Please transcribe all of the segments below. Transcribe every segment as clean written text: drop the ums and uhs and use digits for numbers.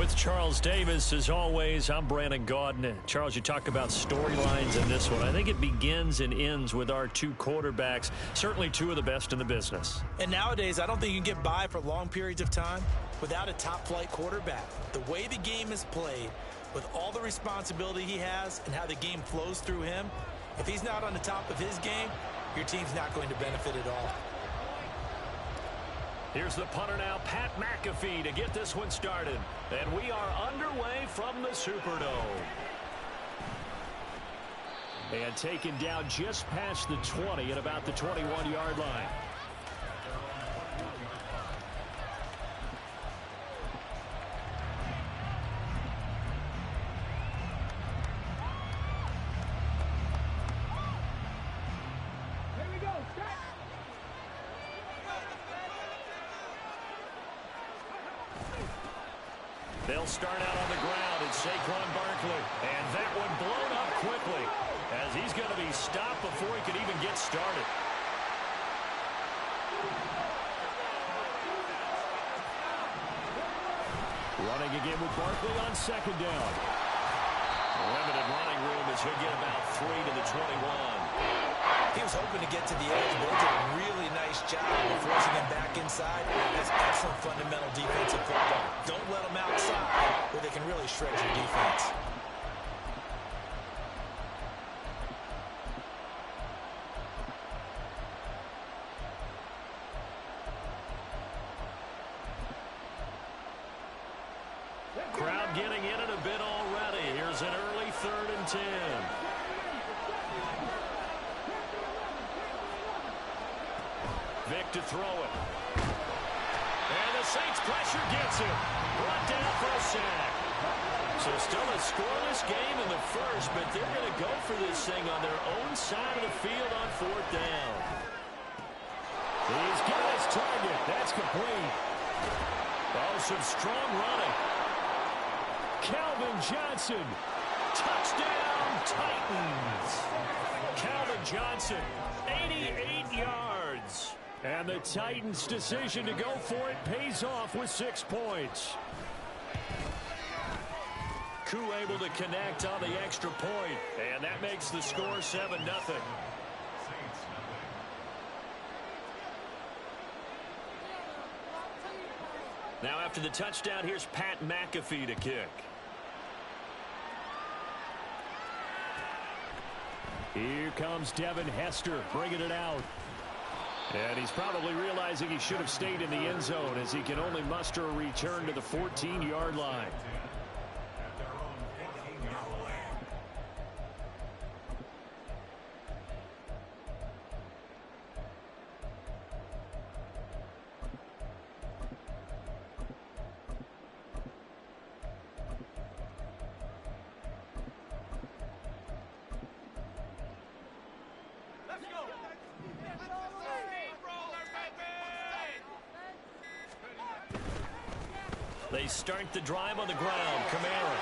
with Charles Davis. As always, I'm Brandon Gaudin. Charles, you talk about storylines in this one. I think it begins and ends with our two quarterbacks, certainly two of the best in the business. And nowadays, I don't think you can get by for long periods of time without a top-flight quarterback. The way the game is played, with all the responsibility he has and how the game flows through him, if he's not on the top of his game, your team's not going to benefit at all. Here's the punter now, Pat McAfee, to get this one started. And we are underway from the Superdome. And taken down just past the 20 at about the 21-yard line. They'll start out on the ground. It's Saquon Barkley. And that one blown up quickly as he's going to be stopped before he can even get started. Running again with Barkley on second down. Limited running room as he'll get about 3 to the 21. He was hoping to get to the edge, but he did a really nice job of forcing him back inside. That's excellent fundamental defensive football. Don't let them outside where they can really shred your defense. Crowd getting in it a bit already. Here's an early 3rd and 10. Vic to throw it. And the Saints pressure gets him. Brought down for a sack. So still a scoreless game in the first, but they're going to go for this thing on their own side of the field on 4th down. He's got his target. That's complete. Oh, some strong running. Calvin Johnson. Touchdown, Titans. Calvin Johnson, 88 yards. And the Titans' decision to go for it pays off with 6 points. Koo able to connect on the extra point, and that makes the score 7-0. Now after the touchdown, here's Pat McAfee to kick. Here comes Devin Hester bringing it out. And he's probably realizing he should have stayed in the end zone as he can only muster a return to the 14-yard line. They start the drive on the ground. Kamara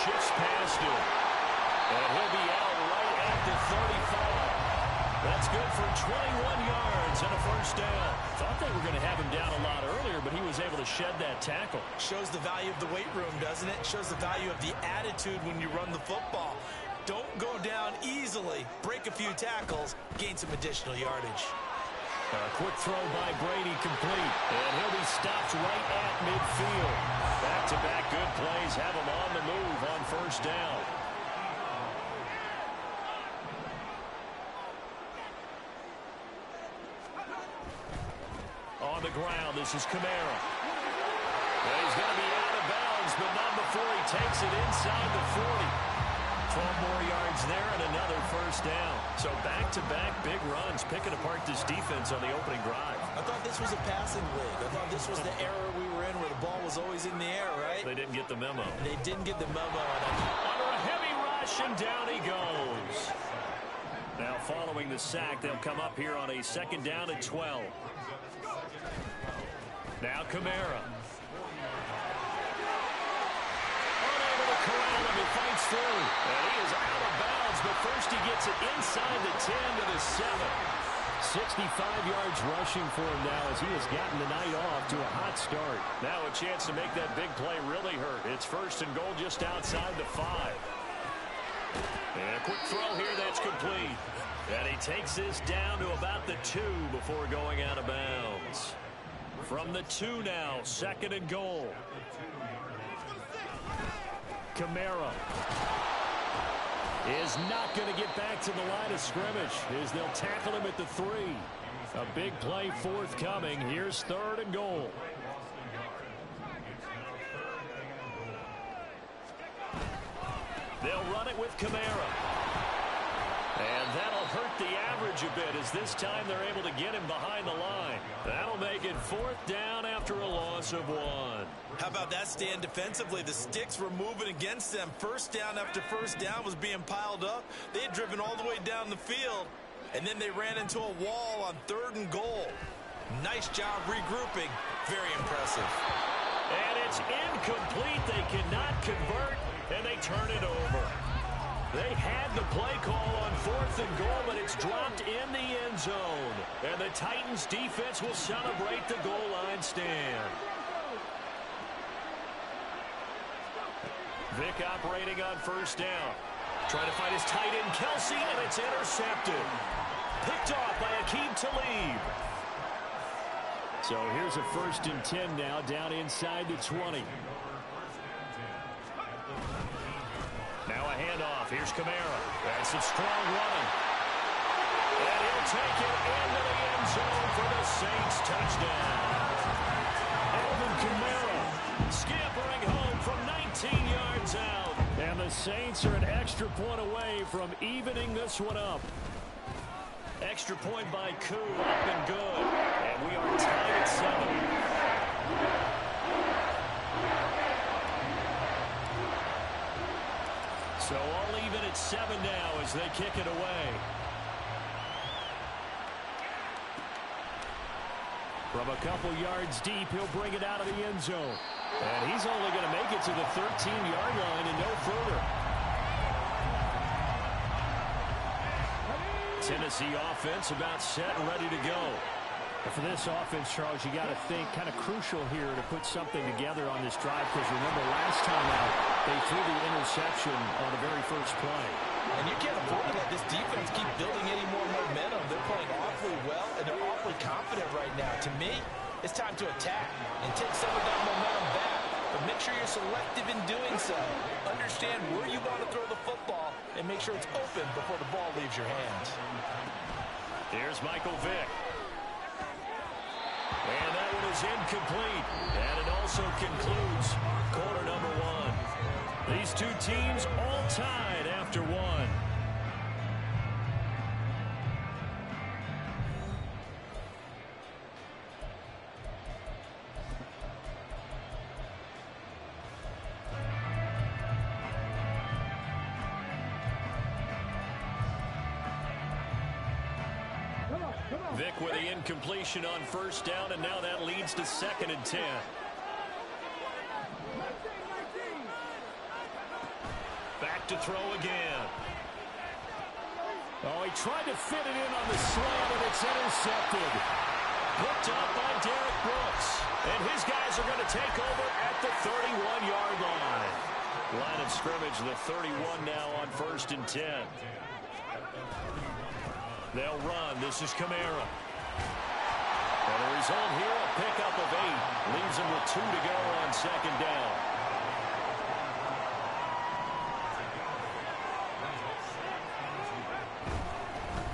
shifts past him. And he'll be out right at the 35. That's good for 21 yards and a first down. Thought they were going to have him down a lot earlier, but he was able to shed that tackle. Shows the value of the weight room, doesn't it? Shows the value of the attitude when you run the football. Don't go down easily. Break a few tackles. Gain some additional yardage. A quick throw by Brady complete. And he'll be stopped right at midfield. Back-to-back good plays have him on the move on first down. On the ground, this is Kamara. Well, he's going to be out of bounds, but not before he takes it inside the 40. 12 more yards there and another first down. So back-to-back big runs, picking apart this defense on the opening drive. I thought this was a passing league. I thought this was the era we were in where the ball was always in the air, right? They didn't get the memo. They didn't get the memo. Under a heavy rush, and down he goes. Now following the sack, they'll come up here on a 2nd down at 12. Now Kamara. Corral him, he fights through, and he is out of bounds, but first he gets it inside the 10 to the 7. 65 yards rushing for him now as he has gotten the night off to a hot start. Now a chance to make that big play really hurt. It's 1st and goal just outside the 5. And a quick throw here that's complete. And he takes this down to about the 2 before going out of bounds. From the 2 now, 2nd and goal. Kamara is not going to get back to the line of scrimmage as they'll tackle him at the 3. A big play forthcoming. Here's 3rd and goal. They'll run it with Kamara. And that'll hurt the average a bit as this time they're able to get him behind the line. That'll make it 4th down after a loss of 1. How about that stand defensively? The sticks were moving against them. 1st down after 1st down was being piled up. They had driven all the way down the field, and then they ran into a wall on 3rd and goal. Nice job regrouping. Very impressive. And it's incomplete. They cannot convert, and they turn it over. They had the play call on 4th and goal, but it's dropped in the end zone. And the Titans defense will celebrate the goal line stand. Vic operating on 1st down. Trying to find his tight end, Kelsey, and it's intercepted. Picked off by Akeem Talib. So here's a 1st and 10 now, down inside the 20. Now a handoff. Here's Kamara. That's some strong running. And he'll take it into the end zone for the Saints touchdown. Alvin Kamara scampering home from 19 yards out. And the Saints are an extra point away from evening this one up. Extra point by Koo, up and good. And we are tied at 7. So all even at 7 now as they kick it away. From a couple yards deep, he'll bring it out of the end zone. And he's only going to make it to the 13-yard line and no further. Tennessee offense about set and ready to go. For this offense, Charles, you got to think kind of crucial here to put something together on this drive, because remember last time out they threw the interception on the very first play. And you can't afford to let this defense keep building any more momentum. They're playing awfully well, and they're awfully confident right now. To me, it's time to attack and take some of that momentum back. But make sure you're selective in doing so. Understand where you want to throw the football and make sure it's open before the ball leaves your hands. Here's Michael Vick. And that one is incomplete. And it also concludes quarter number 1. These two teams all tied after 1. Vick with the incompletion on 1st down, and now that leads to 2nd and 10. Back to throw again. Oh, he tried to fit it in on the slant, and it's intercepted. Picked up by Derek Brooks. And his guys are going to take over at the 31-yard line. Line of scrimmage, the 31 now on 1st and 10. They'll run. This is Kamara. And the result here, a pickup of 8. Leaves him with 2 to go on 2nd down.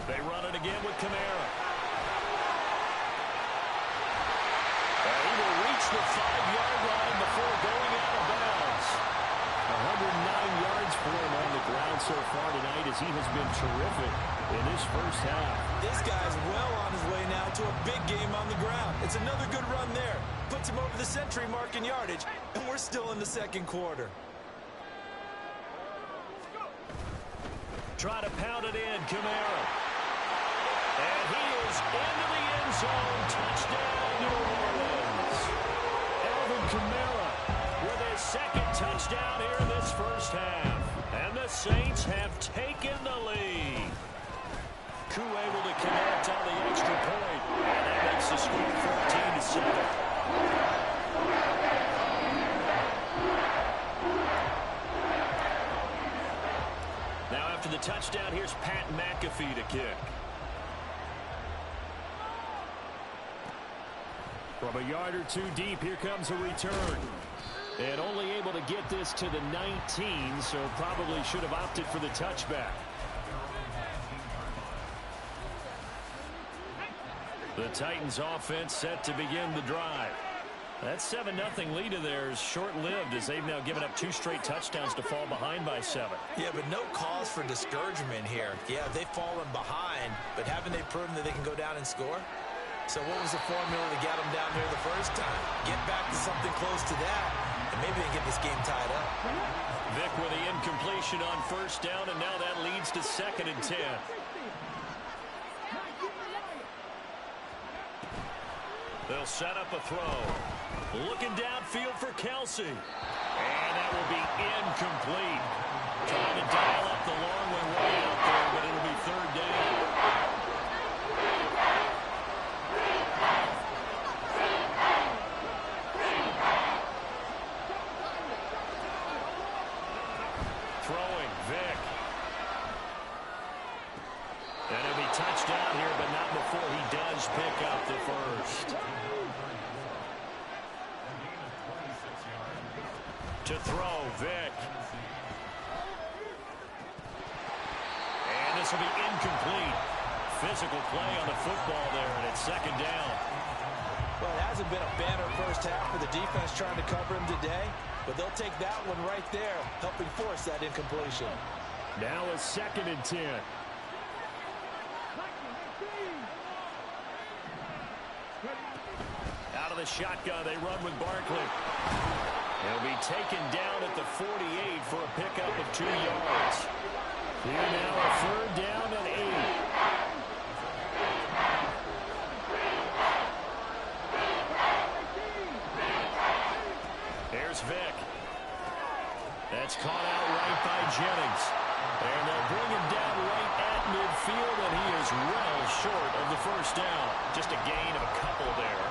They run it again with Kamara. And he will reach the 5-yard line before going out of bounds. 109 yards for him on the ground so far tonight as he has been terrific in this first half. This guy's well on his way now to a big game on the ground. It's another good run there. Puts him over the century mark in yardage, and we're still in the 2nd quarter. Try to pound it in, Kamara. And he is into the end zone. Touchdown, New Orleans. Alvin Kamara with his 2nd touchdown here in this first half. And the Saints have taken the lead. Koo able to connect on the extra point. And that makes the score 14-7. Now after the touchdown, here's Pat McAfee to kick. From a yard or two deep, here comes a return. And only able to get this to the 19, so probably should have opted for the touchback. The Titans offense set to begin the drive. That 7-0 lead of theirs short-lived as they've now given up 2 straight touchdowns to fall behind by 7. Yeah, but no cause for discouragement here. Yeah, they've fallen behind, but haven't they proven that they can go down and score? So what was the formula to get them down here the first time? Get back to something close to that, and maybe they can get this game tied up. Vic with the incompletion on first down, and now that leads to 2nd and 10. They'll set up a throw. Looking downfield for Kelsey. And that will be incomplete. Trying to dial up the long way way out there, but it'll be 3rd down. Throwing, Vic. And it'll be touchdown here, but not before he does pick up the first. To throw, Vic. And this will be incomplete. Physical play on the football there, and it's 2nd down. Well, it hasn't been a banner first half for the defense trying to cover him today, but they'll take that one right there, helping force that incompletion. Now a 2nd and 10. Out of the shotgun, they run with Barkley. He'll be taken down at the 48 for a pickup of 2 yards. Here now a 3rd down and 8. Here's Vic. That's caught out right by Jennings. And they'll bring him down right at midfield, and he is well short of the first down. Just a gain of a couple there.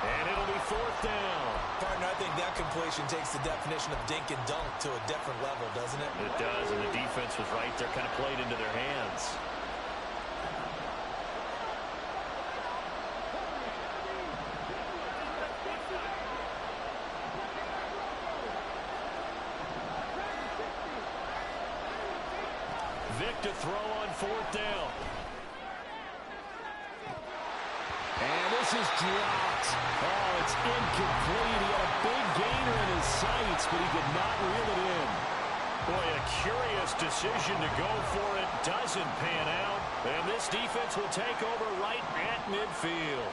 And it'll be 4th down. Partner, I think that completion takes the definition of dink and dunk to a different level, doesn't it? It does, and the defense was right there, kind of played into their hands. Vic to throw on 4th down. And this is dropped. Oh, it's incomplete. He had a big gainer in his sights, but he could not reel it in. Boy, a curious decision to go for it. Doesn't pan out. And this defense will take over right at midfield.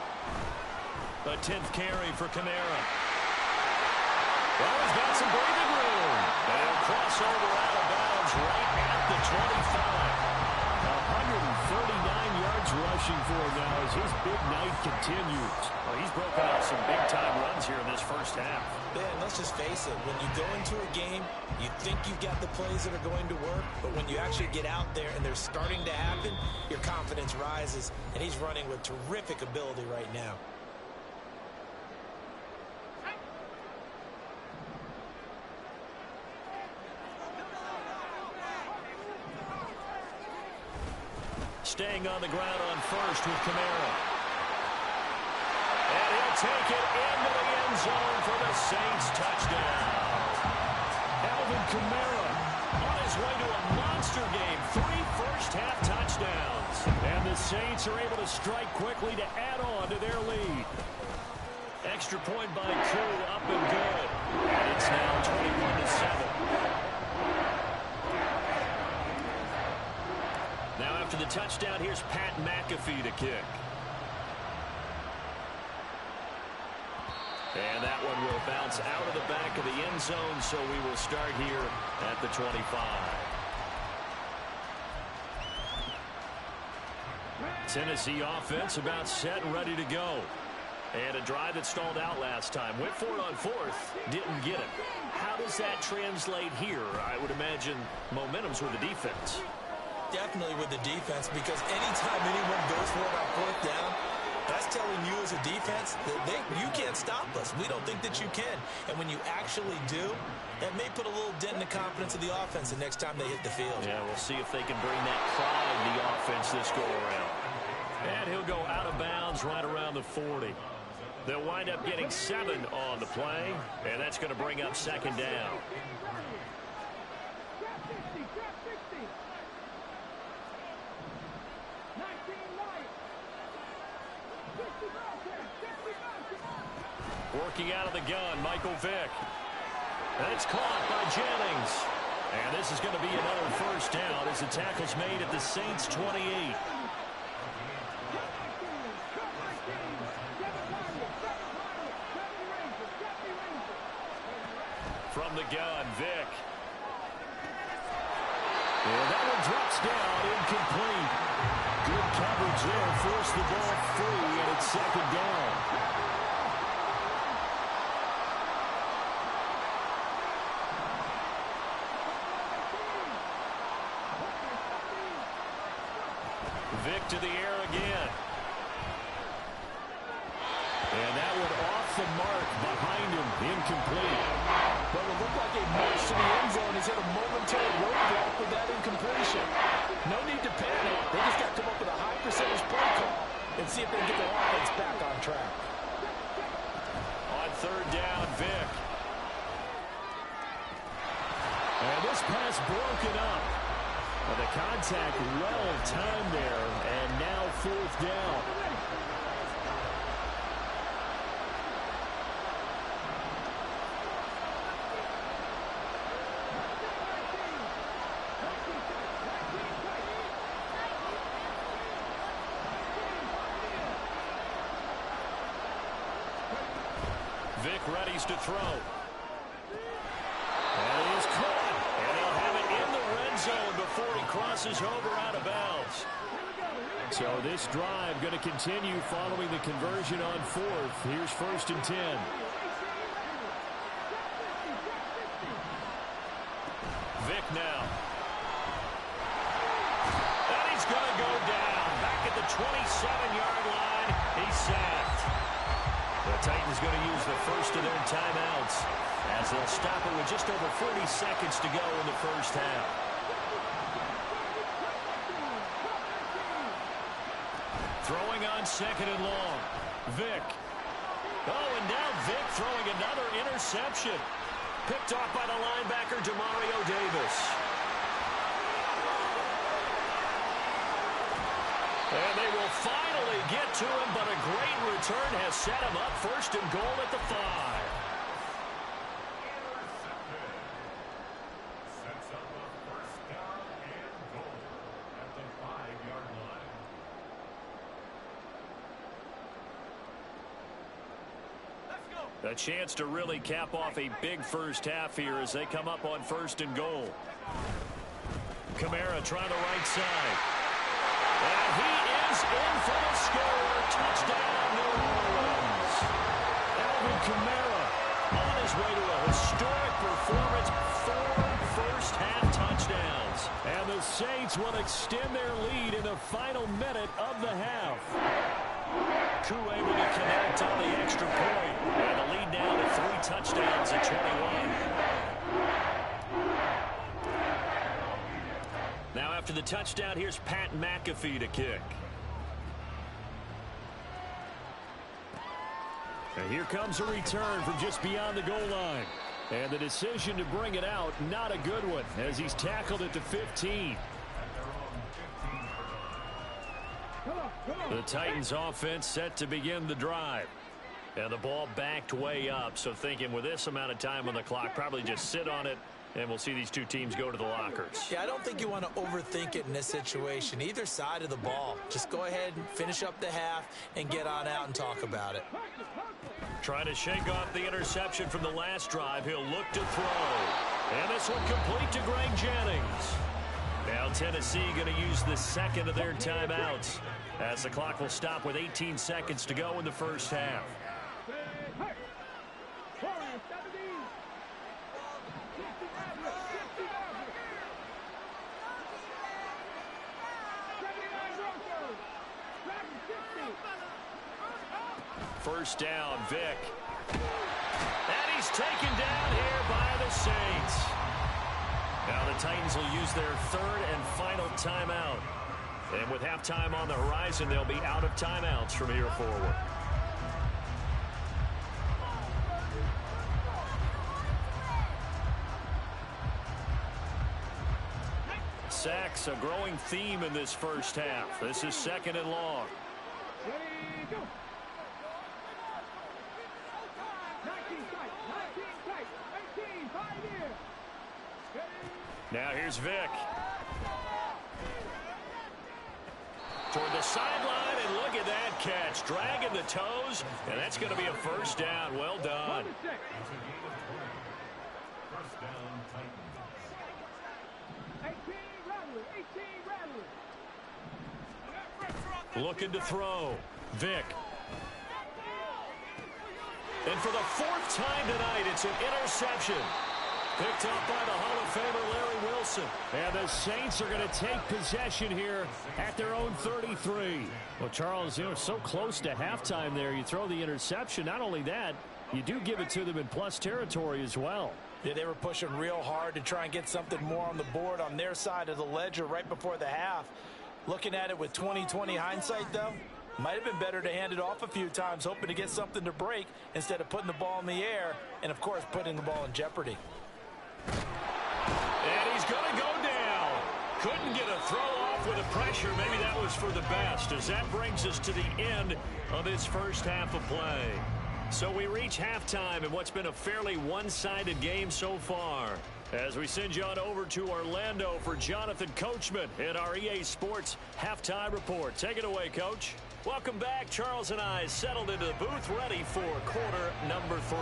A 10th carry for Kamara. Well, he's got some breathing room. And he'll cross over out of bounds right at the 25. 139 yards rushing for him now as his big night continues. Well, he's broken out some big-time runs here in this first half. Ben, let's just face it. When you go into a game, you think you've got the plays that are going to work, but when you actually get out there and they're starting to happen, your confidence rises, and he's running with terrific ability right now. Staying on the ground on first with Kamara. And he'll take it into the end zone for the Saints touchdown. Alvin Kamara on his way to a monster game. 3 first-half touchdowns. And the Saints are able to strike quickly to add on to their lead. Extra point by Koo, up and good. And it's now 21-7. Now after the touchdown, here's Pat McAfee to kick. And that one will bounce out of the back of the end zone, so we will start here at the 25. Tennessee offense about set and ready to go. And a drive that stalled out last time. Went for it on 4th, didn't get it. How does that translate here? I would imagine momentum's with the defense. Definitely with the defense, because anytime anyone goes for it on fourth down, that's telling you as a defense that you can't stop us. We don't think that you can. And when you actually do, that may put a little dent in the confidence of the offense the next time they hit the field. Yeah, we'll see if they can bring that pride in the offense this go-around. And he'll go out of bounds right around the 40. They'll wind up getting 7 on the play, and that's going to bring up second down. Working out of the gun, Michael Vick. That's caught by Jennings. And this is going to be another first down as the tackle's made at the Saints' 28. From the gun, Vick. And that one drops down, incomplete. Good coverage there, forced the ball free, and it's second down. Vick to the air again. And that one off the mark behind him, incomplete. But it looked like a march to the end zone. He's hit a momentary roadblock with that incompletion. No need to panic. They just got to come up with a high percentage play call and see if they can get their offense back on track. On third down, Vick. And this pass broken up. Well, the contact well timed there, and now fourth down. Vick readies to throw. And he is caught. And he'll have it in the red zone before he crosses over out of bounds. So this drive going to continue following the conversion on fourth. Here's first and 10. Vick now. And he's going to go down. Back at the 27-yard line. He's sacked. The Titans going to use the first of their timeouts as they'll stop it with just over 40 seconds to go in the first half. Throwing on second and long. Vick. Oh, and now Vick throwing another interception. Picked off by the linebacker, Demario Davis. And they will finally get to him, but a great return has set him up first and goal at the 5. Sets up a first down and goal at the 5-yard line. A chance to really cap off a big first half here as they come up on first and goal. Kamara trying the right side. And he is in for the score. Touchdown, New Orleans. Alvin Kamara on his way to a historic performance. 4 first-half touchdowns. And the Saints will extend their lead in the final minute of the half. Koo able to connect on the extra point. And the lead now to 3 touchdowns at 21. Now after the touchdown, here's Pat McAfee to kick. And here comes a return from just beyond the goal line. And the decision to bring it out, not a good one, as he's tackled at the 15. The Titans offense set to begin the drive. And the ball backed way up, so thinking with this amount of time on the clock, probably just sit on it, and we'll see these two teams go to the lockers. Yeah, I don't think you want to overthink it in this situation. Either side of the ball. Just go ahead and finish up the half and get on out and talk about it. Trying to shake off the interception from the last drive. He'll look to throw. And this one complete to Greg Jennings. Now Tennessee going to use the second of their timeouts as the clock will stop with 18 seconds to go in the first half. First down, Vic. And he's taken down here by the Saints. Now the Titans will use their third and final timeout. And with halftime on the horizon, they'll be out of timeouts from here forward. Sacks, a growing theme in this first half. This is second and long. Now here's Vic. Toward the sideline, and look at that catch. Dragging the toes, and that's going to be a first down. Well done. First down, Titans. Looking to throw. Vic. And for the fourth time tonight, it's an interception. Picked up by the Hall of Famer Larry Wilson. And the Saints are going to take possession here at their own 33. Well, Charles, so close to halftime there. You throw the interception. Not only that, you do give it to them in plus territory as well. Yeah, they were pushing real hard to try and get something more on the board on their side of the ledger right before the half. Looking at it with 20/20 hindsight, though, might have been better to hand it off a few times, hoping to get something to break instead of putting the ball in the air and, of course, putting the ball in jeopardy. And he's going to go down. Couldn't get a throw off with the pressure. Maybe that was for the best, as that brings us to the end of this first half of play. So we reach halftime in what's been a fairly one-sided game so far. As we send you on over to Orlando for Jonathan Coachman in our EA Sports Halftime Report. Take it away, Coach. Welcome back. Charles and I settled into the booth, ready for quarter number 3.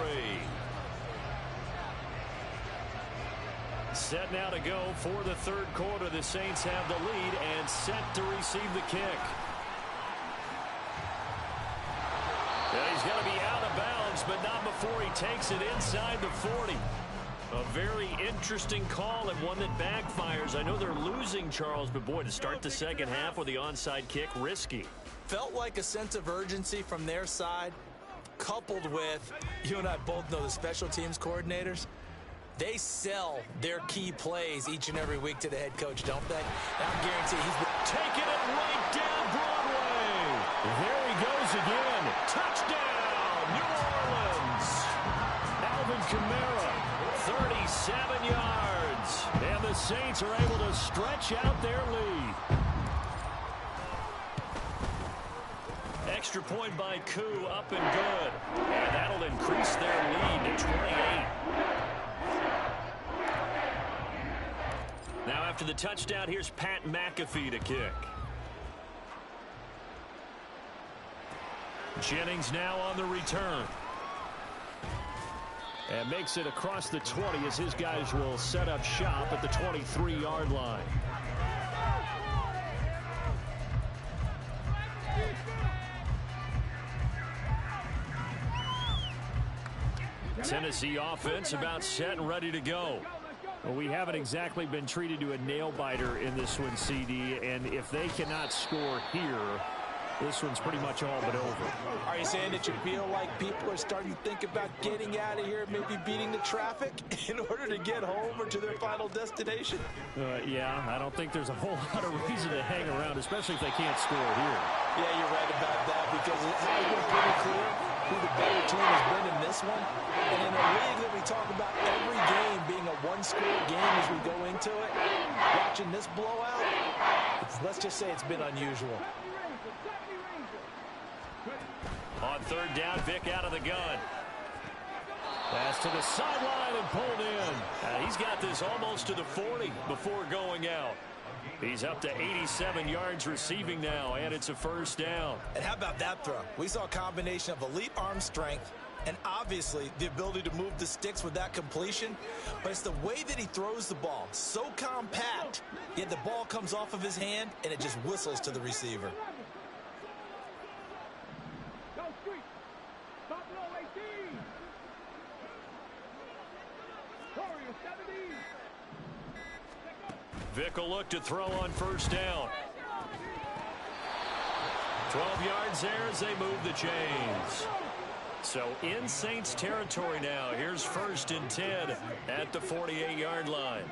Set now to go for the third quarter. The Saints have the lead and set to receive the kick. And he's going to be out of bounds, but not before he takes it inside the 40. A very interesting call and one that backfires. I know they're losing, Charles, but boy, to start the second half with the onside kick, risky. Felt like a sense of urgency from their side, coupled with, you and I both know the special teams coordinators. They sell their key plays each and every week to the head coach, don't they? And I guarantee he's been taking it right down Broadway. There he goes again. Touchdown, New Orleans. Alvin Kamara, 37 yards. And the Saints are able to stretch out their lead. Extra point by Koo, up and good. And that'll increase their lead to 28. Now after the touchdown, here's Pat McAfee to kick. Jennings now on the return. And makes it across the 20 as his guys will set up shop at the 23-yard line. Tennessee offense about set and ready to go. Well, we haven't exactly been treated to a nail-biter in this one, CD, and if they cannot score here, this one's pretty much all but over. Are you saying that you feel like people are starting to think about getting out of here, maybe beating the traffic in order to get home or to their final destination? Yeah, I don't think there's a whole lot of reason to hang around, especially if they can't score here. Yeah, you're right about that, because it has been pretty clear who the better team has been in this one. And in a league that we talk about every game being a one-score game as we go into it, watching this blowout, let's just say it's been unusual. On third down, Vic out of the gun. Pass to the sideline and pulled in. He's got this almost to the 40 before going out. He's up to 87 yards receiving now, and it's a first down. And how about that throw? We saw a combination of elite arm strength and obviously the ability to move the sticks with that completion. But it's the way that he throws the ball. So compact, yet the ball comes off of his hand, and it just whistles to the receiver. Vic will look to throw on first down. 12 yards there as they move the chains. So in Saints territory now. Here's 1st and 10 at the 48-yard line.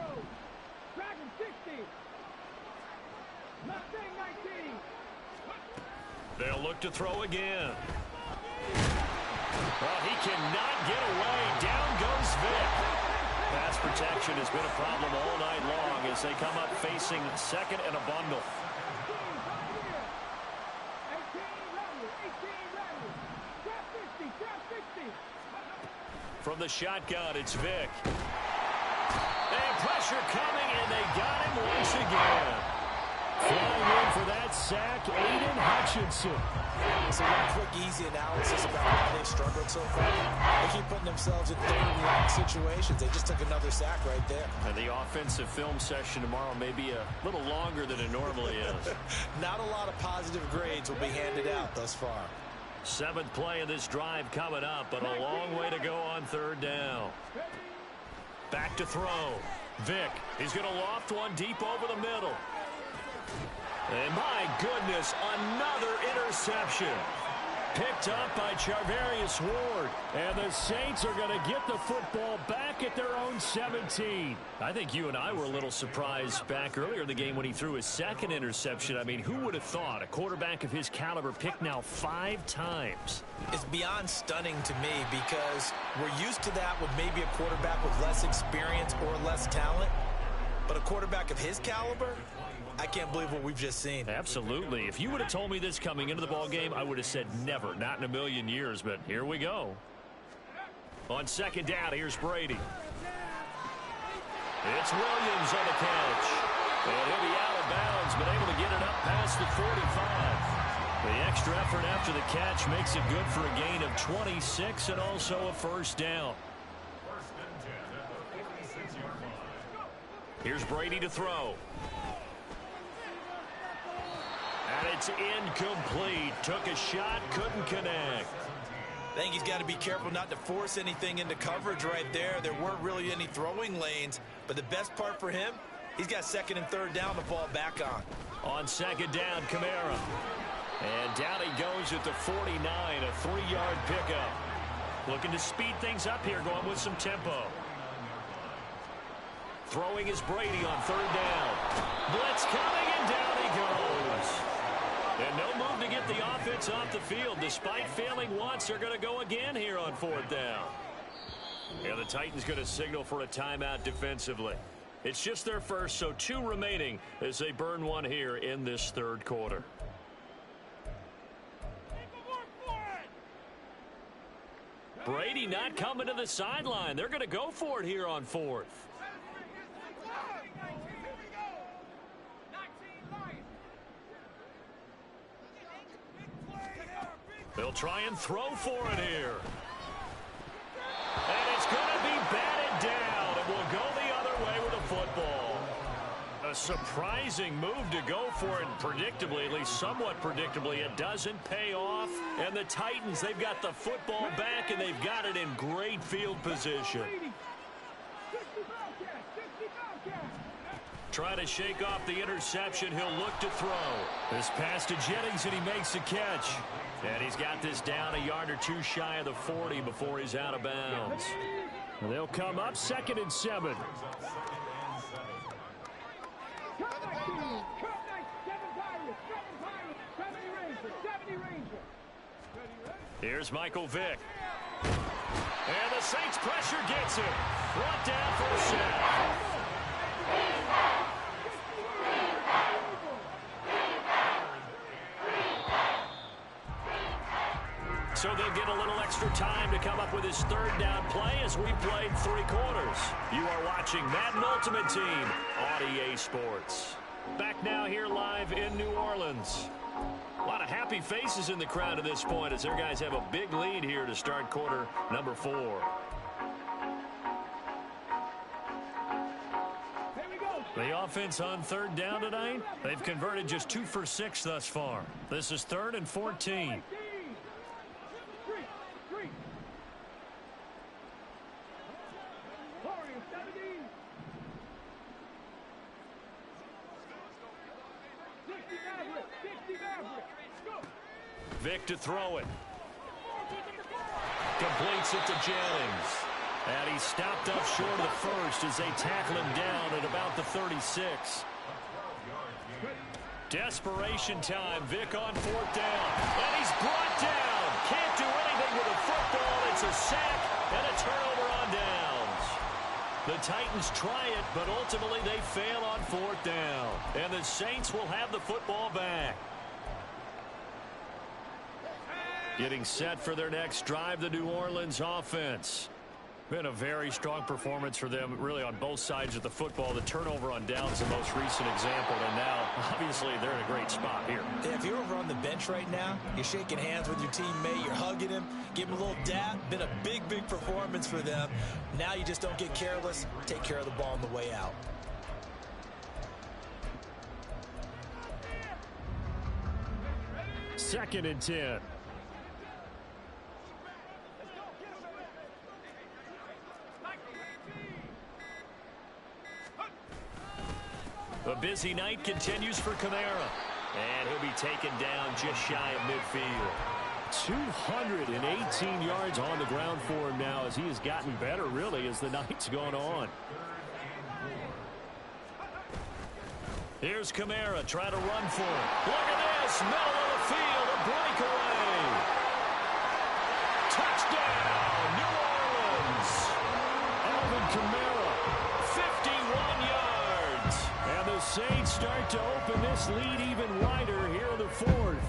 They'll look to throw again. Well, he cannot get away. Down goes Vic. Pass protection has been a problem all night long as they come up facing 2nd and a bundle. From the shotgun, it's Vic. And pressure coming, and they got him once again. Flying in for that sack, Aiden Hutchinson. So one quick, easy analysis about how they've struggled so far. They keep putting themselves in 3rd and long situations. They just took another sack right there. And the offensive film session tomorrow may be a little longer than it normally is. Not a lot of positive grades will be handed out thus far. 7th play of this drive coming up, but a long way to go on 3rd down. Back to throw. Vic, he's going to loft one deep over the middle. And my goodness, another interception. Picked up by Charvarius Ward. And the Saints are going to get the football back at their own 17. I think you and I were a little surprised back earlier in the game when he threw his 2nd interception. I mean, who would have thought a quarterback of his caliber picked now 5 times? It's beyond stunning to me because we're used to that with maybe a quarterback with less experience or less talent. But a quarterback of his caliber, I can't believe what we've just seen. Absolutely. If you would have told me this coming into the ball game, I would have said never, not in a million years, but here we go. On 2nd down, here's Brady. It's Williams on the catch. And he'll be out of bounds, but able to get it up past the 45. The extra effort after the catch makes it good for a gain of 26 and also a 1st down. Here's Brady to throw. And it's incomplete. Took a shot, couldn't connect. I think he's got to be careful not to force anything into coverage right there. There weren't really any throwing lanes, but the best part for him, he's got 2nd and 3rd down to fall back on. On 2nd down, Kamara. And down he goes at the 49, a 3-yard pickup. Looking to speed things up here, going with some tempo. Throwing is Brady on 3rd down. Blitz coming, and down he goes. And no move to get the offense off the field. Despite failing once, they're going to go again here on 4th down. And the Titans going to signal for a timeout defensively. It's just their first, so 2 remaining as they burn one here in this 3rd quarter. Brady not coming to the sideline. They're going to go for it here on 4th. They'll try and throw for it here. And it's going to be batted down. And will go the other way with the football. A surprising move to go for it. Predictably, at least somewhat predictably, it doesn't pay off. And the Titans, they've got the football back, and they've got it in great field position. Try to shake off the interception. He'll look to throw. This pass to Jennings, and he makes the catch. And he's got this down a yard or 2 shy of the 40 before he's out of bounds. They'll come up 2nd and 7. Here's Michael Vick. And the Saints pressure gets him. Brought down for a sack. So they'll get a little extra time to come up with his 3rd down play as we played 3 quarters. You are watching Madden Ultimate Team on EA Sports. Back now here live in New Orleans. A lot of happy faces in the crowd at this point as their guys have a big lead here to start quarter number 4. The offense on 3rd down tonight, they've converted just 2 for 6 thus far. This is 3rd and 14. Vic to throw it. Completes it to Jennings. And he's stopped up short of the first as they tackle him down at about the 36. Desperation time. Vic on 4th down. And he's brought down. Can't do anything with a football. It's a sack and a turnover on downs. The Titans try it, but ultimately they fail on 4th down. And the Saints will have the football back. Getting set for their next drive, the New Orleans offense. Been a very strong performance for them, really, on both sides of the football. The turnover on downs, the most recent example, and now, obviously, they're in a great spot here. Yeah, if you're over on the bench right now, you're shaking hands with your teammate, you're hugging him, give him a little dap. Been a big, big performance for them. Now you just don't get careless. Take care of the ball on the way out. Second and 10. A busy night continues for Kamara. And he'll be taken down just shy of midfield. 218 yards on the ground for him now as he has gotten better, really, as the night's gone on. Here's Kamara trying to run for it. Look at this. Middle of the field. A breakaway. Touchdown, New Orleans. Alvin Kamara, 51 yards. And the Saints start to open this lead even wider here in the 4th.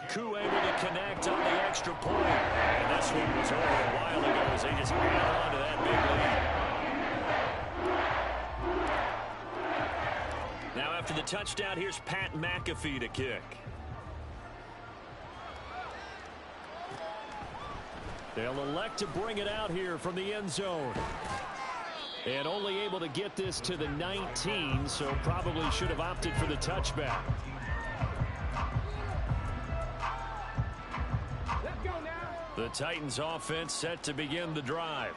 Koo able to connect on the extra point. And this one was over a while ago as they just held on to that big lead. Now after the touchdown, here's Pat McAfee to kick. They'll elect to bring it out here from the end zone. And only able to get this to the 19, so probably should have opted for the touchback. The Titans offense set to begin the drive.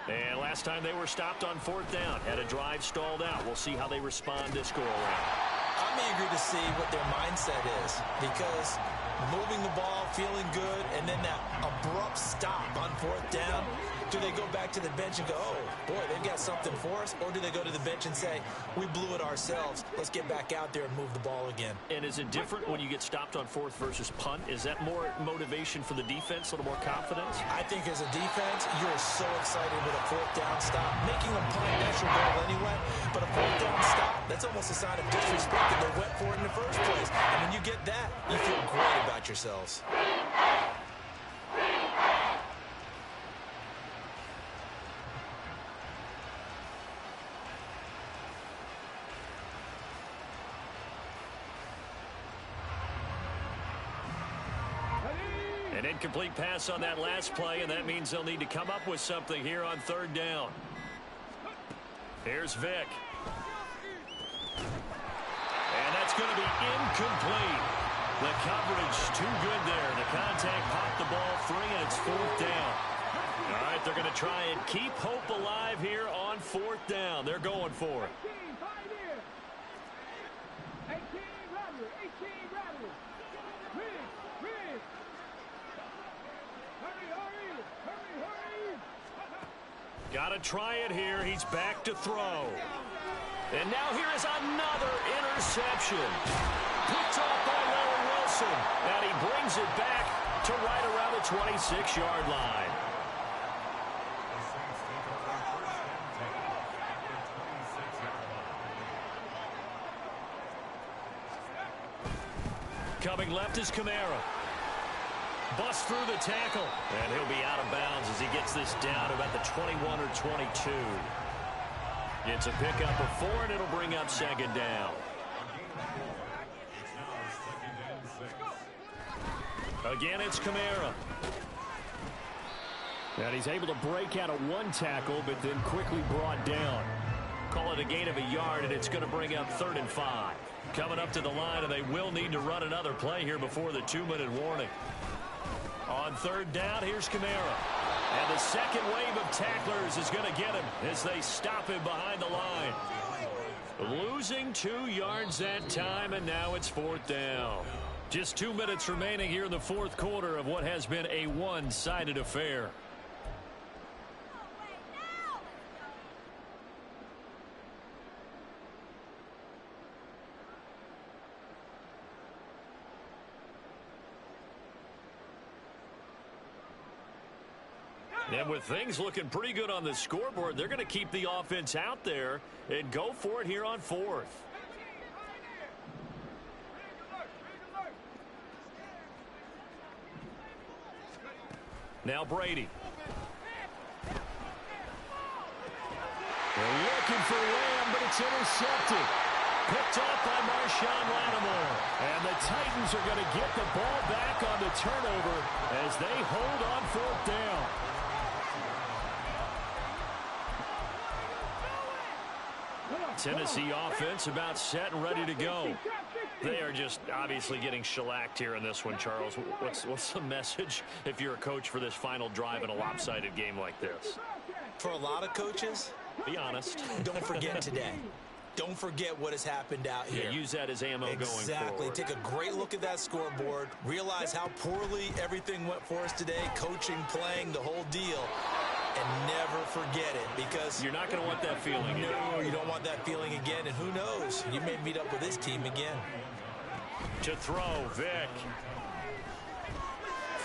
And last time they were stopped on 4th down, had a drive stalled out. We'll see how they respond this go around. I'm eager to see what their mindset is, because moving the ball, feeling good, and then that abrupt stop on 4th down, do they go back to the bench and go, oh, boy, they've got something for us? Or do they go to the bench and say, we blew it ourselves, let's get back out there and move the ball again? And is it different when you get stopped on 4th versus punt? Is that more motivation for the defense, a little more confidence? I think as a defense, you're so excited with a 4th down stop. Making a punt, that's your goal anyway. But a 4th down stop, that's almost a sign of disrespect that they went for it in the first place. And when you get that, you feel great about yourselves. An incomplete pass on that last play, and that means they'll need to come up with something here on 3rd down. Here's Vic. And that's going to be incomplete. The coverage too good there. The contact popped the ball free, and it's 4th down. All right, they're going to try and keep hope alive here on 4th down. They're going for it. Got to try it here. He's back to throw. And now here is another interception. Picked off by Larry Wilson. And he brings it back to right around the 26-yard line. Coming left is Kamara. Busts through the tackle. And he'll be out of bounds as he gets this down about the 21 or 22. It's a pickup of 4, and it'll bring up 2nd down. Again, it's Kamara. And he's able to break out of 1 tackle, but then quickly brought down. Call it a gain of a yard, and it's going to bring up 3rd and 5. Coming up to the line, and they will need to run another play here before the 2-minute warning. On 3rd down, here's Kamara. And the second wave of tacklers is going to get him as they stop him behind the line. Losing 2 yards that time, and now it's 4th down. Just 2 minutes remaining here in the 4th quarter of what has been a one-sided affair. And with things looking pretty good on the scoreboard, they're going to keep the offense out there and go for it here on 4th. Now Brady. They're looking for Lamb, but it's intercepted. Picked off by Marshawn Lattimore. And the Titans are going to get the ball back on the turnover as they hold on 4th down. Tennessee offense about set and ready to go. They are just obviously getting shellacked here in this one, Charles. What's the message if you're a coach for this final drive in a lopsided game like this? For a lot of coaches, be honest. Don't forget today. Don't forget what has happened out here. Yeah, use that as ammo going forward. Exactly. Take a great look at that scoreboard. Realize how poorly everything went for us today. Coaching, playing, the whole deal. And never forget it, because you're not going to want that feeling again. No, you don't want that feeling again. And who knows? You may meet up with this team again. To throw, Vic.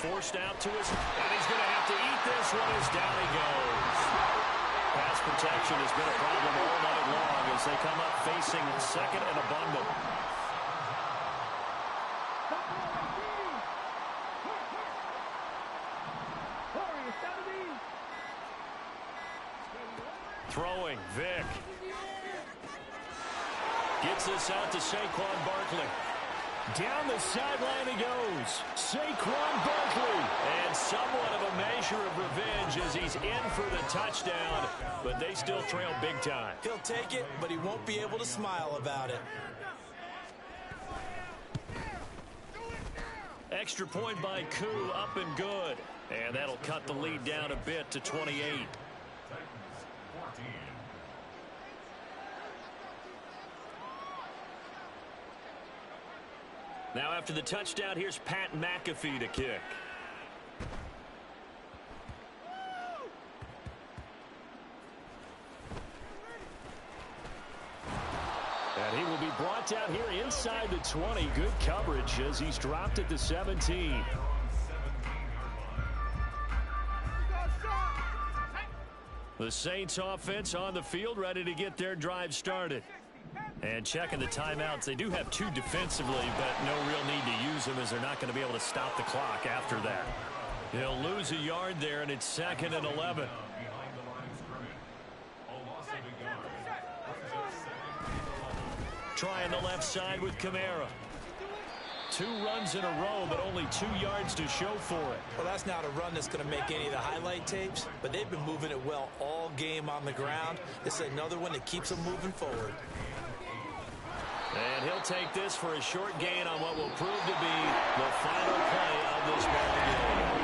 Forced out to his, and he's going to have to eat this one as down he goes. Pass protection has been a problem all night long as they come up facing 2nd and abundant. Throwing, Vic. Gets this out to Saquon Barkley. Down the sideline he goes. Saquon Barkley. And somewhat of a measure of revenge as he's in for the touchdown, but they still trail big time. He'll take it, but he won't be able to smile about it. Extra point by Koo, up and good. And that'll cut the lead down a bit to 28. Now after the touchdown, here's Pat McAfee to kick. And he will be brought down here inside the 20. Good coverage as he's dropped at the 17. The Saints offense on the field, ready to get their drive started. And checking the timeouts, they do have 2 defensively, but no real need to use them as they're not going to be able to stop the clock after that. He'll lose a yard there, and it's 2nd and 11. Trying the left side with Kamara. 2 runs in a row, but only 2 yards to show for it. Well, that's not a run that's going to make any of the highlight tapes, but they've been moving it well all game on the ground. This is another one that keeps them moving forward. And he'll take this for a short gain on what will prove to be the final play of this ball game.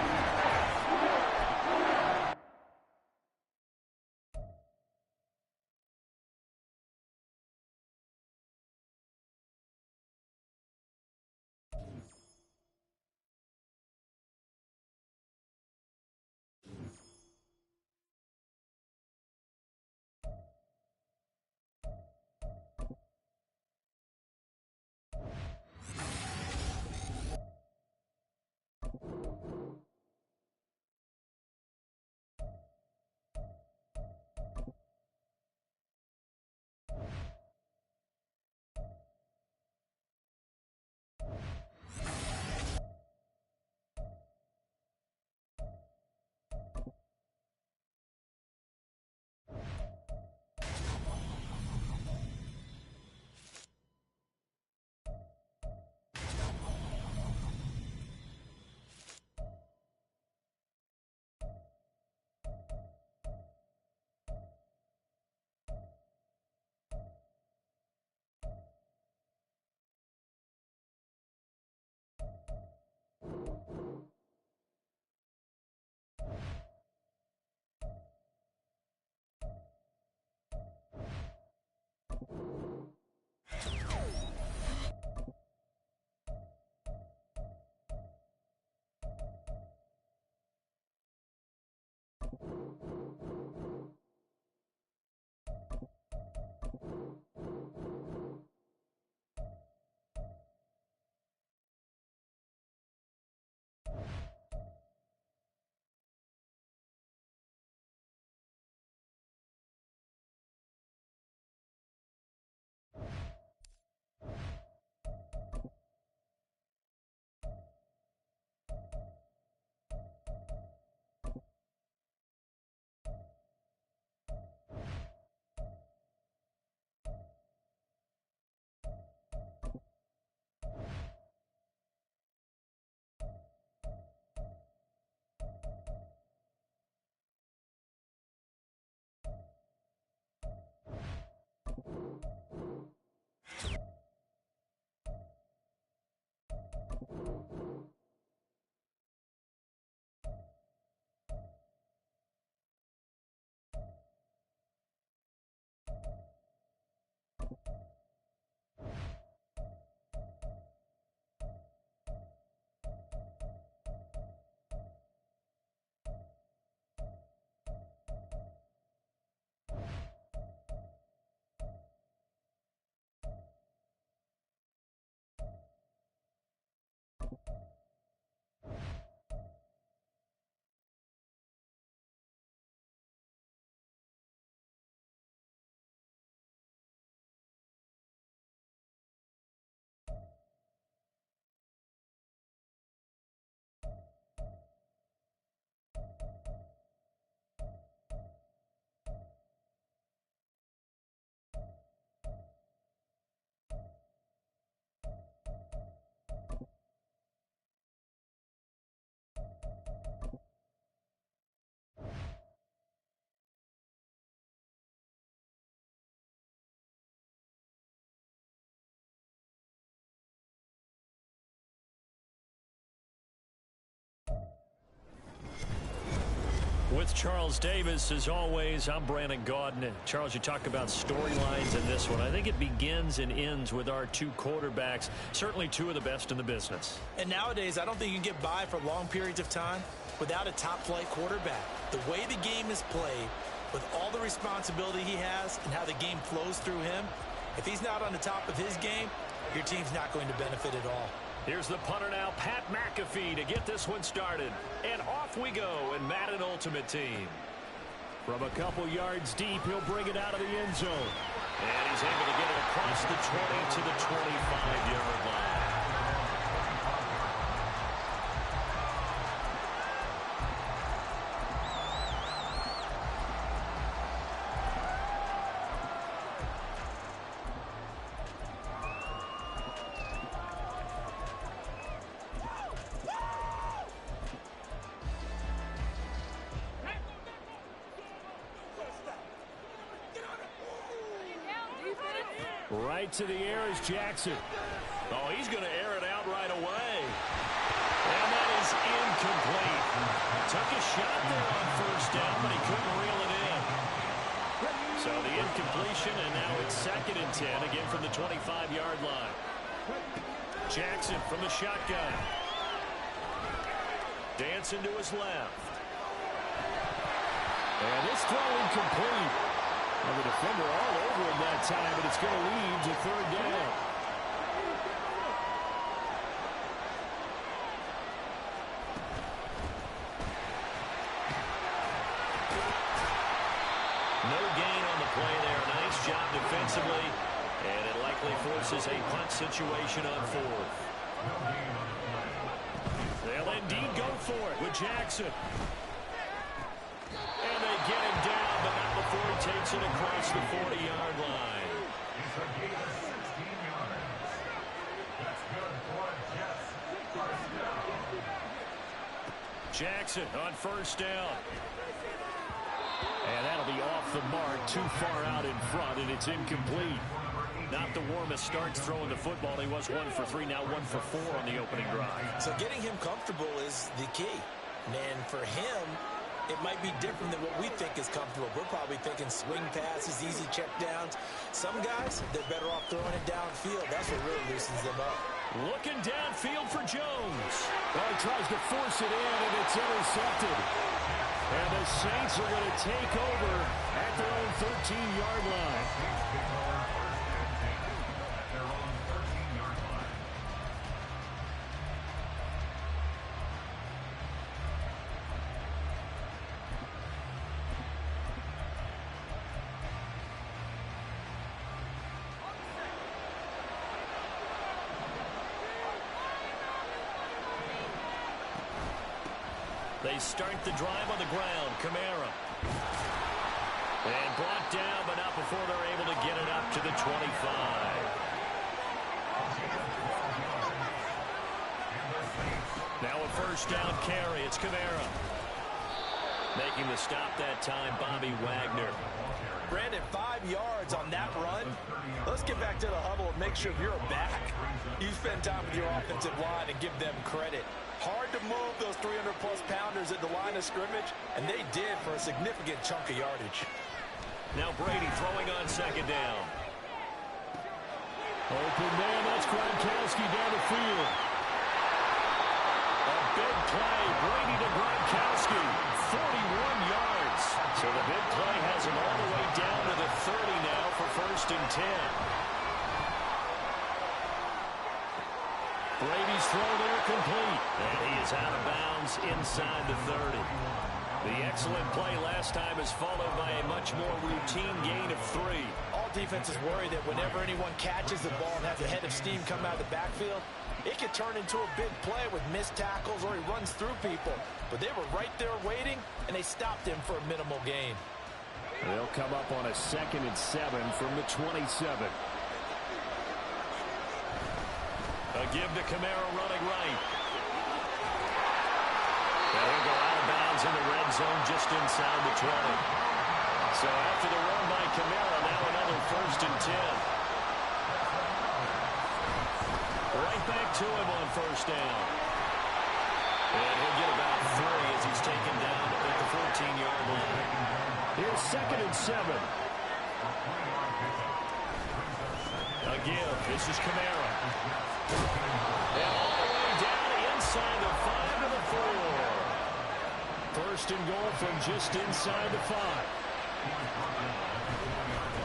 With Charles Davis, as always, I'm Brandon Gaudin. Charles, you talk about storylines in this one. I think it begins and ends with our two quarterbacks, certainly two of the best in the business. And nowadays, I don't think you can get by for long periods of time without a top-flight quarterback. The way the game is played, with all the responsibility he has and how the game flows through him, if he's not on the top of his game, your team's not going to benefit at all. Here's the punter now, Pat McAfee, to get this one started. And off we go in Madden Ultimate Team. From a couple yards deep, he'll bring it out of the end zone. And he's able to get it across the 20 to the 25-yard line. Right to the air is Jackson. Oh, he's going to air it out right away. And that is incomplete. Took a shot there on first down, but he couldn't reel it in. So the incompletion, and now it's 2nd and 10, again from the 25-yard line. Jackson from the shotgun. Dancing to his left. And this throw incomplete. And the defender all over him that time, but it's going to lead to 3rd down. No gain on the play there. Nice job defensively. And it likely forces a punt situation on 4th. They'll indeed go for it with Jackson. And they get him down, but not before he takes it across the 40-yard line. He's a gain of 16 yards. That's good for Jets. First down. Jackson on first down. And that'll be off the mark, too far out in front, and it's incomplete. Not the warmest starts throwing the football. He was 1 for 3, now 1 for 4 on the opening drive. So getting him comfortable is the key. And for him, it might be different than what we think is comfortable. We're probably thinking swing passes, easy check downs. Some guys, they're better off throwing it downfield. That's what really loosens them up. Looking downfield for Jones. Oh, he tries to force it in, and it's intercepted. And the Saints are going to take over at their own 13-yard line. At their own 13-yard line. They start the drive on the ground. Kamara. And brought down, but not before they're able to get it up to the 25. Now a first down carry. It's Kamara. Making the stop that time, Bobby Wagner. Brandon, 5 yards on that run. Let's get back to the huddle and make sure if you're a back, you spend time with your offensive line and give them credit. Hard to move those 300-plus pounders at the line of scrimmage, and they did for a significant chunk of yardage. Now Brady throwing on 2nd down. Open man, that's Gronkowski down the field. A big play, Brady to Gronkowski, 41 yards. So the big play has him all the way down to the 30 now for 1st and 10. Brady's throw there complete. And he is out of bounds inside the 30. The excellent play last time is followed by a much more routine gain of 3. All defenses worry that whenever anyone catches the ball and has a head of steam come out of the backfield, it could turn into a big play with missed tackles or he runs through people. But they were right there waiting, and they stopped him for a minimal gain. They'll come up on a 2nd and 7 from the 27. A give to Kamara running right. And he'll go out of bounds in the red zone just inside the 20. So after the run by Kamara, now another 1st and 10. Right back to him on first down. And he'll get about 3 as he's taken down at the 14-yard 2nd and 7. Again, this is Kamara. And all the way down inside the 5 to the 4. 1st and goal from just inside the 5.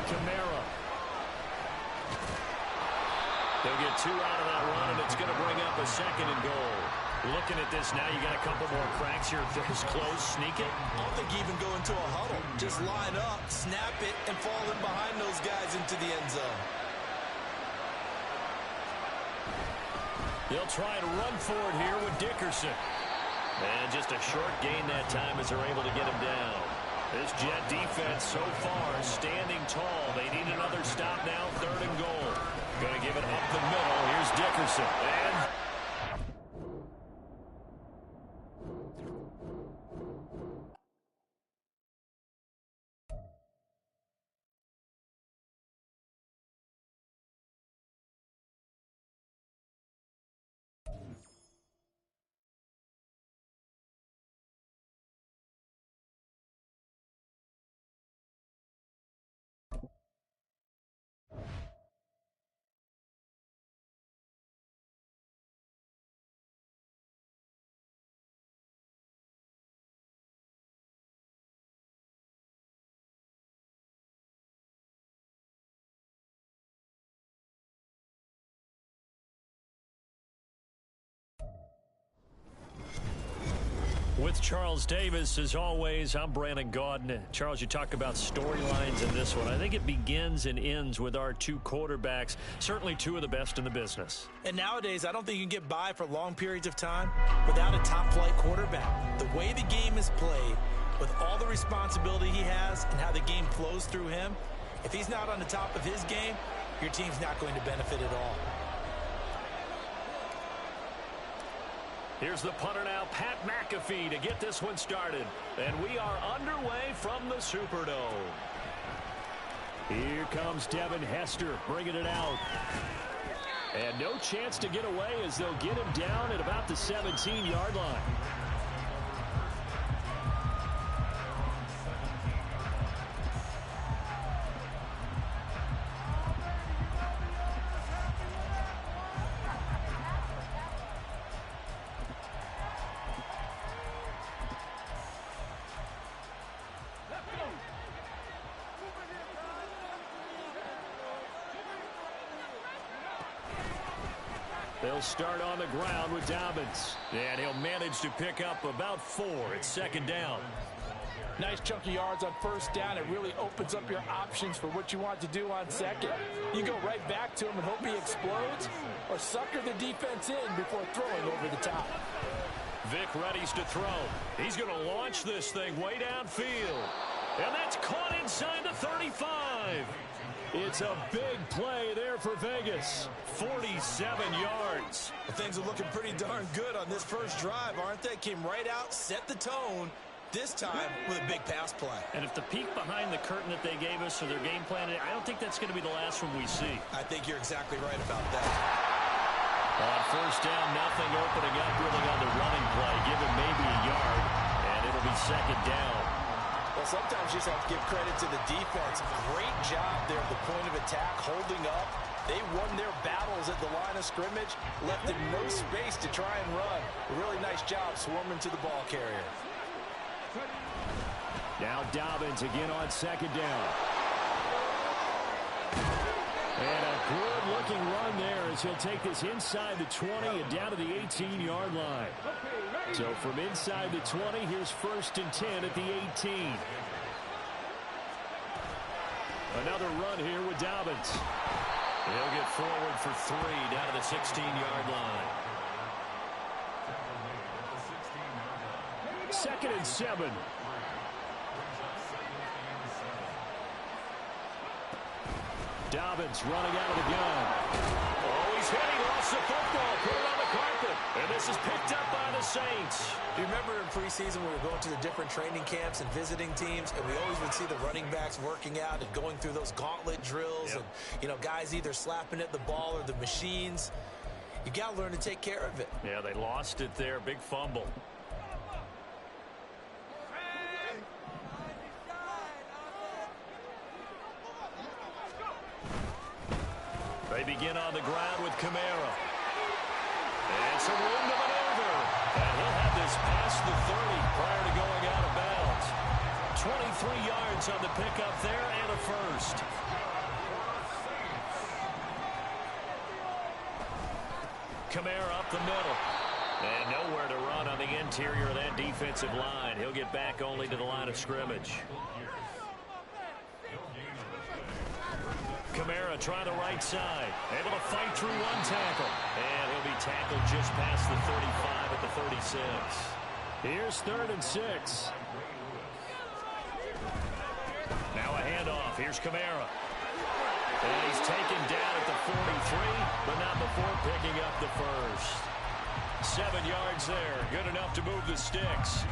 Kamara. They'll get 2 out of that run, and it's going to bring up a 2nd and goal. Looking at this now, you got a couple more cracks here. Throws close, sneak it. I don't think you even go into a huddle. Just line up, snap it, and fall in behind those guys into the end zone. They'll try and run for it here with Dickerson. And just a short gain that time as they're able to get him down. This Jet defense so far standing tall. They need another stop now, 3rd and goal. Going to give it up the middle. Here's Dickerson. And with Charles Davis, as always, I'm Brandon Gaudin. Charles, you talk about storylines in this one. I think it begins and ends with our 2 quarterbacks, certainly 2 of the best in the business. And nowadays, I don't think you can get by for long periods of time without a top-flight quarterback. The way the game is played, with all the responsibility he has and how the game flows through him, if he's not on the top of his game, your team's not going to benefit at all. Here's the punter now, Pat McAfee, to get this one started. And we are underway from the Superdome. Here comes Devin Hester bringing it out. And no chance to get away as they'll get him down at about the 17-yard line. They'll start on the ground with Dobbins. And he'll manage to pick up about 4. It's 2nd down. Nice chunky yards on 1st down. It really opens up your options for what you want to do on 2nd. You go right back to him and hope he explodes, or sucker the defense in before throwing over the top. Vic readies to throw. He's going to launch this thing way downfield. And that's caught inside the 35. It's a big play there for Vegas. 47 yards. Well, things are looking pretty darn good on this first drive, aren't they? Came right out, set the tone, this time with a big pass play. And if the peek behind the curtain that they gave us for their game plan, I don't think that's going to be the last one we see. I think you're exactly right about that. On 1st down, nothing opening up really on the running play. Give him maybe a yard, and it'll be 2nd down. Well, sometimes you just have to give credit to the defense. Great job there at the point of attack, holding up. They won their battles at the line of scrimmage, left them no space to try and run. A really nice job swarming to the ball carrier. Now Dobbins again on 2nd down. And a good-looking run there as he'll take this inside the 20 and down to the 18-yard line. So from inside the 20, here's 1st and 10 at the 18. Another run here with Dobbins. He'll get forward for 3 down to the 16-yard line. 2nd and 7. Dobbins running out of the gun. Oh, he's hit. He lost the football. Put it on the carpet. And this is picked up by the Saints. You remember in preseason we were going to the different training camps and visiting teams, and we always would see the running backs working out and going through those gauntlet drills. Yep. And, guys either slapping at the ball or the machines. You got to learn to take care of it. Yeah, they lost it there. Big fumble. begin on the ground with Kamara. And some room to maneuver. And he'll have this past the 30 prior to going out of bounds. 23 yards on the pickup there and a first. Kamara up the middle. And nowhere to run on the interior of that defensive line. He'll get back only to the line of scrimmage. Kamara trying the right side. Able to fight through one tackle. And he'll be tackled just past the 35 at the 36. Here's 3rd and 6. Now a handoff. Here's Kamara. And he's taken down at the 43, but not before picking up the first. 7 yards there. Good enough to move the sticks.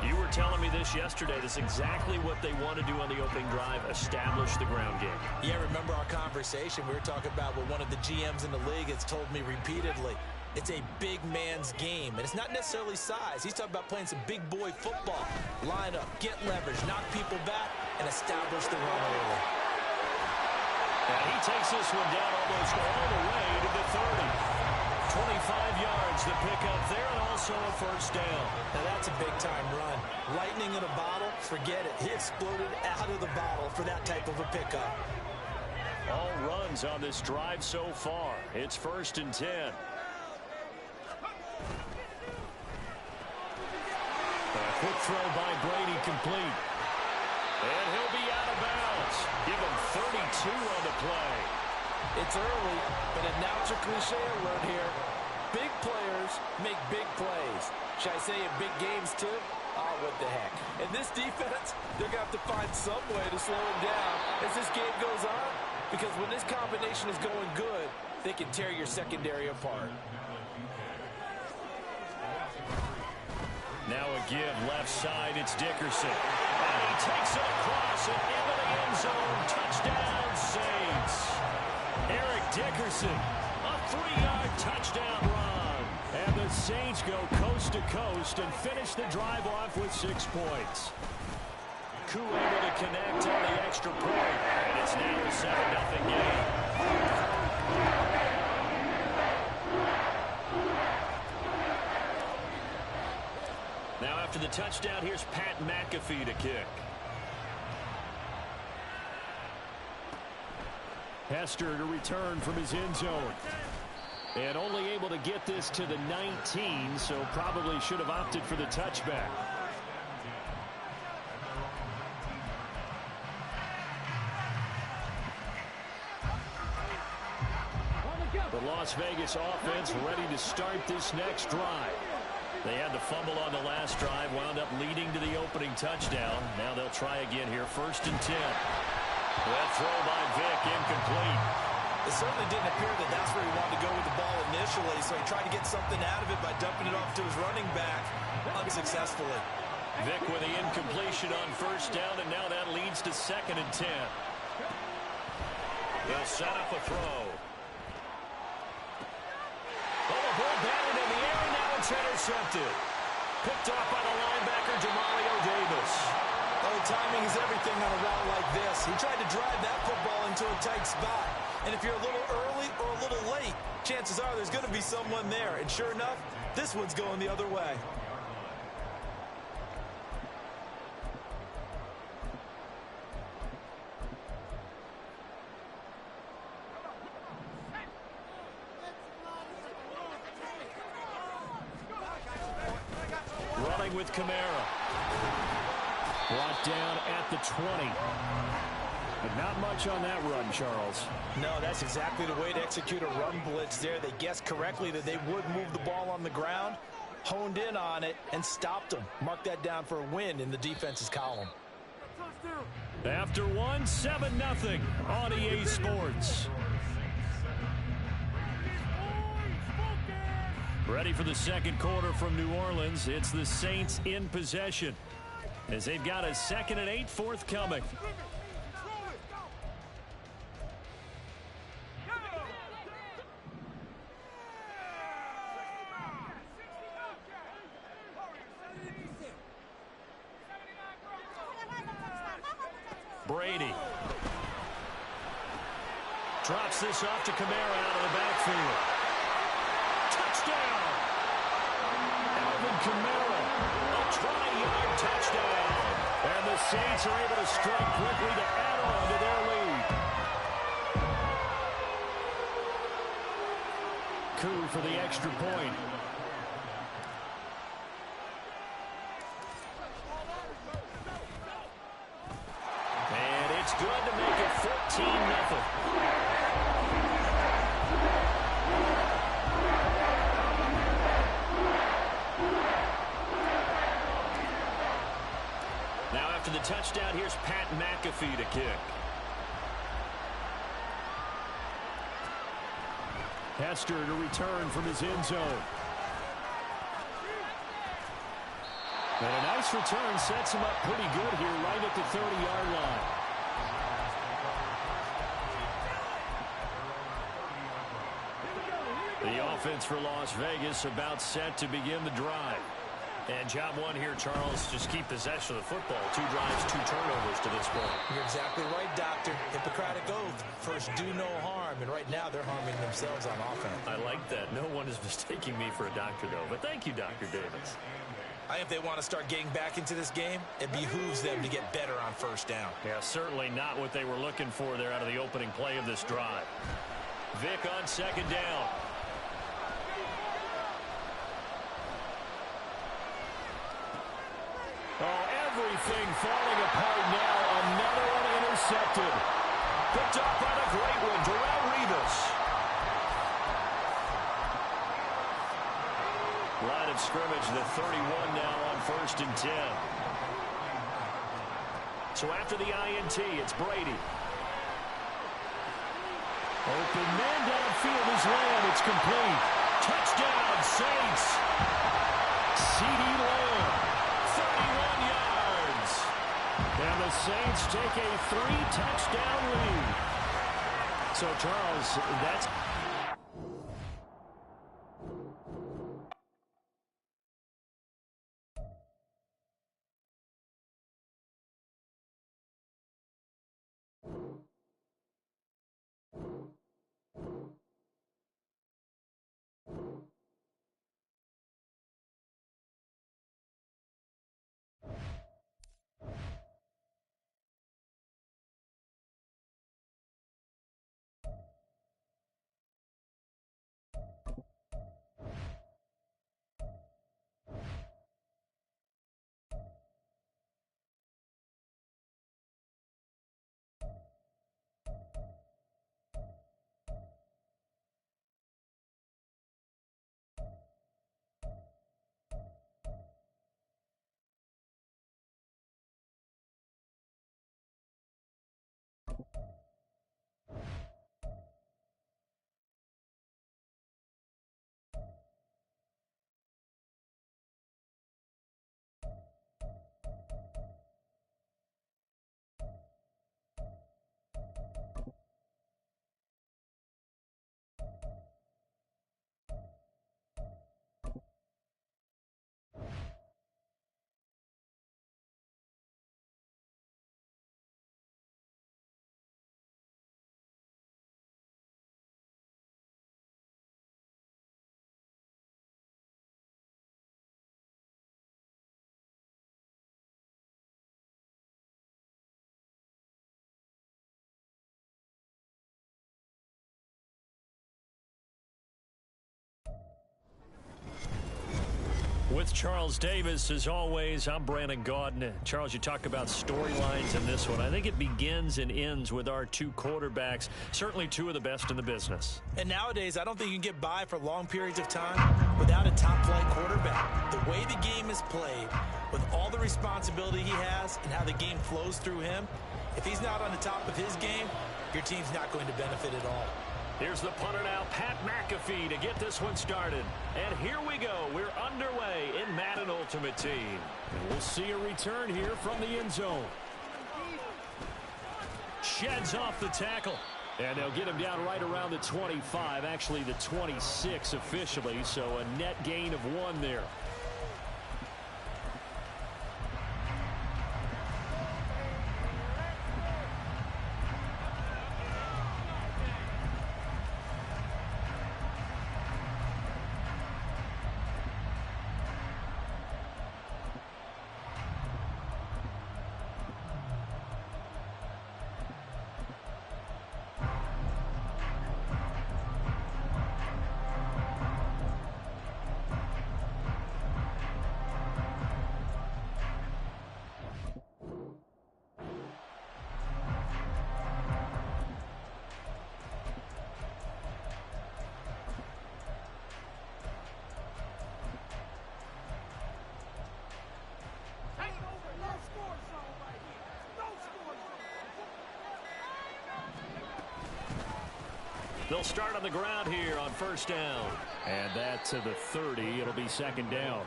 You were telling me this yesterday. This is exactly what they want to do on the opening drive, establish the ground game. Yeah, remember our conversation. We were talking about what one of the GMs in the league has told me repeatedly. It's a big man's game, and it's not necessarily size. He's talking about playing some big boy football. Line up, get leverage, knock people back, and establish the run early. And he takes this one down almost all the way to the 30. 25 yards to pick up there, and also a first down. Now that's a big-time run. Lightning in a bottle, forget it. He exploded out of the bottle for that type of a pickup. All runs on this drive so far. It's 1st and 10. A quick throw by Brady complete. And he'll be out of bounds. Give him 32 on the play. It's early, but a natural cliche alert here. Big players make big plays. Should I say in big games too? Oh, what the heck. In this defense, they're going to have to find some way to slow him down as this game goes on. Because when this combination is going good, they can tear your secondary apart. Now a give left side. It's Dickerson. And he takes it across and into the end zone. Touchdown, Saints. Eric Dickerson, a 3-yard touchdown run. And the Saints go coast to coast and finish the drive off with 6 points. Koo able to connect on the extra point. And it's now a 7-0 game. Now after the touchdown, here's Pat McAfee to kick. Hester to return from his end zone. And only able to get this to the 19, so probably should have opted for the touchback. The Las Vegas offense ready to start this next drive. They had the fumble on the last drive, wound up leading to the opening touchdown. Now they'll try again here, 1st and 10. That throw by Vick, incomplete. It certainly didn't appear that that's where he wanted to go with the ball initially, so he tried to get something out of it by dumping it off to his running back unsuccessfully. Vick with the incompletion on 1st down, and now that leads to 2nd and 10. They'll set up a throw. Oh, the ball batted in the air, and now it's intercepted. Picked off by the linebacker, Demario Davis. Oh, timing is everything on a route like this. He tried to drive that football into a tight spot. And if you're a little early or a little late, chances are there's going to be someone there. And sure enough, this one's going the other way. Running with Kamara. Brought down at the 20. But not much on that run, Charles. No, that's exactly the way to execute a run blitz there. They guessed correctly that they would move the ball on the ground, honed in on it, and stopped them. Mark that down for a win in the defense's column. After one, 7-0 on EA Sports. Ready for the second quarter from New Orleans. It's the Saints in possession, as they've got a 2nd and 8 forthcoming. Brady Drops this off to Kamara out of the backfield. Touchdown! Alvin Kamara, a 20-yard touchdown. And the Saints are able to strike quickly to add on to their lead. Coup for the extra point. And it's good to make it 14-0. Now after the touchdown, here's Pat McAfee to kick. Hester to return from his end zone. And a nice return sets him up pretty good here right at the 30-yard line. The offense for Las Vegas about set to begin the drive. And job one here, Charles, just keep possession of the football. 2 drives, 2 turnovers to this point. You're exactly right, Doctor. Hippocratic oath. First, do no harm. And right now, they're harming themselves on offense. I like that. No one is mistaking me for a doctor, though. But thank you, Dr. Davis. I think if they want to start getting back into this game, it behooves them to get better on first down. Yeah, certainly not what they were looking for there out of the opening play of this drive. Vic on second down. Oh, everything falling apart now. Another one intercepted. Picked up by the great one, Darrelle Revis. Line of scrimmage, the 31 now on 1st and 10. So after the INT, it's Brady. Open man downfield is Lamb. It's complete. Touchdown, Saints. CeeDee Lamb. 31 yards. And the Saints take a 3-touchdown lead. So, Charles, that's... With Charles Davis, as always, I'm Brandon Gaudin. Charles, you talk about storylines in this one. I think it begins and ends with our 2 quarterbacks, certainly 2 of the best in the business. And nowadays, I don't think you can get by for long periods of time without a top-flight quarterback. The way the game is played, with all the responsibility he has and how the game flows through him, if he's not on the top of his game, your team's not going to benefit at all. Here's the punter now, Pat McAfee, to get this one started. And here we go. We're underway in Madden Ultimate Team. And we'll see a return here from the end zone. Sheds off the tackle. And they'll get him down right around the 25, actually the 26 officially, so a net gain of 1 there. They'll start on the ground here on first down. And that to the 30. It'll be second down.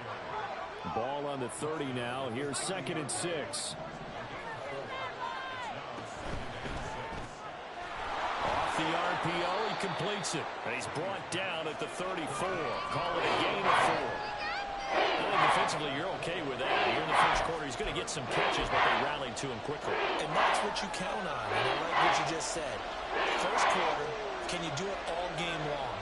Ball on the 30 now. Here's 2nd and 6. Off the RPO, he completes it. And he's brought down at the 34. Call it a gain of 4. I think defensively, you're okay with that. Here in the first quarter, he's going to get some catches, but they rallied to him quickly. And that's what you count on. And I like what you just said. First quarter, can you do it all game long?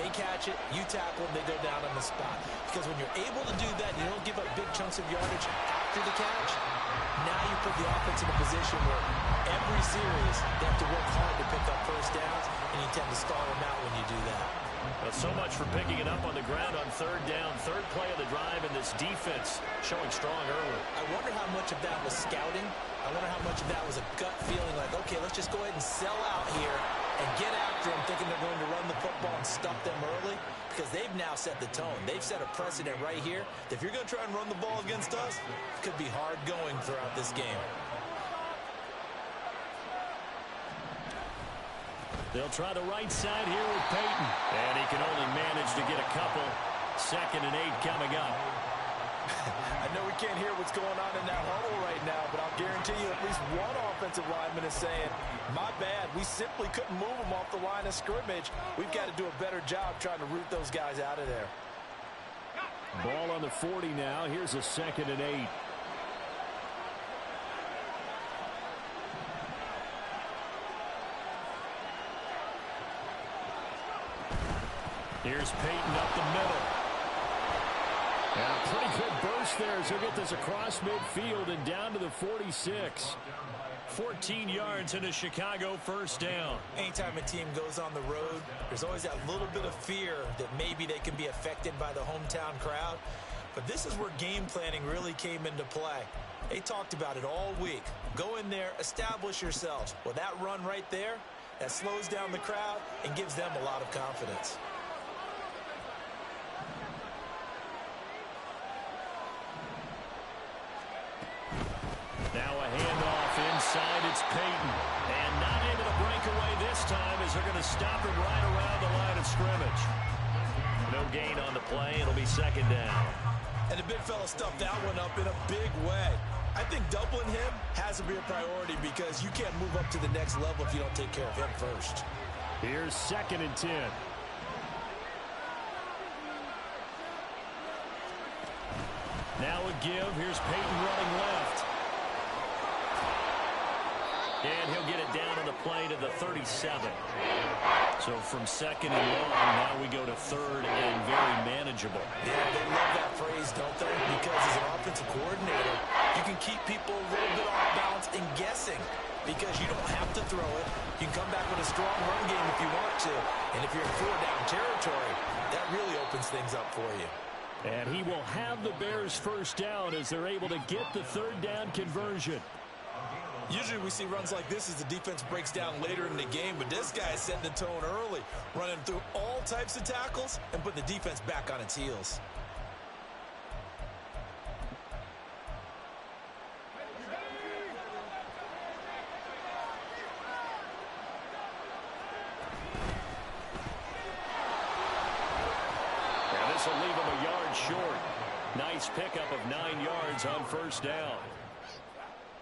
They catch it, you tackle them, they go down on the spot. Because when you're able to do that, you don't give up big chunks of yardage after the catch, now you put the offense in a position where every series they have to work hard to pick up first downs, and you tend to stall them out when you do that. Well, so much for picking it up on the ground on third down. Third play of the drive, and this defense showing strong early. I wonder how much of that was scouting. I wonder how much of that was a gut feeling like, okay, let's just go ahead and sell out here and get after them, thinking they're going to run the football and stuff them early, because they've now set the tone. They've set a precedent right here. If you're going to try and run the ball against us, it could be hard going throughout this game. They'll try the right side here with Peyton. And he can only manage to get a couple. 2nd and 8 coming up. I know we can't hear what's going on in that huddle right now, but I'll guarantee you at least one offensive lineman is saying, my bad, we simply couldn't move them off the line of scrimmage. We've got to do a better job trying to root those guys out of there. Ball on the 40 now. Here's a 2nd and 8. Here's Peyton up the middle. And a pretty good burst there as he'll get this across midfield and down to the 46. 14 yards in a Chicago first down. Anytime a team goes on the road, there's always that little bit of fear that maybe they can be affected by the hometown crowd. But this is where game planning really came into play. They talked about it all week. Go in there, establish yourselves. Well, that run right there, that slows down the crowd and gives them a lot of confidence. Now a handoff inside. It's Peyton. And not able to break away this time as they're going to stop him right around the line of scrimmage. No gain on the play. It'll be 2nd down. And the big fella stuffed that one up in a big way. I think doubling him has to be a priority because you can't move up to the next level if you don't take care of him first. Here's 2nd and 10. Now a give. Here's Peyton running left. And he'll get it down on the play to the 37. So from 2nd and long, now we go to 3rd and very manageable. Yeah, they love that phrase, don't they? Because as an offensive coordinator, you can keep people a little bit off balance and guessing because you don't have to throw it. You can come back with a strong run game if you want to. And if you're in 4-down territory, that really opens things up for you. And he will have the Bears first down as they're able to get the 3rd down conversion. Usually we see runs like this as the defense breaks down later in the game, but this guy is setting the tone early, running through all types of tackles and putting the defense back on its heels. And this will leave him a yard short. Nice pickup of 9 yards on first down.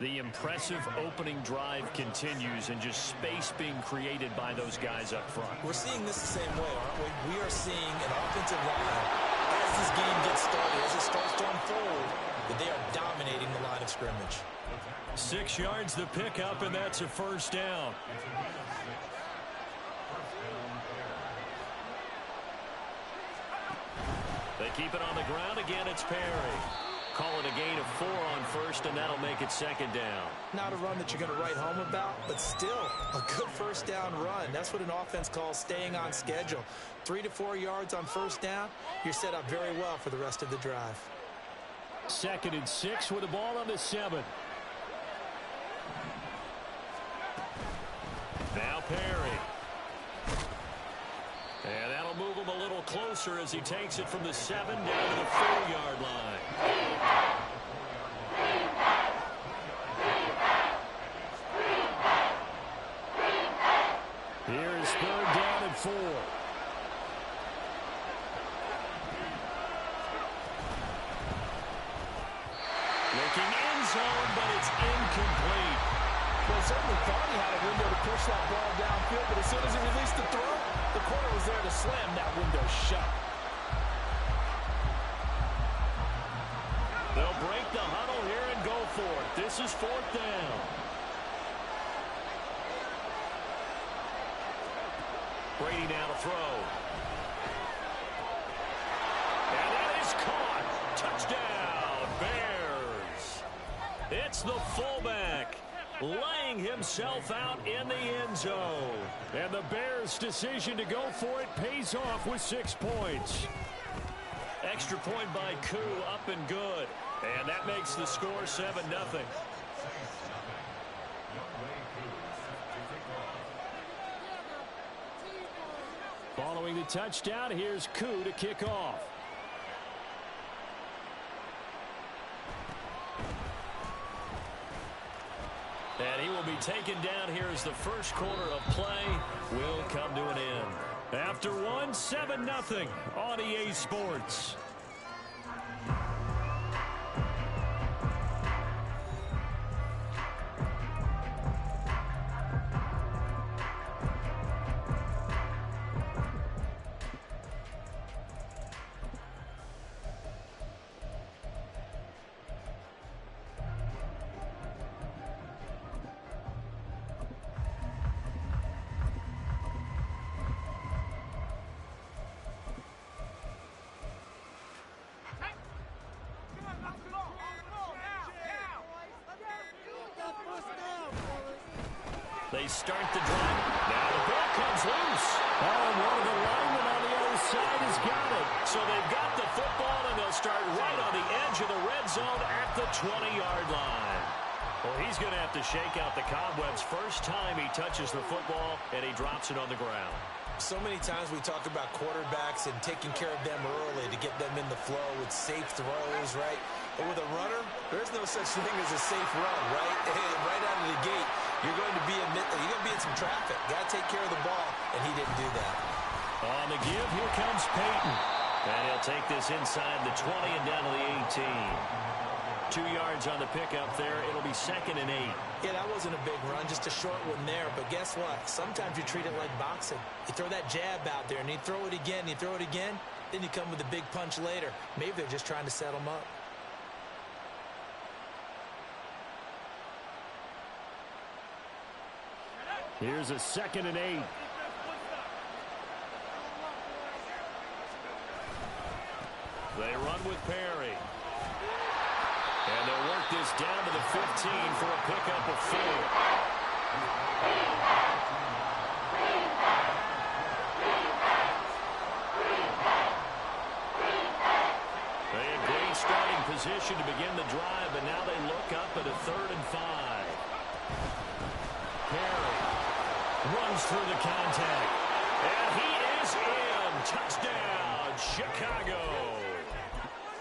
The impressive opening drive continues and just space being created by those guys up front. We're seeing this the same way, aren't we? We are seeing an offensive line as this game gets started, as it starts to unfold, that they are dominating the line of scrimmage. 6 yards the pickup, and that's a first down. They keep it on the ground again. It's Perry. Call it a gain of 4 on first, and that'll make it 2nd down. Not a run that you're going to write home about, but still a good first down run. That's what an offense calls staying on schedule. 3 to 4 yards on first down, you're set up very well for the rest of the drive. 2nd and 6 with the ball on the 7. Now Perry. And that'll move him a little closer as he takes it from the 7 down to the 4-yard line. Here's 3rd down 4. Looking end zone, but it's incomplete. Well, he certainly thought he had a window to push that ball downfield, but as soon as he released the throw, the corner was there to slam that window shut. They'll break the huddle here and go for it. This is 4th down. Brady now to throw. And that is caught. Touchdown, Bears. It's the fullback laying himself out in the end zone. And the Bears' decision to go for it pays off with 6 points. Extra point by Koo, up and good. And that makes the score 7-0. Following the touchdown, here's Koo to kick off. And he will be taken down here as the first quarter of play will come to an end. After 7-0 on EA Sports. They start the drive. Now the ball comes loose. Oh, and one of the linemen on the other side has got it. So they've got the football, and they'll start right on the edge of the red zone at the 20-yard line. Well, he's going to have to shake out the cobwebs first time he touches the football, and he drops it on the ground. So many times we talk about quarterbacks and taking care of them early to get them in the flow with safe throws, right? But with a runner, there's no such thing as a safe run, right? Right out of the gate, you're going to be in some traffic. Got to take care of the ball, and he didn't do that. On the give, here comes Peyton. And he'll take this inside the 20 and down to the 18. 2 yards on the pickup there. It'll be 2nd and 8. Yeah, that wasn't a big run, just a short one there. But guess what? Sometimes you treat it like boxing. You throw that jab out there, and you throw it again, you throw it again, then you come with a big punch later. Maybe they're just trying to set them up. Here's a 2nd and 8. They run with Perry. And they'll work this down to the 15 for a pickup of 4. They had great starting position to begin the drive, but now they look up at a 3rd and 5. Perry runs through the contact. And he is in. Touchdown, Chicago.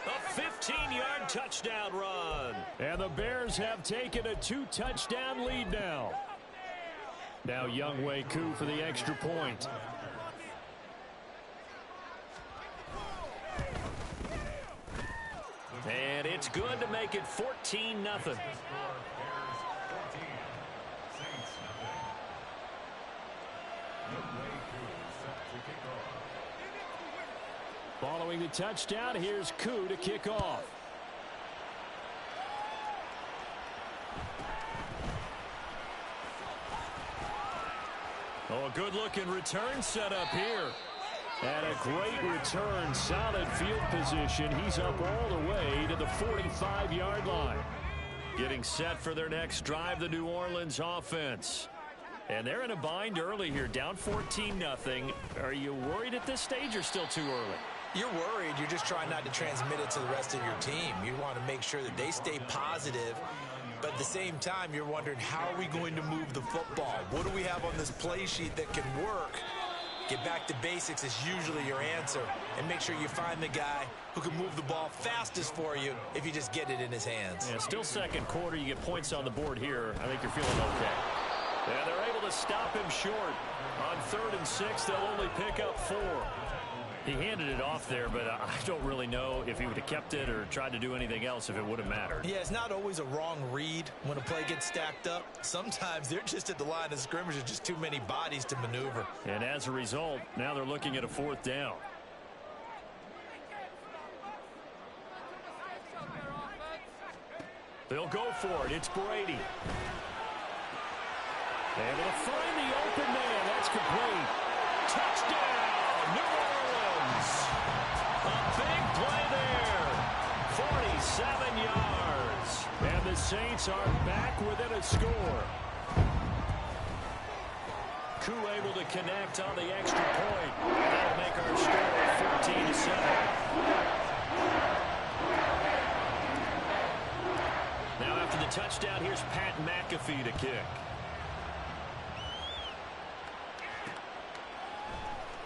A 15-yard touchdown run. And the Bears have taken a 2-touchdown lead now. Now Younghoe Koo for the extra point. And it's good to make it 14-0. Following the touchdown, here's Koo to kick off. Oh, a good-looking return set up here. And a great return, solid field position. He's up all the way to the 45-yard line. Getting set for their next drive, the New Orleans offense. And they're in a bind early here, down 14-0. Are you worried at this stage or still too early? You're worried. You're just trying not to transmit it to the rest of your team. You want to make sure that they stay positive. But at the same time, you're wondering, how are we going to move the football? What do we have on this play sheet that can work? Get back to basics is usually your answer. And make sure you find the guy who can move the ball fastest for you if you just get it in his hands. Yeah, still second quarter. You get points on the board here. I think you're feeling okay. And they're able to stop him short. On 3rd and 6, they'll only pick up 4. He handed it off there, but I don't really know if he would have kept it or tried to do anything else if it would have mattered. Yeah, it's not always a wrong read when a play gets stacked up. Sometimes they're just at the line of scrimmage. There's just too many bodies to maneuver. And as a result, now they're looking at a 4th down. They'll go for it. It's Brady. Able to find the open man. That's complete. Touchdown, New Orleans. A big play there. 47 yards. And the Saints are back within a score. Koo able to connect on the extra point. That'll make our score 14-7. Now after the touchdown, here's Pat McAfee to kick.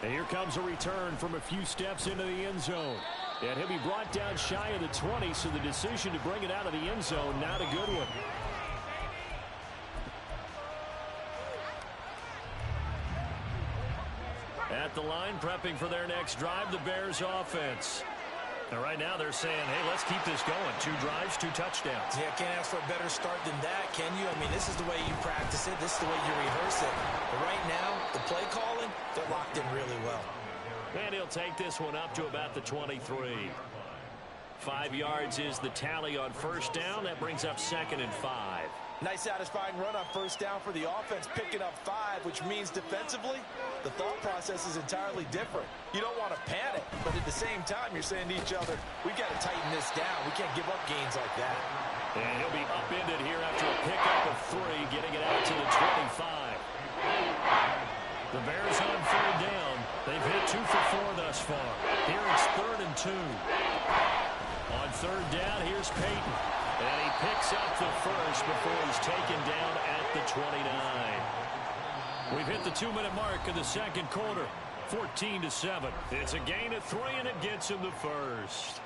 And here comes a return from a few steps into the end zone. And he'll be brought down shy of the 20, so the decision to bring it out of the end zone, not a good one. At the line, prepping for their next drive, the Bears offense. And right now they're saying, hey, let's keep this going. 2 drives, 2 touchdowns. Yeah, can't ask for a better start than that, can you? I mean, this is the way you practice it. This is the way you rehearse it. But right now, the play calling, they're locked in really well. And he'll take this one up to about the 23. 5 yards is the tally on 1st down. That brings up 2nd and 5. Nice satisfying run on 1st down for the offense, picking up 5, which means defensively, the thought process is entirely different. You don't want to panic, but at the same time, you're saying to each other, we got to tighten this down. We can't give up gains like that. And he'll be upended here after a pickup of 3, getting it out to the 25. The Bears on 3rd down. They've hit 2 for 4 thus far. Here it's 3rd and 2. On 3rd down, here's Peyton. And he picks up the first before he's taken down at the 29. We've hit the 2-minute mark of the 2nd quarter. 14-7. It's a gain of 3, and it gets him the first.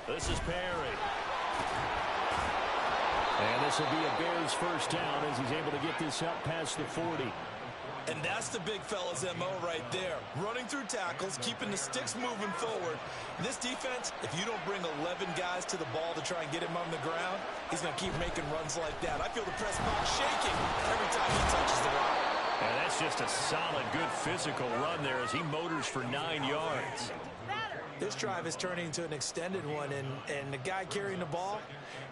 This is Perry. And this will be a Bears 1st down as he's able to get this up past the 40. And that's the big fella's MO right there. Running through tackles, keeping the sticks moving forward. This defense, if you don't bring 11 guys to the ball to try and get him on the ground, he's going to keep making runs like that. I feel the press box shaking every time he touches the rock. And that's just a solid, good physical run there as he motors for 9 yards. This drive is turning into an extended one, and the guy carrying the ball,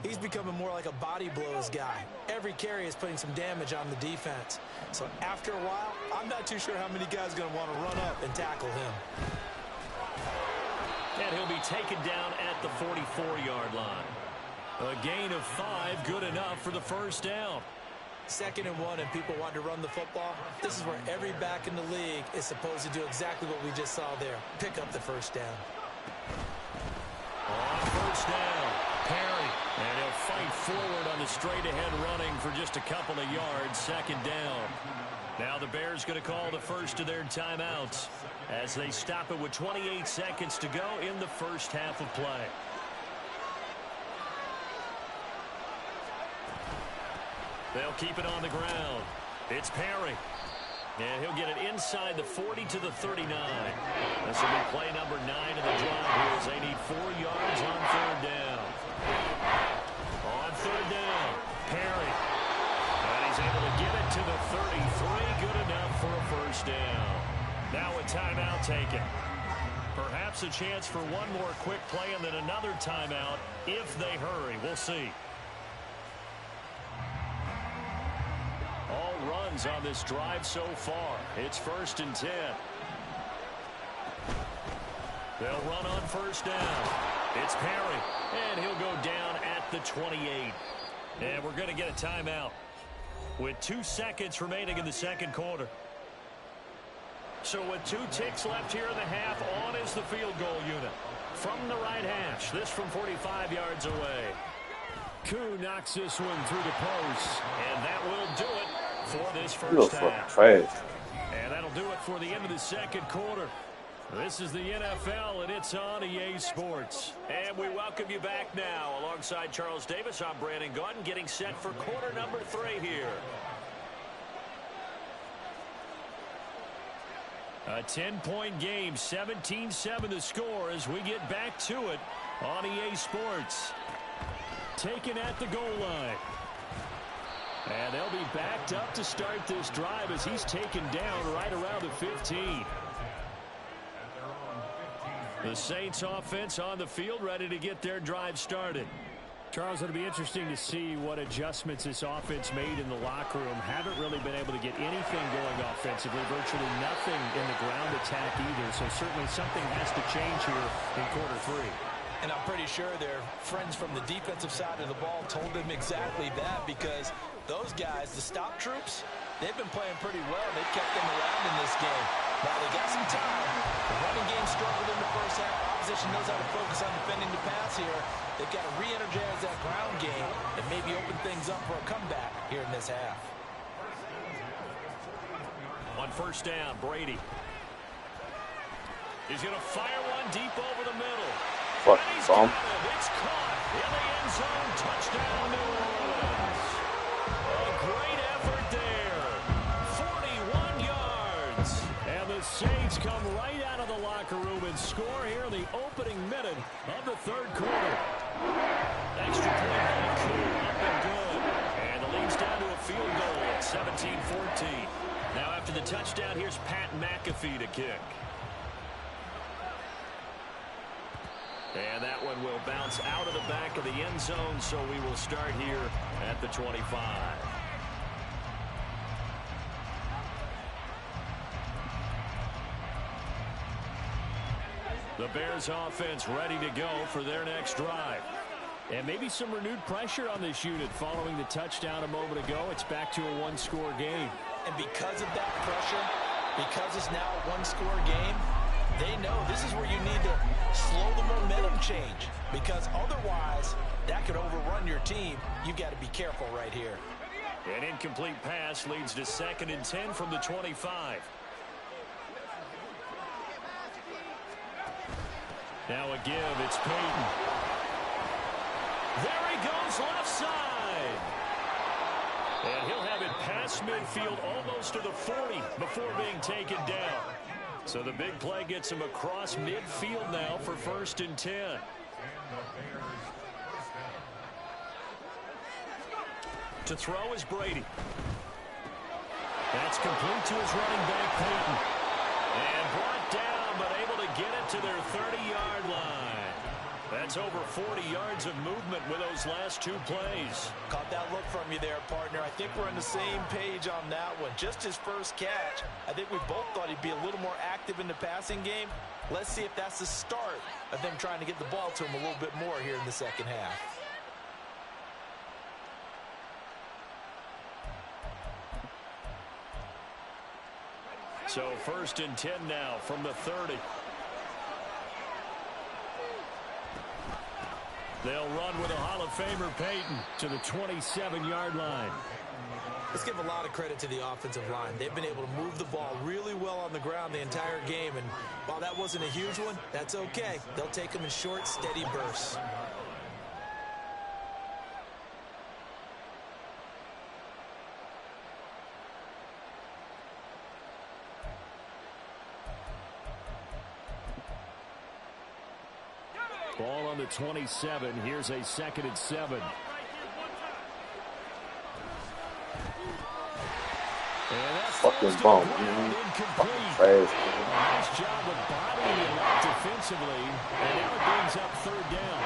he's becoming more like a body blows guy. Every carry is putting some damage on the defense. So after a while, I'm not too sure how many guys are going to want to run up and tackle him. And he'll be taken down at the 44-yard line. A gain of 5, good enough for the 1st down. 2nd and 1, and people want to run the football. This is where every back in the league is supposed to do exactly what we just saw there. Pick up the 1st down. On 1st down, Perry. And he'll fight forward on the straight-ahead running for just a couple of yards. 2nd down. Now the Bears going to call the first of their timeouts as they stop it with 28 seconds to go in the first half of play. They'll keep it on the ground. It's Perry. And he'll get it inside the 40 to the 39. This will be play number 9 of the drive here as they need 4 yards on 3rd down. On 3rd down, Perry. And he's able to get it to the 33. Good enough for a 1st down. Now a timeout taken. Perhaps a chance for one more quick play and then another timeout if they hurry. We'll see. All runs on this drive so far. It's 1st and 10. They'll run on 1st down. It's Perry, and he'll go down at the 28. And we're going to get a timeout with 2 seconds remaining in the 2nd quarter. So with 2 ticks left here in the half, on is the field goal unit. From the right hash, this from 45 yards away. Koo knocks this one through the post, and that will do it. for this You look first fucking half. trash. And that'll do it for the end of the second quarter. This is the NFL, and it's on EA Sports. And we welcome you back now. Alongside Charles Davis, I'm Brandon Gaudin, getting set for quarter number 3 here. A 10-point game, 17-7 the score as we get back to it on EA Sports. Taken at the goal line. And they'll be backed up to start this drive as he's taken down right around the 15. The Saints offense on the field, ready to get their drive started. Charles, it'll be interesting to see what adjustments this offense made in the locker room. Haven't really been able to get anything going offensively, virtually nothing in the ground attack either. So certainly something has to change here in quarter 3. And I'm pretty sure their friends from the defensive side of the ball told them exactly that, because those guys, the stop troops, they've been playing pretty well. They've kept them around in this game. Now they got some time. The running game struggled in the first half. Opposition knows how to focus on defending the pass here. They've got to re-energize that ground game and maybe open things up for a comeback here in this half. On first down, Brady. He's going to fire one deep over the middle. Fucking bomb. It's caught in the end zone. Touchdown, New Orleans. A great effort there. 41 yards. And the Saints come right out of the locker room and score here in the opening minute of the third quarter. Extra point by Cool, up and good. And the lead's down to a field goal at 17-14. Now after the touchdown, here's Pat McAfee to kick. And that one will bounce out of the back of the end zone, so we will start here at the 25. The Bears offense ready to go for their next drive. And maybe some renewed pressure on this unit following the touchdown a moment ago. It's back to a one-score game. And because of that pressure, because it's now a one-score game, they know this is where you need to slow the momentum change, because otherwise that could overrun your team. You've got to be careful right here. An incomplete pass leads to 2nd and 10 from the 25. Now a give, it's Peyton. There he goes left side. And he'll have it past midfield almost to the 40 before being taken down. So the big play gets him across midfield now for 1st and 10. To throw is Brady. That's complete to his running back, Peyton. And brought down, but able to get it to their 30-yard line. That's over 40 yards of movement with those last 2 plays. Caught that look from you there, partner. I think we're on the same page on that one. Just his first catch. I think we both thought he'd be a little more active in the passing game. Let's see if that's the start of them trying to get the ball to him a little bit more here in the second half. So 1st and 10 now from the 30. They'll run with a Hall of Famer, Peyton, to the 27-yard line. Let's give a lot of credit to the offensive line. They've been able to move the ball really well on the ground the entire game. And while that wasn't a huge one, that's okay. They'll take them in short, steady bursts. Ball on the 27. Here's a 2nd and 7. Fucking bomb. Fucking trash. Nice job of bodying it up defensively. And now it brings up 3rd down.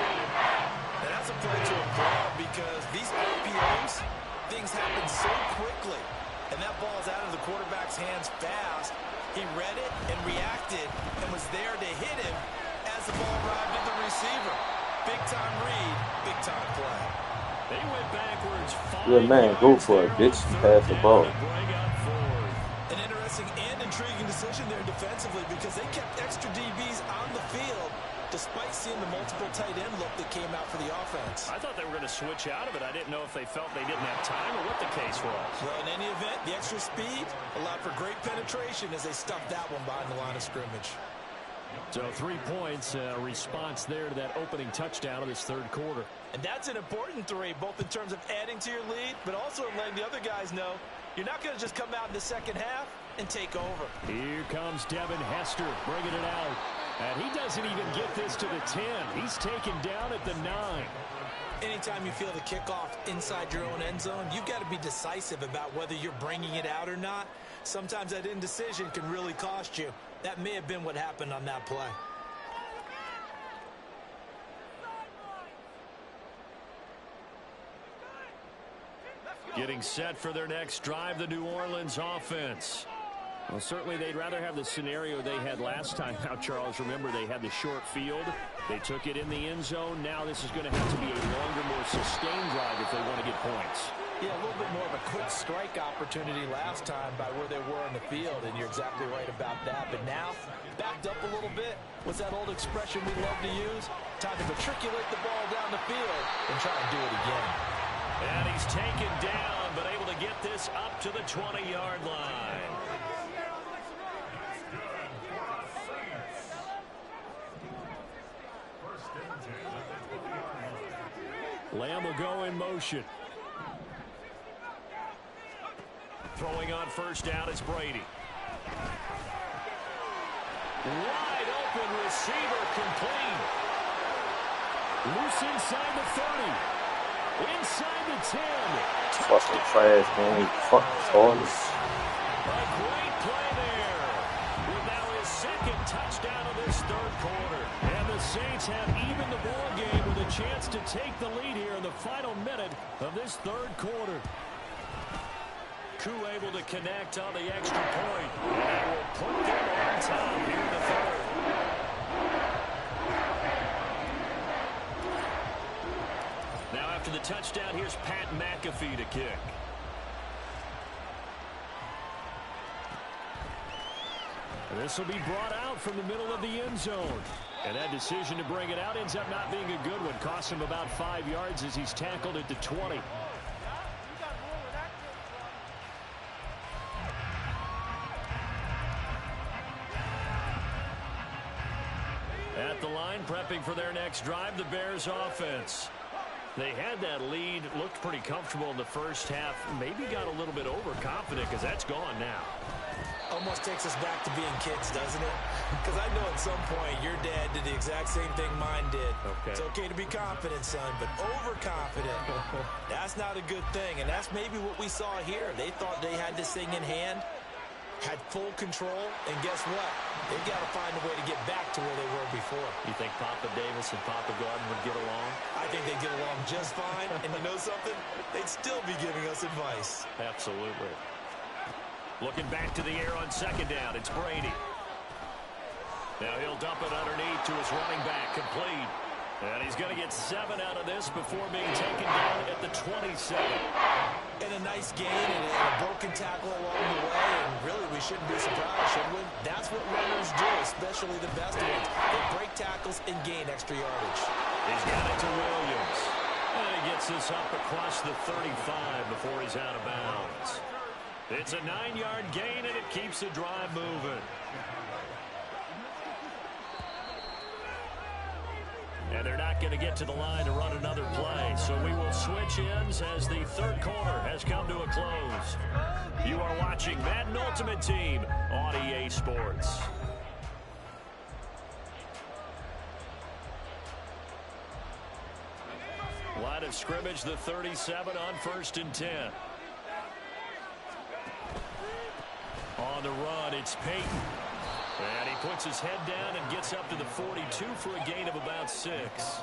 And that's a play to applaud, because these RPOs, things happen so quickly. And that ball's out of the quarterback's hands fast. He read it and reacted and was there to hit him as the ball arrived at the receiver. Big-time read, big-time play. They went backwards. Your man, go for it, bitch. Pass the ball. An interesting and intriguing decision there defensively, because they kept extra DBs on the field despite seeing the multiple tight end look that came out for the offense. I thought they were going to switch out of it. I didn't know if they felt they didn't have time or what the case was. Well, in any event, the extra speed allowed for great penetration as they stuffed that one behind the line of scrimmage. So 3 points, response there to that opening touchdown of this third quarter. And that's an important 3, both in terms of adding to your lead, but also letting the other guys know you're not going to just come out in the second half and take over. Here comes Devin Hester bringing it out. And he doesn't even get this to the 10. He's taken down at the 9. Anytime you feel the kickoff inside your own end zone, you've got to be decisive about whether you're bringing it out or not. Sometimes that indecision can really cost you. That may have been what happened on that play. Getting set for their next drive, the New Orleans offense. Well, certainly they'd rather have the scenario they had last time out, Charles. Remember, they had the short field. They took it in the end zone. Now this is going to have to be a longer, more sustained drive if they want to get points. Yeah, a little bit more of a quick strike opportunity last time by where they were in the field, and you're exactly right about that. But now, backed up a little bit. What's that old expression we love to use? Time to matriculate the ball down the field and try and do it again. And he's taken down, but able to get this up to the 20-yard line. Lamb will go in motion. Throwing on first down is Brady. Wide open receiver complete. Loose inside the 30. Inside the 10. Fucking trash, man. He fucking started. A great play there. With now his second touchdown of this third quarter. And the Saints have evened the ball game with a chance to take the lead here in the final minute of this third quarter. Koo able to connect on the extra point. And that will put them on top here in the third. Now after the touchdown, here's Pat McAfee to kick. And this will be brought out from the middle of the end zone. And that decision to bring it out ends up not being a good one. Costs him about 5 yards as he's tackled at the 20. At the line, prepping for their next drive, the Bears offense. They had that lead, looked pretty comfortable in the first half, maybe got a little bit overconfident because that's gone now. Almost takes us back to being kids, doesn't it? Because I know at some point your dad did the exact same thing mine did. Okay. It's okay to be confident, son, but overconfident, that's not a good thing. And that's maybe what we saw here. They thought they had this thing in hand, had full control, and guess what? They've got to find a way to get back to where they were before. You think Papa Davis and Papa Gordon would get along? I think they'd get along just fine. And you know something? They'd still be giving us advice. Absolutely. Looking back to the air on second down, it's Brady. Now he'll dump it underneath to his running back, complete. And he's going to get 7 out of this before being taken down at the 27. And a nice gain and a broken tackle along the way. And really, we shouldn't be surprised, should we? That's what runners do, especially the best ones. They break tackles and gain extra yardage. He's got it to Williams. And he gets this up across the 35 before he's out of bounds. It's a 9-yard gain, and it keeps the drive moving. And they're not going to get to the line to run another play. So we will switch ends as the third quarter has come to a close. You are watching Madden Ultimate Team on EA Sports. Line of scrimmage, the 37 on 1st and 10. On the run, it's Peyton. And he puts his head down and gets up to the 42 for a gain of about 6.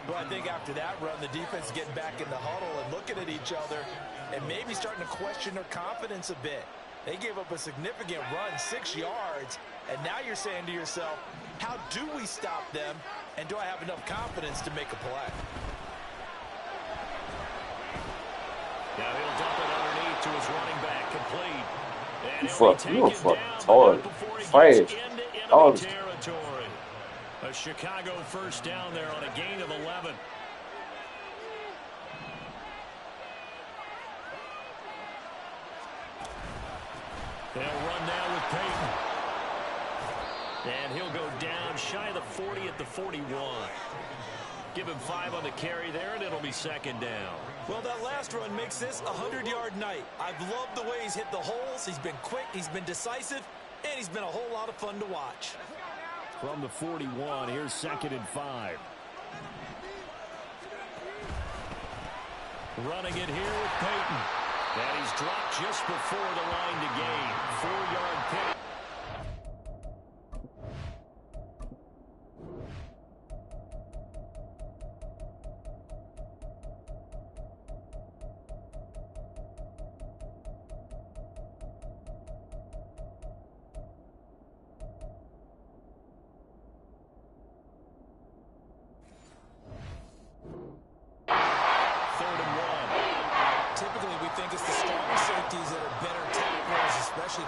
Well, I think after that run, the defense is getting back in the huddle and looking at each other and maybe starting to question their confidence a bit. They gave up a significant run, 6 yards, and now you're saying to yourself, how do we stop them, and do I have enough confidence to make a play? Now he'll dump it underneath to his running back, complete. And You a fucking tard. Trash. territory. A Chicago first down there on a gain of 11. They'll run now with Peyton. And he'll go down shy of the 40 at the 41. Give him 5 on the carry there, and it'll be second down. Well, that last run makes this a 100-yard night. I've loved the way he's hit the holes. He's been quick, he's been decisive, and he's been a whole lot of fun to watch. From the 41, here's 2nd and 5. Running it here with Peyton. And he's dropped just before the line to gain. 4-yard pick.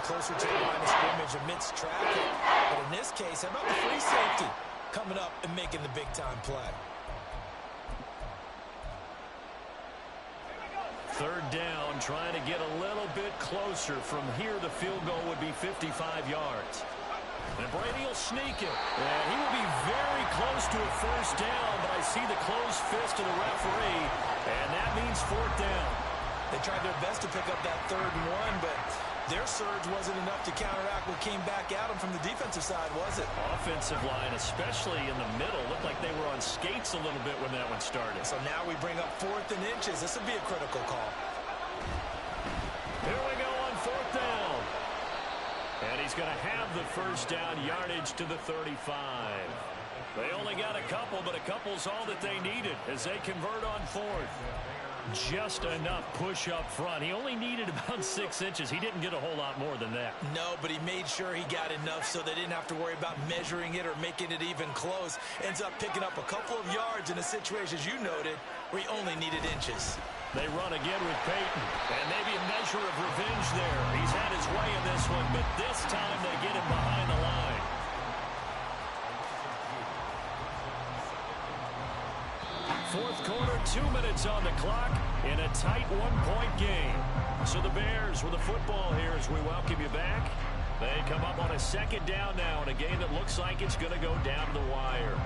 Closer to the line of scrimmage amidst traffic. But in this case, how about the free safety coming up and making the big-time play? 3rd down, trying to get a little bit closer. From here, the field goal would be 55 yards. And Brady will sneak it. And he will be very close to a first down, but I see the closed fist of the referee, and that means 4th down. They tried their best to pick up that 3rd and 1, but their surge wasn't enough to counteract what came back at them from the defensive side, was it? Offensive line, especially in the middle, looked like they were on skates a little bit when that one started. So now we bring up 4th and inches. This would be a critical call. Here we go on 4th down. And he's going to have the first down yardage to the 35. They only got a couple, but a couple's all that they needed as they convert on 4th. Just enough push up front. He only needed about 6 inches. He didn't get a whole lot more than that. No, but he made sure he got enough so they didn't have to worry about measuring it or making it even close. Ends up picking up a couple of yards in a situation, as you noted, where he only needed inches. They run again with Peyton, and maybe a measure of revenge there. He's had his way in this one, but this time they get him behind the line. Fourth quarter, 2 minutes on the clock in a tight 1-point game. So the Bears with the football here as we welcome you back. They come up on a 2nd down now in a game that looks like it's going to go down to the wire.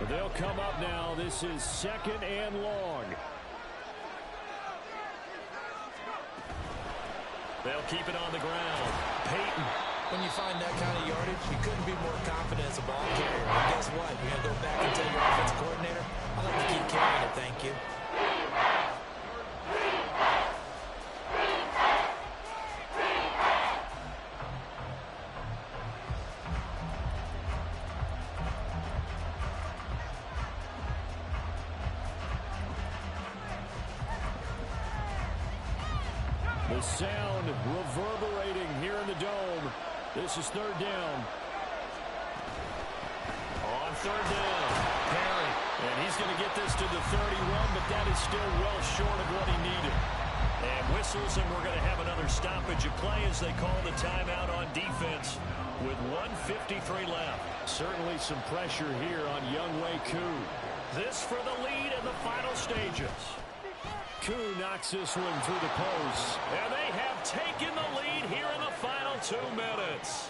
They'll come up now. This is 2nd and long. They'll keep it on the ground. Peyton. When you find that kind of yardage, you couldn't be more confident as a ball carrier. And guess what? You're going to go back and tell your offensive coordinator, I'd like to keep carrying it, thank you. The sound reverberating here in the dome. This is 3rd down. On 3rd down, Perry. And he's going to get this to the 31, but that is still well short of what he needed. And whistles, and we're going to have another stoppage of play as they call the timeout on defense with 1:53 left. Certainly some pressure here on Younghoe Koo. This for the lead in the final stages. Koo knocks this one through the post. And they have taken the lead here in the final 2 minutes.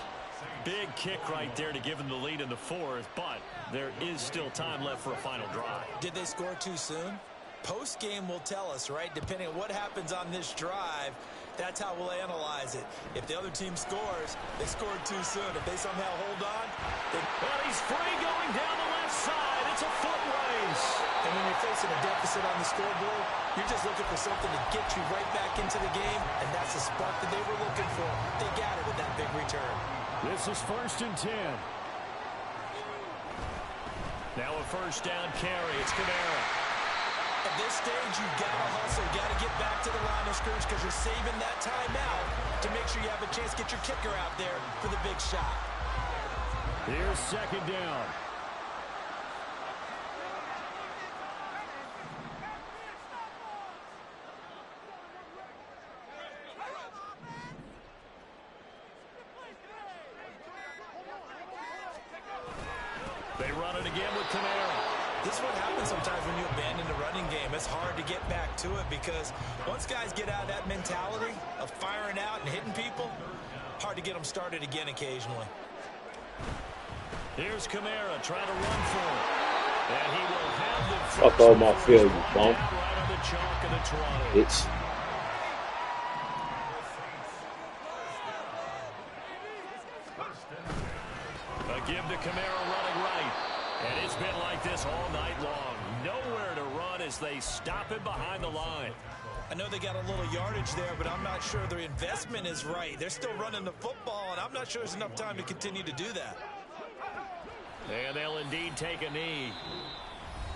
Big kick right there to give them the lead in the 4th, but there is still time left for a final drive. Did they score too soon? Post-game will tell us, right? Depending on what happens on this drive, that's how we'll analyze it. If the other team scores, they scored too soon. If they somehow hold on, well, he's free going down the left side. It's a foot race. And when you're facing a deficit on the scoreboard, you're just looking for something to get you right back into the game, and that's the spark that they were looking for. They got it with that big return. This is 1st and 10. Now a first down carry. It's Kamara. At this stage, you've got to hustle. You've got to get back to the line of scrimmage because you're saving that timeout to make sure you have a chance to get your kicker out there for the big shot. Here's 2nd down. They run it again with Kamara. This is what happens sometimes when you abandon the running game. It's hard to get back to it because once guys get out of that mentality of firing out and hitting people, hard to get them started again occasionally. Here's Kamara trying to run for it. And he will have the Fuck all my field, you bump. right on the chalk of the Toronto. Bitch. A give to Kamara running right. And it's been like this all night long. Nowhere to run as they stop him behind the line. I know they got a little yardage there, but I'm not sure their investment is right. They're still running the football, and I'm not sure there's enough time to continue to do that. And they'll indeed take a knee.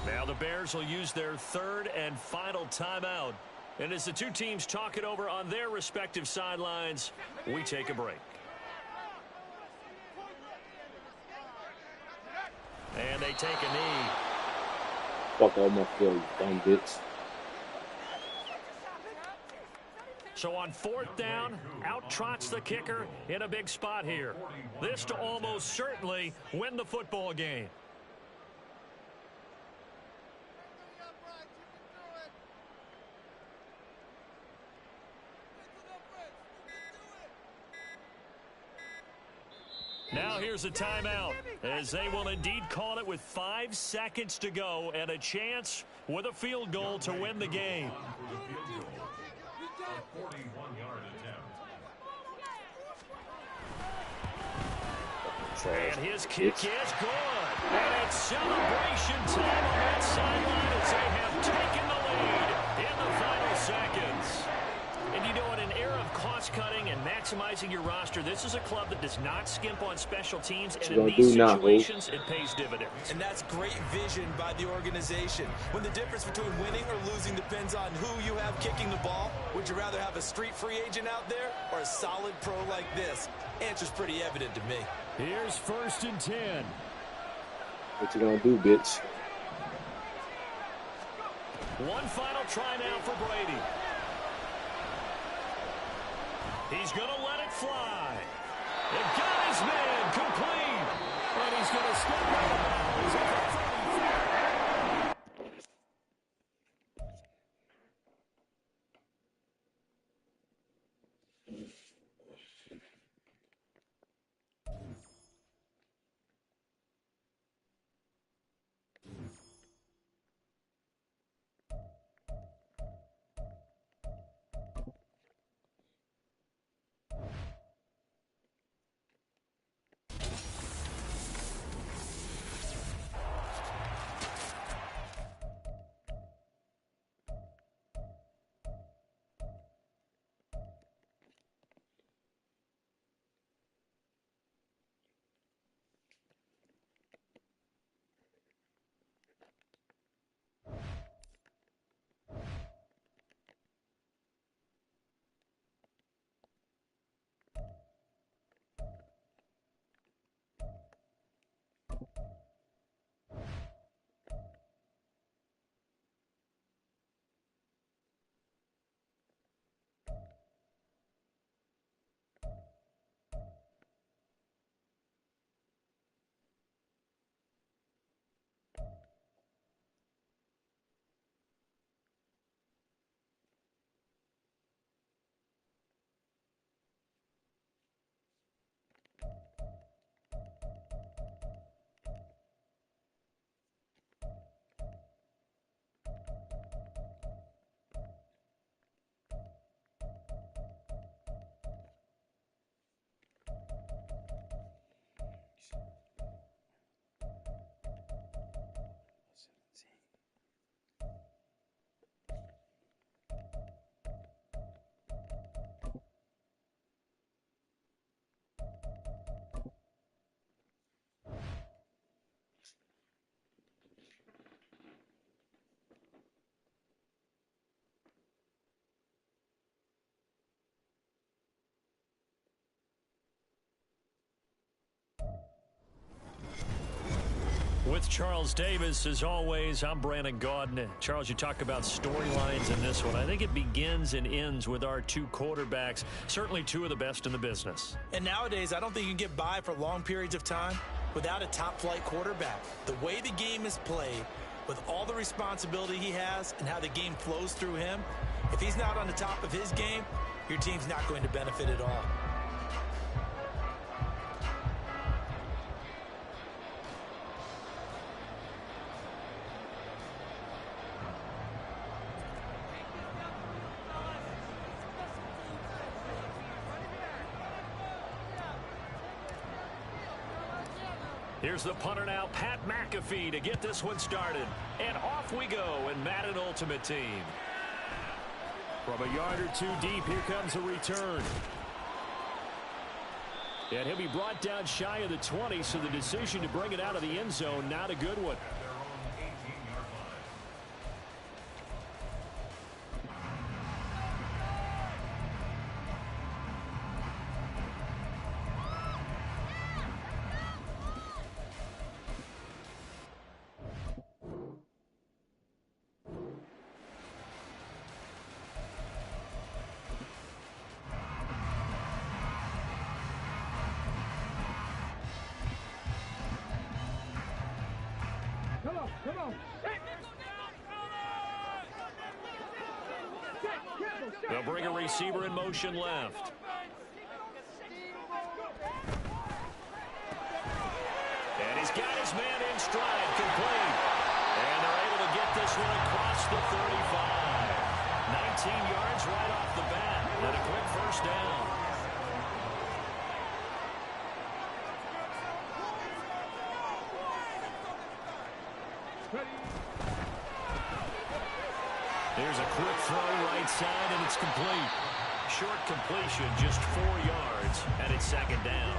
Now the Bears will use their third and final timeout. And as the two teams talk it over on their respective sidelines, we take a break. And they take a knee. Fuck all my field, you dumb bitch. So on fourth down, out trots the kicker in a big spot here. This to almost certainly win the football game. Now here's a timeout, as they will indeed call it with 5 seconds to go and a chance with a field goal to win the game. 41-yard attempt. And his kick is good. And it's celebration time on that sideline as they have taken the lead in the final seconds. And you know, in an era of cost-cutting and maximizing your roster, this is a club that does not skimp on special teams, and in these situations, it pays dividends. And that's great vision by the organization. When the difference between winning or losing depends on who you have kicking the ball, would you rather have a street free agent out there or a solid pro like this? Answer's pretty evident to me. Here's 1st and 10. What you gonna do, bitch? One final try now for Brady. He's going to let it fly. It got his man complete. And he's going to step out of bounds at the 33. With Charles Davis, as always, I'm Brandon Gaudin. Charles, you talk about storylines in this one. I think it begins and ends with our two quarterbacks, certainly two of the best in the business. And nowadays, I don't think you can get by for long periods of time without a top-flight quarterback. The way the game is played, with all the responsibility he has and how the game flows through him, if he's not on the top of his game, your team's not going to benefit at all. Here's the punter now, Pat McAfee, to get this one started. And off we go in Madden Ultimate Team. From a yard or two deep, here comes a return. And he'll be brought down shy of the 20, so the decision to bring it out of the end zone, not a good one. They'll bring a receiver in motion left. And he's got his man in stride, complete. And they're able to get this one across the 35. 19 yards right off the bat. And a quick first down. There's a quick throw right side, and it's complete. Short completion, just 4 yards, and it's second down.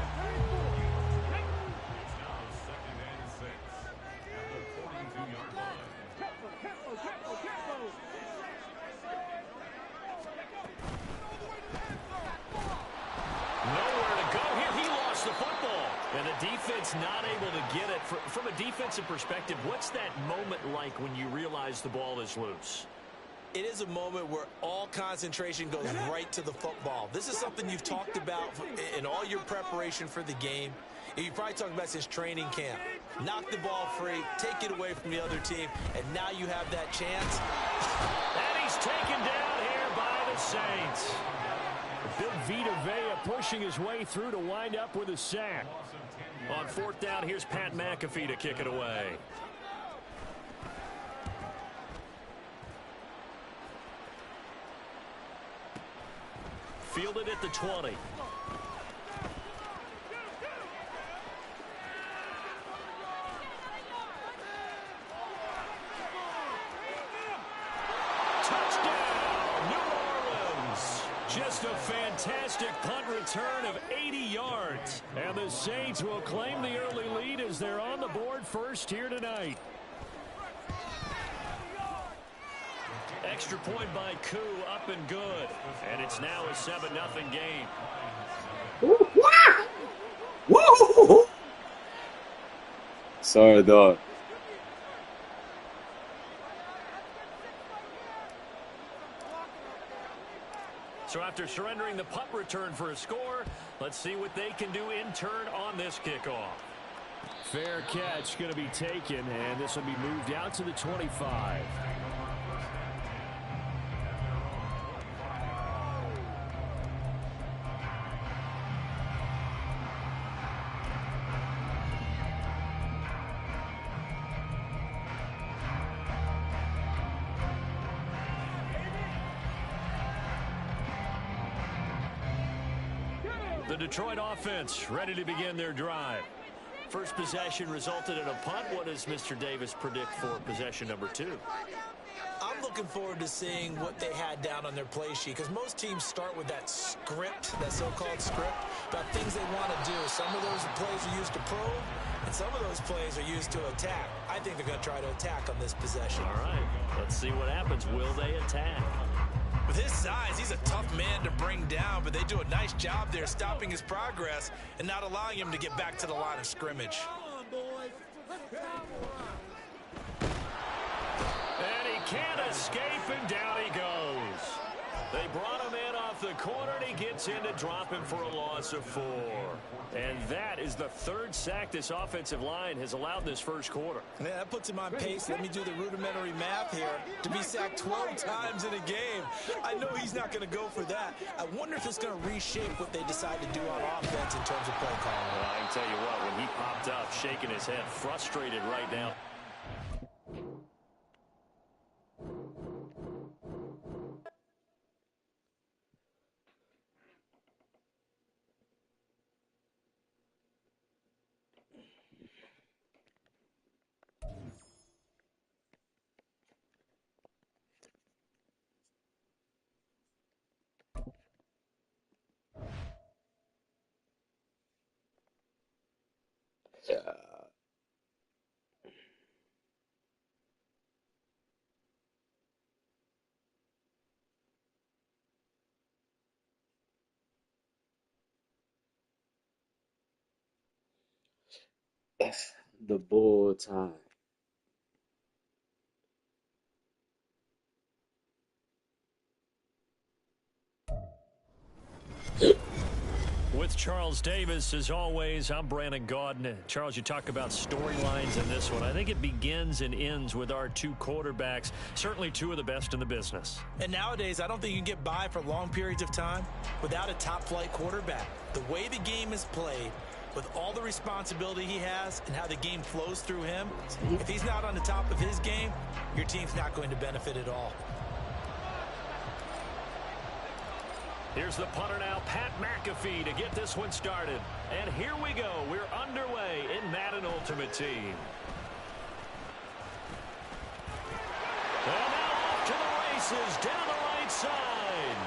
Nowhere to go here. He lost the football. And the defense not able to get it. From a defensive perspective, what's that moment like when you realize the ball is loose? It is a moment where all concentration goes right to the football. This is something you've talked about in all your preparation for the game. You've probably talked about since training camp. Knock the ball free, take it away from the other team, and now you have that chance. And he's taken down here by the Saints. Big Vita Vea pushing his way through to wind up with a sack. On fourth down, here's Pat McAfee to kick it away. Fielded at the 20. Touchdown, New Orleans. Just a fantastic punt return of 80 yards. And the Saints will claim the early lead as they're on the board first here tonight. Extra point by Koo, up and good. And it's now a 7-0 game. Woo! Sorry, dog. So after surrendering the punt return for a score, let's see what they can do in turn on this kickoff. Fair catch going to be taken, and this will be moved out to the 25. The Detroit offense ready to begin their drive. First possession resulted in a punt. What does Mr. Davis predict for possession number 2? I'm looking forward to seeing what they had down on their play sheet, because most teams start with that script, that so-called script, about things they want to do. Some of those plays are used to probe, and some of those plays are used to attack. I think they're going to try to attack on this possession. All right, let's see what happens. Will they attack? With his size, he's a tough man to bring down, but they do a nice job there stopping his progress and not allowing him to get back to the line of scrimmage. And he can't escape, and down he goes. They brought him in off the corner, and he gets in to drop him for a loss of 4. And that is the 3rd sack this offensive line has allowed this first quarter. Yeah, that puts him on pace. Let me do the rudimentary math here. To be sacked 12 times in a game, I know he's not going to go for that. I wonder if it's going to reshape what they decide to do on offense in terms of play calling. Well, I can tell you what, when he popped up, shaking his head, frustrated right now. F the ball time. With Charles Davis, as always, I'm Brandon Gaudin. Charles, you talk about storylines in this one. I think it begins and ends with our 2 quarterbacks, certainly 2 of the best in the business. And nowadays, I don't think you can get by for long periods of time without a top-flight quarterback. The way the game is played, with all the responsibility he has and how the game flows through him, if he's not on the top of his game, your team's not going to benefit at all. Here's the punter now, Pat McAfee, to get this one started. And here we go. We're underway in Madden Ultimate Team. And now off to the races, down the right side.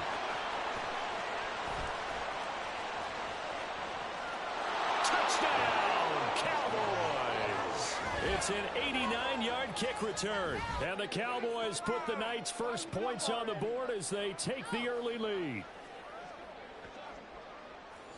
Touchdown, Cowboys. It's an 89-yard kick return. And the Cowboys put the night's first points on the board as they take the early lead.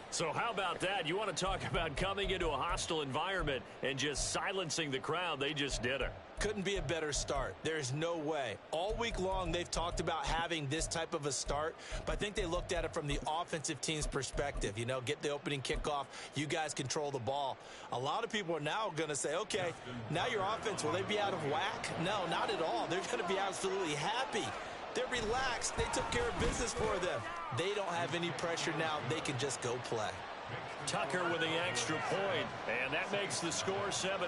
So how about that? You want to talk about coming into a hostile environment and just silencing the crowd? They just did it. Couldn't be a better start. There's no way. All week long, they've talked about having this type of a start, but I think they looked at it from the offensive team's perspective. You know, get the opening kickoff. You guys control the ball. A lot of people are now going to say, okay, now your offense, will they be out of whack? No, not at all. They're going to be absolutely happy. They're relaxed. They took care of business for them. They don't have any pressure now. They can just go play. Tucker with the extra point, and that makes the score 7-0.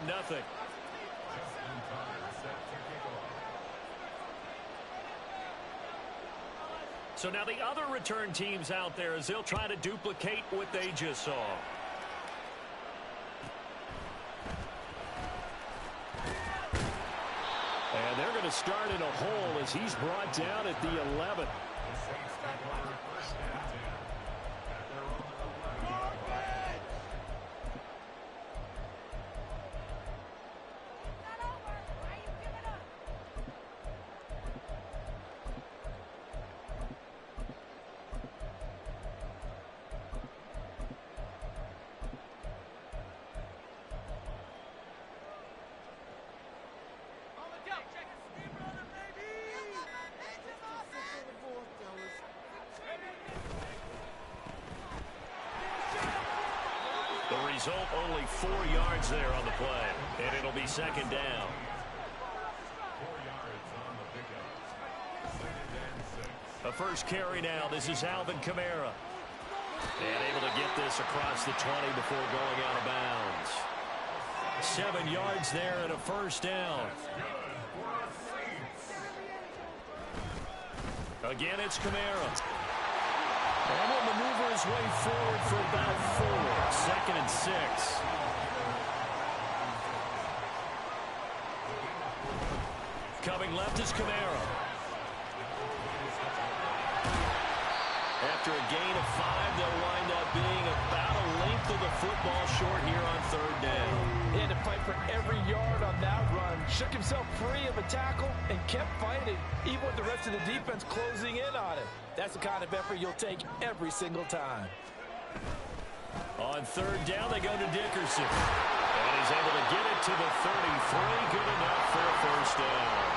So now the other return teams out there as they'll try to duplicate what they just saw. And they're going to start in a hole as he's brought down at the 11. Result, only 4 yards there on the play, and it'll be second down. 4 yards on the pickup. Second and 6. A first carry now. This is Alvin Kamara. And able to get this across the 20 before going out of bounds. 7 yards there and a first down. Again, it's Kamara. And he'll maneuver his way forward for about 4. Second and 6. Coming left is Kamara. After a gain of 5, they'll wind up being about a length of the football short here on third down. He had to fight for every yard on that run. Shook himself free of a tackle and kept fighting, even with the rest of the defense closing in on him. That's the kind of effort you'll take every single time. On third down, they go to Dickerson. And he's able to get it to the 33. Good enough for a first down.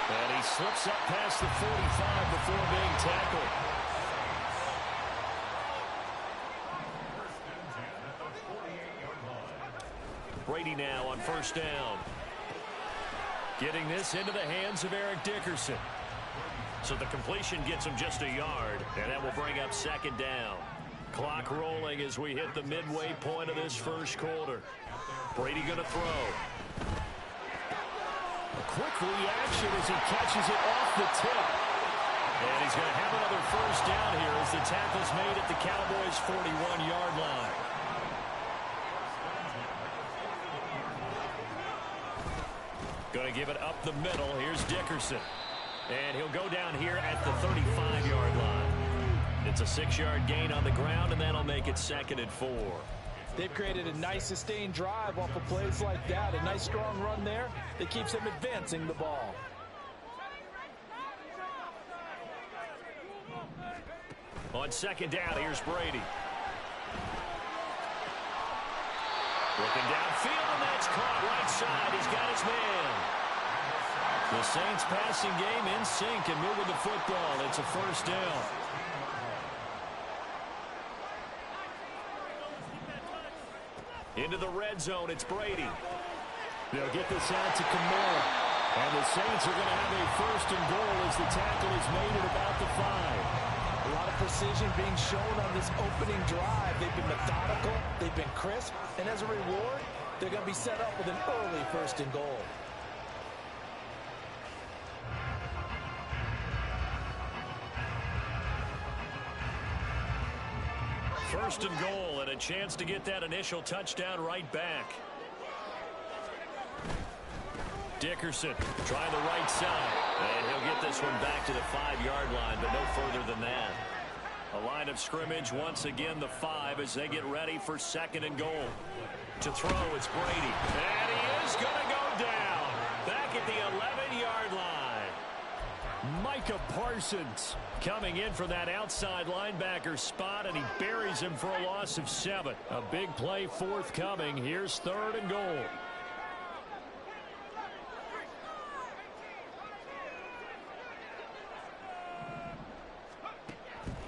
And he slips up past the 45 before being tackled. Brady now on first down. Getting this into the hands of Eric Dickerson. So the completion gets him just a yard, and that will bring up second down. Clock rolling as we hit the midway point of this first quarter. Brady going to throw. A quick reaction as he catches it off the tip. And he's going to have another first down here as the tackle's made at the Cowboys' 41-yard line. Going to give it up the middle. Here's Dickerson. And he'll go down here at the 35-yard line. It's a 6-yard gain on the ground, and that'll make it 2nd and 4. They've created a nice sustained drive off of plays like that. A nice strong run there that keeps them advancing the ball. On second down, here's Brady. Looking downfield, and that's caught right side. He's got his man. The Saints passing game in sync and moving the football. It's a first down. Into the red zone, it's Brady. They'll get this out to Kamara. And the Saints are going to have a first and goal as the tackle is made at about the 5. A lot of precision being shown on this opening drive. They've been methodical, they've been crisp, and as a reward, they're going to be set up with an early first and goal. First and goal, and a chance to get that initial touchdown right back. Dickerson trying the right side, and he'll get this one back to the 5-yard line, but no further than that. A line of scrimmage once again the 5 as they get ready for 2nd and goal. To throw, it's Brady, and he is going to go down back at the 11-yard line. Micah Parsons coming in for that outside linebacker spot, and he buries him for a loss of 7. A big play forthcoming. Here's 3rd and goal.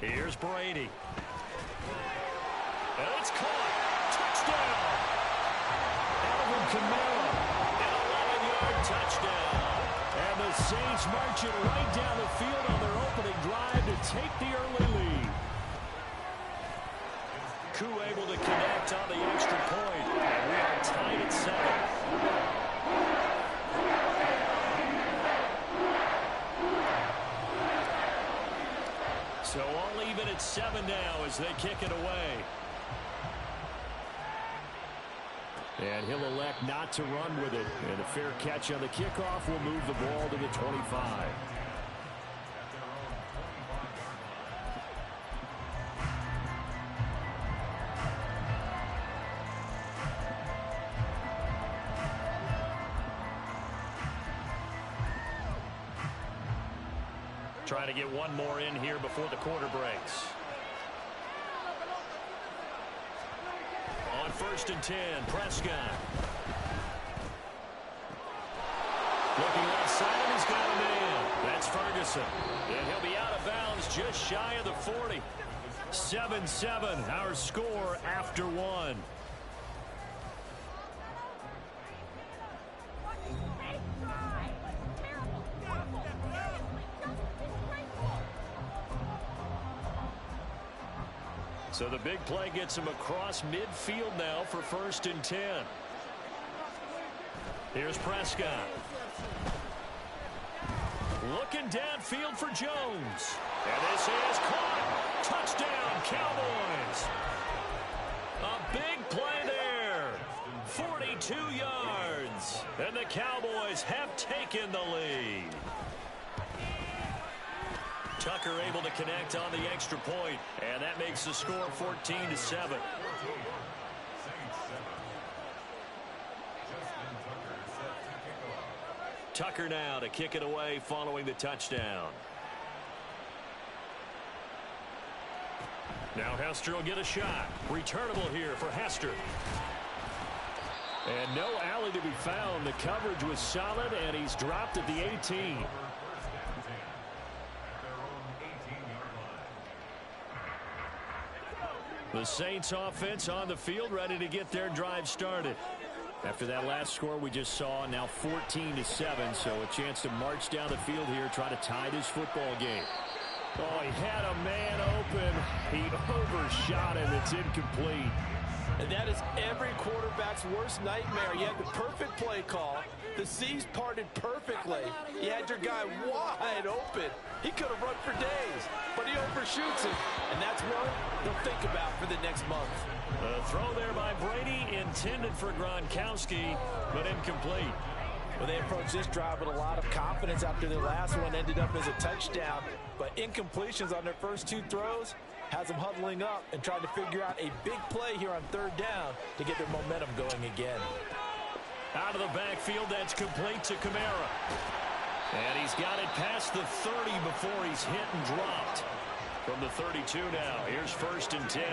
Here's Brady. And it's caught. Touchdown. Alvin Kamara. An 11-yard touchdown. And the Saints marching right down the field on their opening drive to take the early lead. Koo able to connect on the extra point. And we are tied at 7. So all even at 7 now as they kick it away. And he'll elect not to run with it. And a fair catch on the kickoff will move the ball to the 25. Trying to get one more in here before the quarter breaks. On 1st and 10, Prescott. Looking left side, he's got a man. That's Ferguson. And he'll be out of bounds just shy of the 40. 7-7, our score after 1. So the big play gets him across midfield now for 1st and 10. Here's Prescott. Looking downfield for Jones. And this is caught. Touchdown, Cowboys. A big play there. 42 yards. And the Cowboys have taken the lead. Tucker able to connect on the extra point, and that makes the score 14-7. Tucker now to kick it away following the touchdown. Now Hester will get a shot. Returnable here for Hester. And no alley to be found. The coverage was solid, and he's dropped at the 18. The Saints offense on the field, ready to get their drive started. After that last score we just saw, now 14-7, so a chance to march down the field here, try to tie this football game. Oh, he had a man open. He overshot him. It's incomplete. And that is every quarterback's worst nightmare. You had the perfect play call. The C's parted perfectly. You had your guy wide open. He could have run for days, but he overshoots it. And that's one they'll think about for the next month. A throw there by Brady, intended for Gronkowski, but incomplete. Well, they approached this drive with a lot of confidence after their last one ended up as a touchdown. But incompletions on their first two throws has them huddling up and trying to figure out a big play here on third down to get their momentum going again. Out of the backfield, that's complete to Kamara. And he's got it past the 30 before he's hit and dropped. From the 32 now, here's 1st and 10.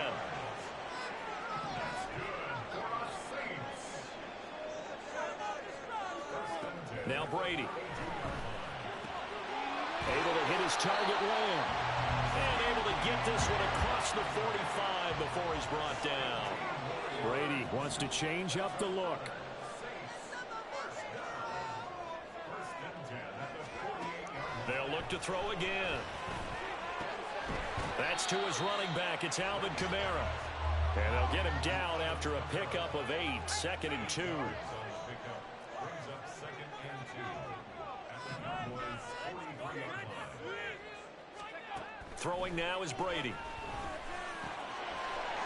Now Brady. Able to hit his target land. And able to get this one across the 45 before he's brought down. Brady wants to change up the look. They'll look to throw again. That's to his running back. It's Alvin Kamara. And they'll get him down after a pickup of 8. 2nd and 2. Throwing now is Brady.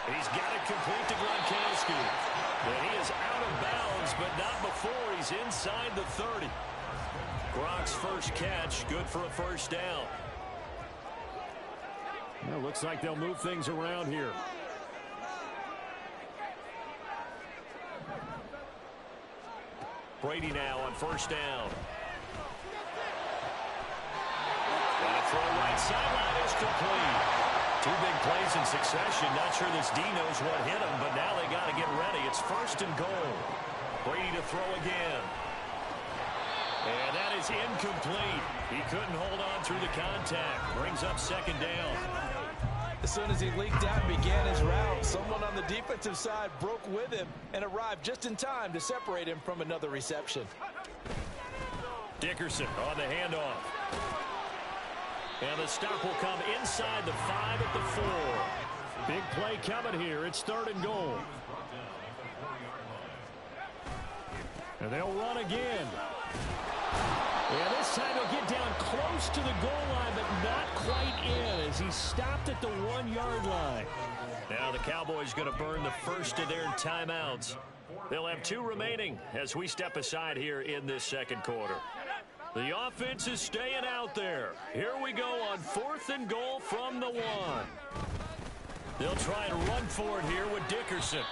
He's got it complete to Gronkowski. And he is out of bounds, but not before he's inside the 30. Gronk's first catch, good for a 1st down. Well, looks like they'll move things around here. Brady now on 1st down. And a throw right sideline is complete. 2 big plays in succession. Not sure this D knows what hit him, but now they got to get ready. It's 1st and goal. Brady to throw again. And that is incomplete. He couldn't hold on through the contact. Brings up 2nd down. As soon as he leaked out and began his route, someone on the defensive side broke with him and arrived just in time to separate him from another reception. Dickerson on the handoff. And the stop will come inside the 5 at the 4. Big play coming here. It's 3rd and goal. And they'll run again. And this time he'll get down close to the goal line, but not quite in as he stopped at the 1-yard line. Now the Cowboys going to burn the first of their timeouts. They'll have 2 remaining as we step aside here in this 2nd quarter. The offense is staying out there. Here we go on 4th and goal from the 1. They'll try and run for it here with Dickerson.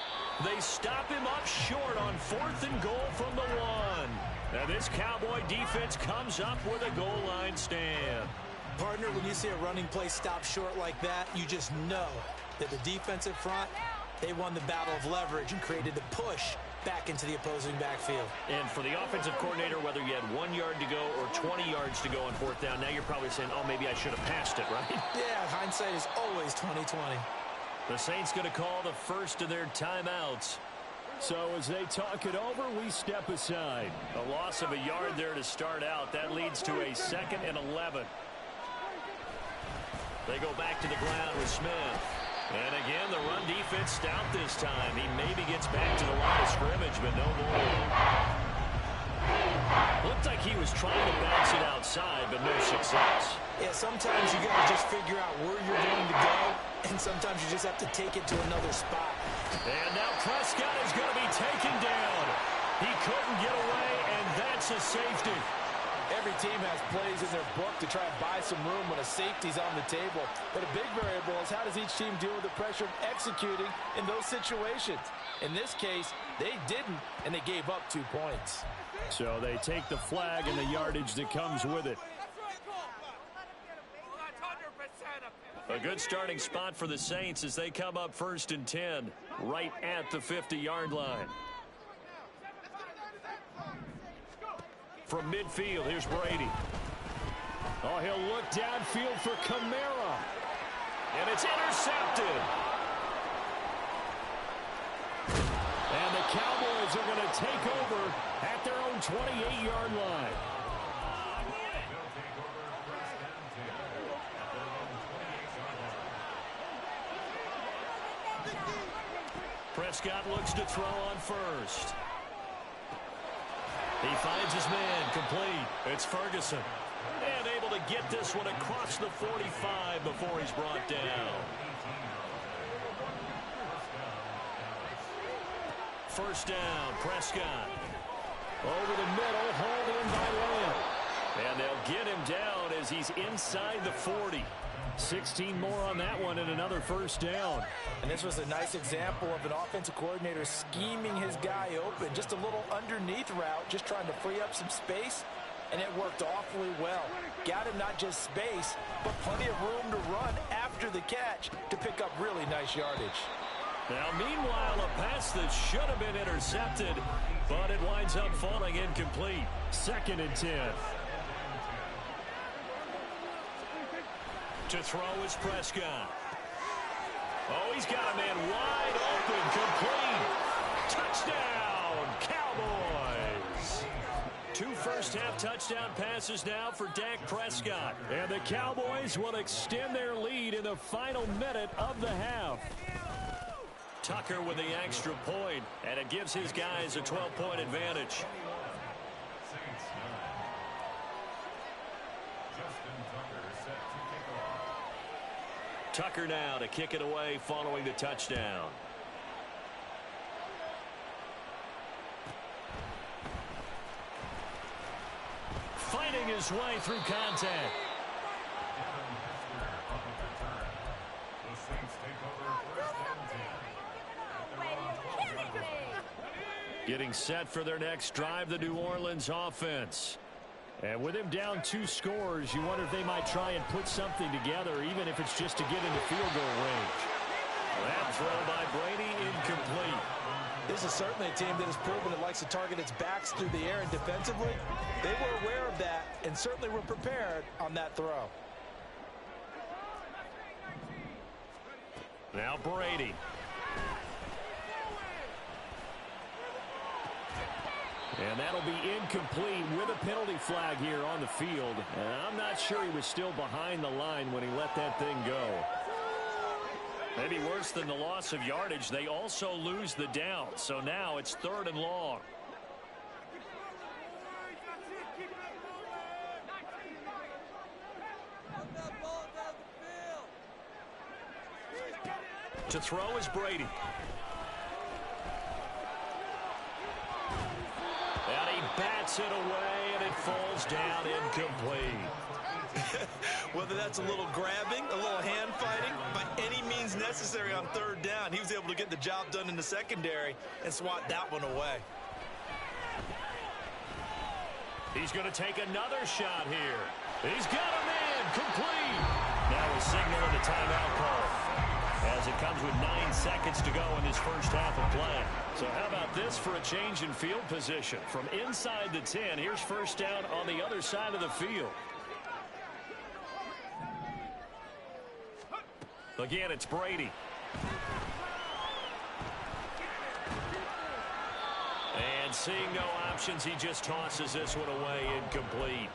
They stop him up short on 4th and goal from the 1. Now this Cowboy defense comes up with a goal line stand. Partner, when you see a running play stop short like that, you just know that the defensive front, they won the battle of leverage and created the push back into the opposing backfield. And for the offensive coordinator, whether you had 1 yard to go or 20 yards to go on 4th down, now you're probably saying, oh, maybe I should have passed it, right? Yeah, hindsight is always 20/20. The Saints going to call the first of their timeouts. So as they talk it over, we step aside. A loss of a yard there to start out. That leads to a 2nd and 11. They go back to the ground with Smith. And again, the run defense stout this time. He maybe gets back to the line of scrimmage, but no more. Looked like he was trying to bounce it outside, but no success. Yeah, sometimes you got to just figure out where you're going to go, and sometimes you just have to take it to another spot. And now Prescott is going to be taken down. He couldn't get away, and that's a safety. Every team has plays in their book to try and buy some room when a safety's on the table. But a big variable is how does each team deal with the pressure of executing in those situations. In this case, they didn't, and they gave up 2 points. So they take the flag and the yardage that comes with it. A good starting spot for the Saints as they come up 1st and 10, right at the 50-yard line. From midfield, here's Brady. Oh, he'll look downfield for Kamara. And it's intercepted. And the Cowboys are going to take over at their own 28-yard line. Prescott looks to throw on first. He finds his man, complete. It's Ferguson. And able to get this one across the 45 before he's brought down. First down, Prescott. Over the middle, hauled in by Lamb. And they'll get him down as he's inside the 40. 16 more on that one and another first down. And this was a nice example of an offensive coordinator scheming his guy open. Just a little underneath route, just trying to free up some space, and it worked awfully well. Got him not just space, but plenty of room to run after the catch to pick up really nice yardage. Now, meanwhile, a pass that should have been intercepted, but it winds up falling incomplete. 2nd and 10. To throw is Prescott. Oh, he's got a man wide open, complete. Touchdown, Cowboys. 2 first-half touchdown passes now for Dak Prescott. And the Cowboys will extend their lead in the final minute of the half. Tucker with the extra point, and it gives his guys a 12-point advantage. Tucker now to kick it away following the touchdown. Fighting his way through contact. Getting set for their next drive, the New Orleans offense. And with him down 2 scores, you wonder if they might try and put something together, even if it's just to get into field goal range. That throw by Brady incomplete. This is certainly a team that has proven it likes to target its backs through the air and defensively. They were aware of that and certainly were prepared on that throw. Now Brady. And that'll be incomplete with a penalty flag here on the field. And I'm not sure he was still behind the line when he let that thing go. Maybe worse than the loss of yardage, they also lose the down. So now it's 3rd and long. To throw is Brady. And he bats it away, and it falls down incomplete. Whether that's a little grabbing, a little hand fighting, by any means necessary on 3rd down, he was able to get the job done in the secondary and swat that one away. He's going to take another shot here. He's got a man, complete. Now a signal and a timeout call, as it comes with 9 seconds to go in this first half of play. So how about this for a change in field position? From inside the 10, here's first down on the other side of the field. Again, it's Brady. And seeing no options, he just tosses this one away incomplete.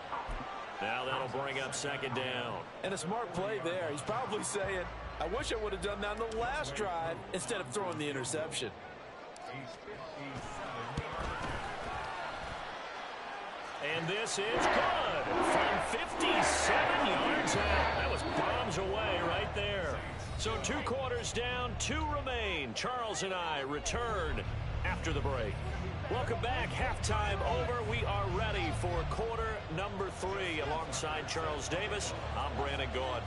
Now that'll bring up 2nd down. And a smart play there. He's probably saying, I wish I would have done that on the last drive instead of throwing the interception. And this is good from 57 yards out. That was bombs away right there. So 2 quarters down, 2 remain. Charles and I return after the break. Welcome back. Halftime over. We are ready for quarter number 3. Alongside Charles Davis, I'm Brandon Gordon.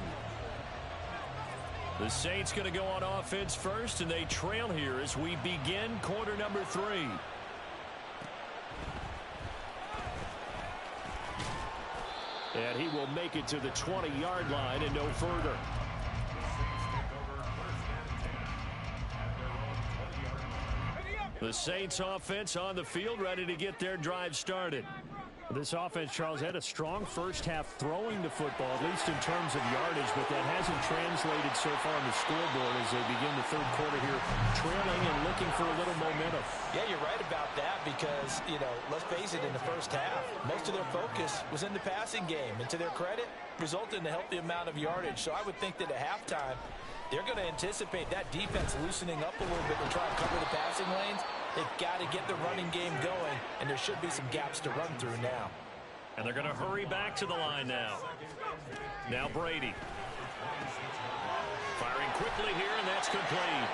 The Saints going to go on offense first, and they trail here as we begin quarter number 3. And he will make it to the 20-yard line and no further. The Saints offense on the field, ready to get their drive started. This offense, Charles, had a strong first half throwing the football, at least in terms of yardage, but that hasn't translated so far on the scoreboard as they begin the third quarter here, trailing and looking for a little momentum. Yeah, you're right about that because, you know, let's face it, in the first half, most of their focus was in the passing game. And to their credit, resulted in a healthy amount of yardage. So I would think that at halftime, they're going to anticipate that defense loosening up a little bit to try and cover the passing lanes. They've got to get the running game going, and there should be some gaps to run through now. And they're going to hurry back to the line now. Now Brady. Firing quickly here, and that's complete.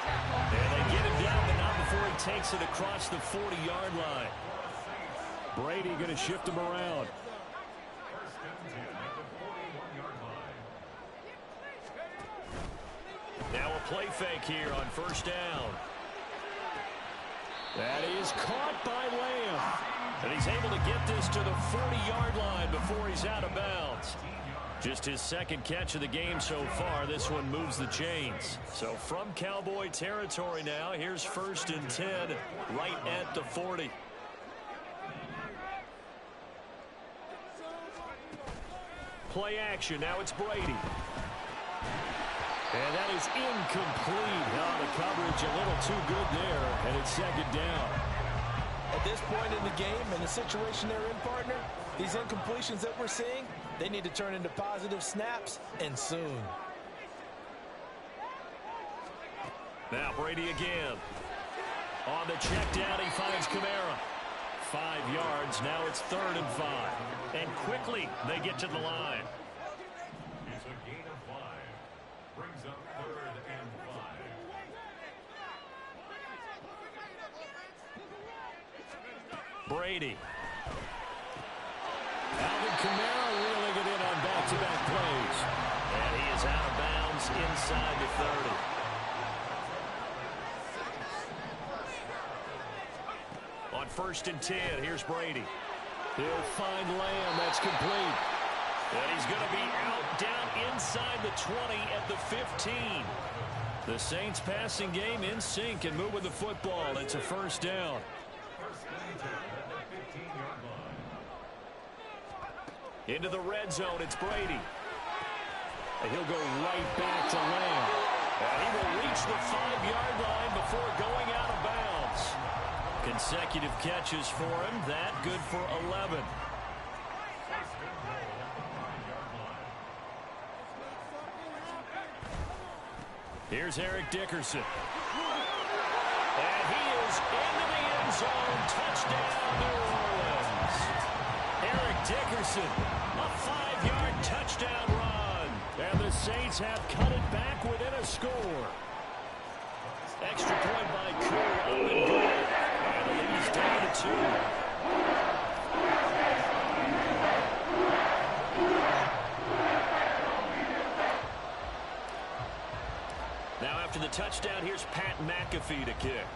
And they get him down, but not before he takes it across the 40-yard line. Brady going to shift him around. Now a play fake here on first down. That is caught by Lamb. And he's able to get this to the 40-yard line before he's out of bounds. Just his second catch of the game so far. This one moves the chains. So from Cowboy territory now, here's 1st and 10 right at the 40. Play action. Now it's Brady. And that is incomplete. Oh, the coverage a little too good there, and it's second down. At this point in the game, in the situation they're in, partner, these incompletions that we're seeing, they need to turn into positive snaps, and soon. Now Brady again. On the check down, he finds Kamara. 5 yards. Now it's 3rd and 5. And quickly, they get to the line. It's a gain of 5. Brings up 3rd and 5. Brady. Alvin Kamara reeling it in on back-to-back plays. And he is out of bounds inside the 30. On 1st and 10, here's Brady. He'll find Lamb. That's complete. And he's going to be out down inside the 20 at the 15. The Saints passing game in sync and moving the football. It's a first down. Into the red zone, it's Brady. And he'll go right back to Lamb. And he will reach the 5-yard line before going out of bounds. Consecutive catches for him. That good for 11. Here's Eric Dickerson. And he is into the end zone. Touchdown, New Orleans. Eric Dickerson, a 5-yard touchdown run. And the Saints have cut it back within a score. Extra point by Cool. Up and good. And the lead's down to 2. Now after the touchdown, here's Pat McAfee to kick.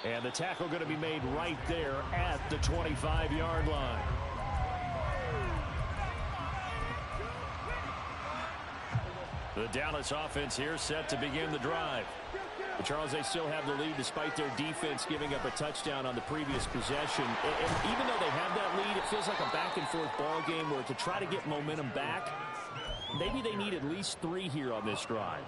And the tackle going to be made right there at the 25-yard line. The Dallas offense here set to begin the drive. But Charles, they still have the lead despite their defense giving up a touchdown on the previous possession. And even though they have that lead, it feels like a back-and-forth ball game where to try to get momentum back, maybe they need at least 3 here on this drive.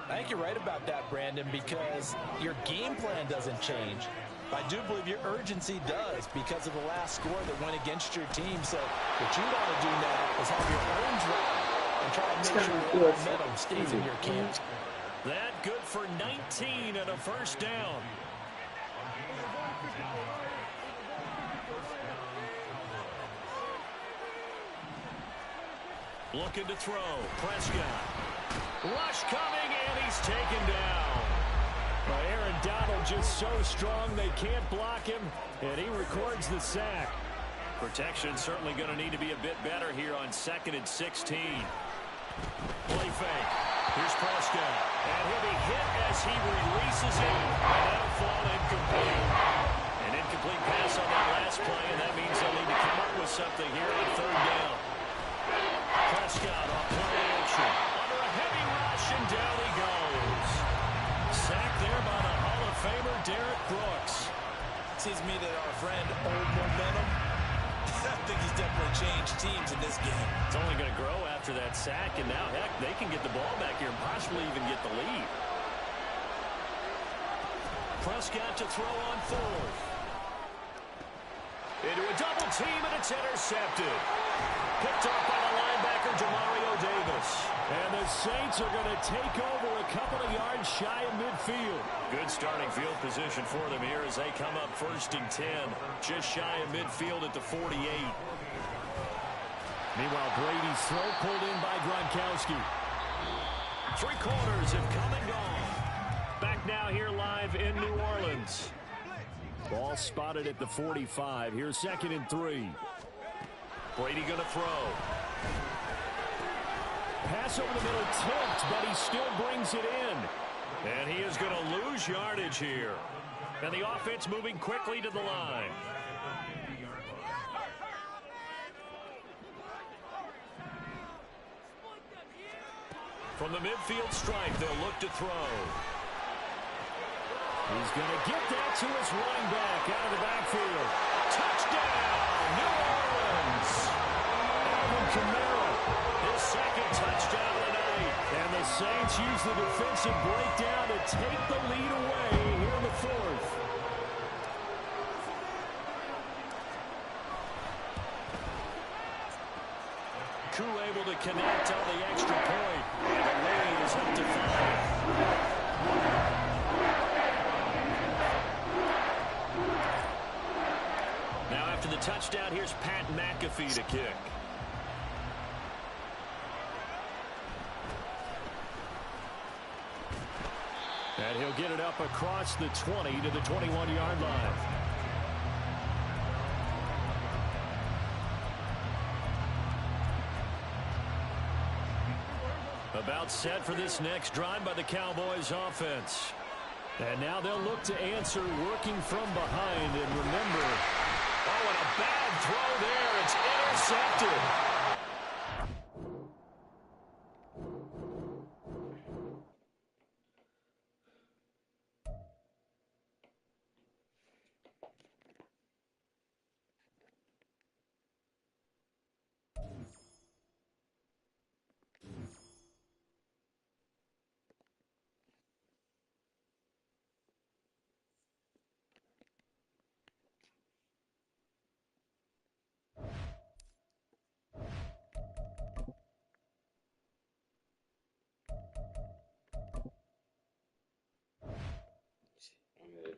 I think you're right about that, Brandon, because your game plan doesn't change. I do believe your urgency does because of the last score that went against your team. So what you want to do now is have your own drive and try to make sure your momentum stays in your camp. That good for 19 and a first down. Looking to throw. Prescott. Rush coming, and he's taken down. Aaron Donald just so strong they can't block him, and he records the sack. Protection certainly going to need to be a bit better here on 2nd and 16. Play fake. Here's Prescott. And he'll be hit as he releases it. And that'll fall incomplete. An incomplete pass on that last play, and that means they'll need to come up with something here on 3rd down. Prescott on play action. Under a heavy rush, and down he goes. seems to me that our friend, old momentum, I think he's definitely changed teams in this game. It's only going to grow after that sack, and now, heck, they can get the ball back here and possibly even get the lead. Prescott to throw on fourth. Into a double team, and it's intercepted. Picked up by the linebacker, Demario Davis. And the Saints are going to take over a couple of yards shy of midfield. Good starting field position for them here as they come up 1st and 10. Just shy of midfield at the 48. Meanwhile, Brady's throw pulled in by Gronkowski. 3 quarters have come and gone. Back now here live in New Orleans. Ball spotted at the 45. Here's 2nd and 3. Brady going to throw. Pass over the middle tipped, but he still brings it in. And he is going to lose yardage here. And the offense moving quickly to the line. From the midfield stripe, they'll look to throw. He's going to get that to his running back out of the backfield. Touchdown, New Orleans. Alvin Kamara, His 2nd touchdown of the night. and the Saints use the defensive breakdown to take the lead away here in the 4th. Koo able to connect on the extra point. And the lead is up to 5. Now after the touchdown, here's Pat McAfee to kick. And he'll get it up across the 20 to the 21-yard line. About set for this next drive by the Cowboys offense. And now they'll look to answer working from behind. And remember, Oh, and a bad throw there. It's intercepted.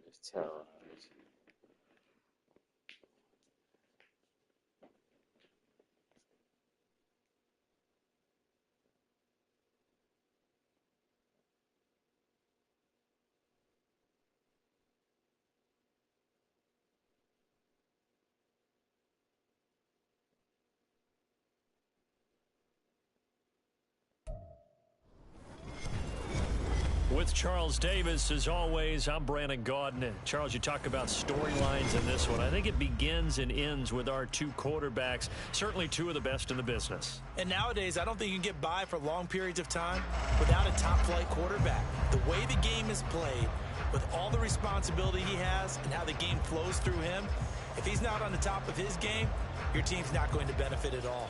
It's terrible. With Charles Davis, as always, I'm Brandon Gaudin. And Charles, you talk about storylines in this one. I think it begins and ends with our 2 quarterbacks, certainly 2 of the best in the business. And nowadays, I don't think you can get by for long periods of time without a top-flight quarterback. The way the game is played, with all the responsibility he has and how the game flows through him, if he's not on the top of his game, your team's not going to benefit at all.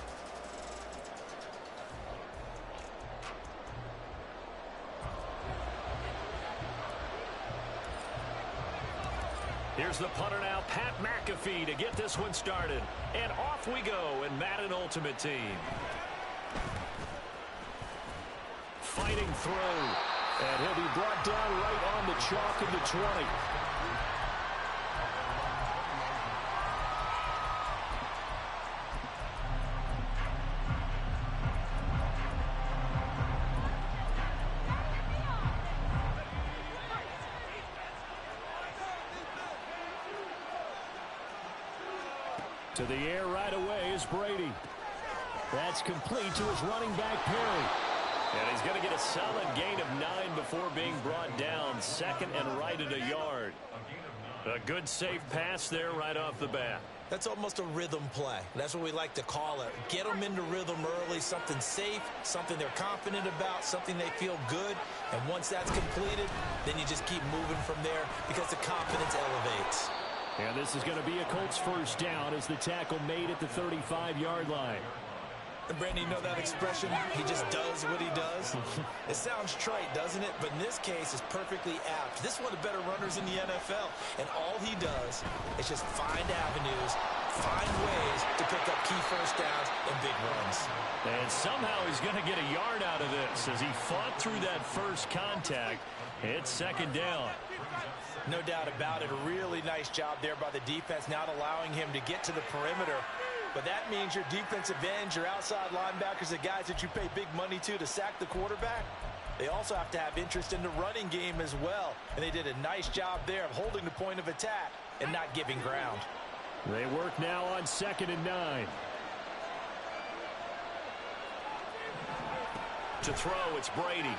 Here's the punter now, Pat McAfee, to get this one started. And off we go in Madden Ultimate Team. Fighting through. and he'll be brought down right on the chalk of the 20. To the air right away is Brady. That's complete to his running back, Perry. And he's going to get a solid gain of 9 before being brought down. Second and right at a yard. A good safe pass there right off the bat. That's almost a rhythm play. That's what we like to call it. Get them into rhythm early, something safe, something they're confident about, something they feel good. And once that's completed, then you just keep moving from there because the confidence elevates. And this is going to be a Colts first down as the tackle made at the 35-yard line. And Brandon, you know that expression, he just does what he does? It sounds trite, doesn't it? But in this case, it's perfectly apt. This is one of the better runners in the NFL. And all he does is just find avenues, find ways to pick up key first downs and big runs. And somehow he's going to get a yard out of this as he fought through that first contact. It's second down. No doubt about it. A really nice job there by the defense, not allowing him to get to the perimeter. But that means your defensive ends, your outside linebackers, the guys that you pay big money to sack the quarterback, they also have to have interest in the running game as well. And they did a nice job there of holding the point of attack and not giving ground. They work now on 2nd and 9. To throw, it's Brady.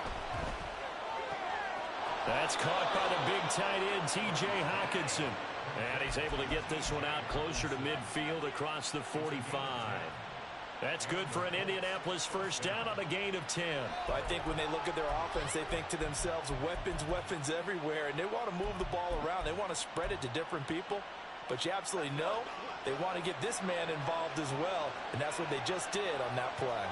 That's caught by the big tight end, T.J. Hockenson. And he's able to get this one out closer to midfield across the 45. That's good for an Indianapolis first down on a gain of 10. Well, I think when they look at their offense, they think to themselves, weapons, weapons everywhere. And they want to move the ball around. They want to spread it to different people. But you absolutely know they want to get this man involved as well. And that's what they just did on that play.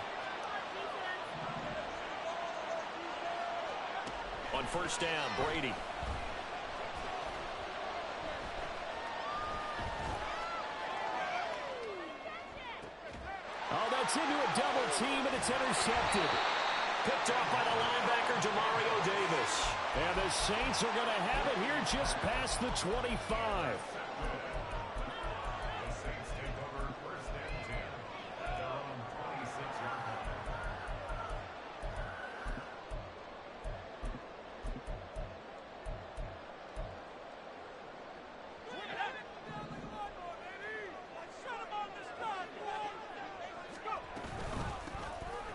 On first down, Brady. Oh, that's into a double team, and it's intercepted. Picked off by the linebacker, Demario Davis. And the Saints are going to have it here just past the 25. The Saints take over first and 10 at their own 26-yard line.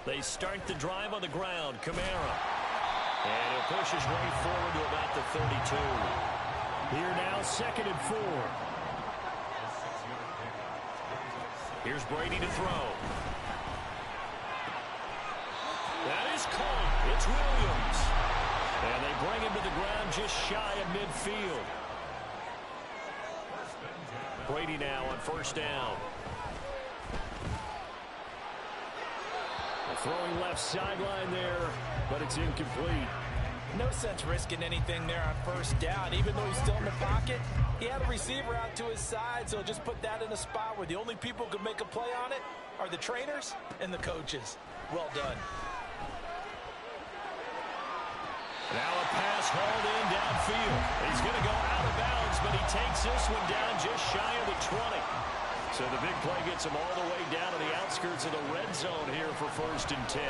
They start the drive on the ground. Kamara. And he'll push his way forward to about the 32. Here now, 2nd and 4. Here's Brady to throw. That is caught. It's Williams. And they bring him to the ground just shy of midfield. Brady now on first down. Throwing left sideline there, but it's incomplete. No sense risking anything there on first down. Even though he's still in the pocket, he had a receiver out to his side, so just put that in a spot where the only people who can make a play on it are the trainers and the coaches. Well done. Now a pass hauled in downfield. He's going to go out of bounds, but he takes this one down just shy of the 20. So the big play gets him all the way down to the outskirts of the red zone here for first and 10.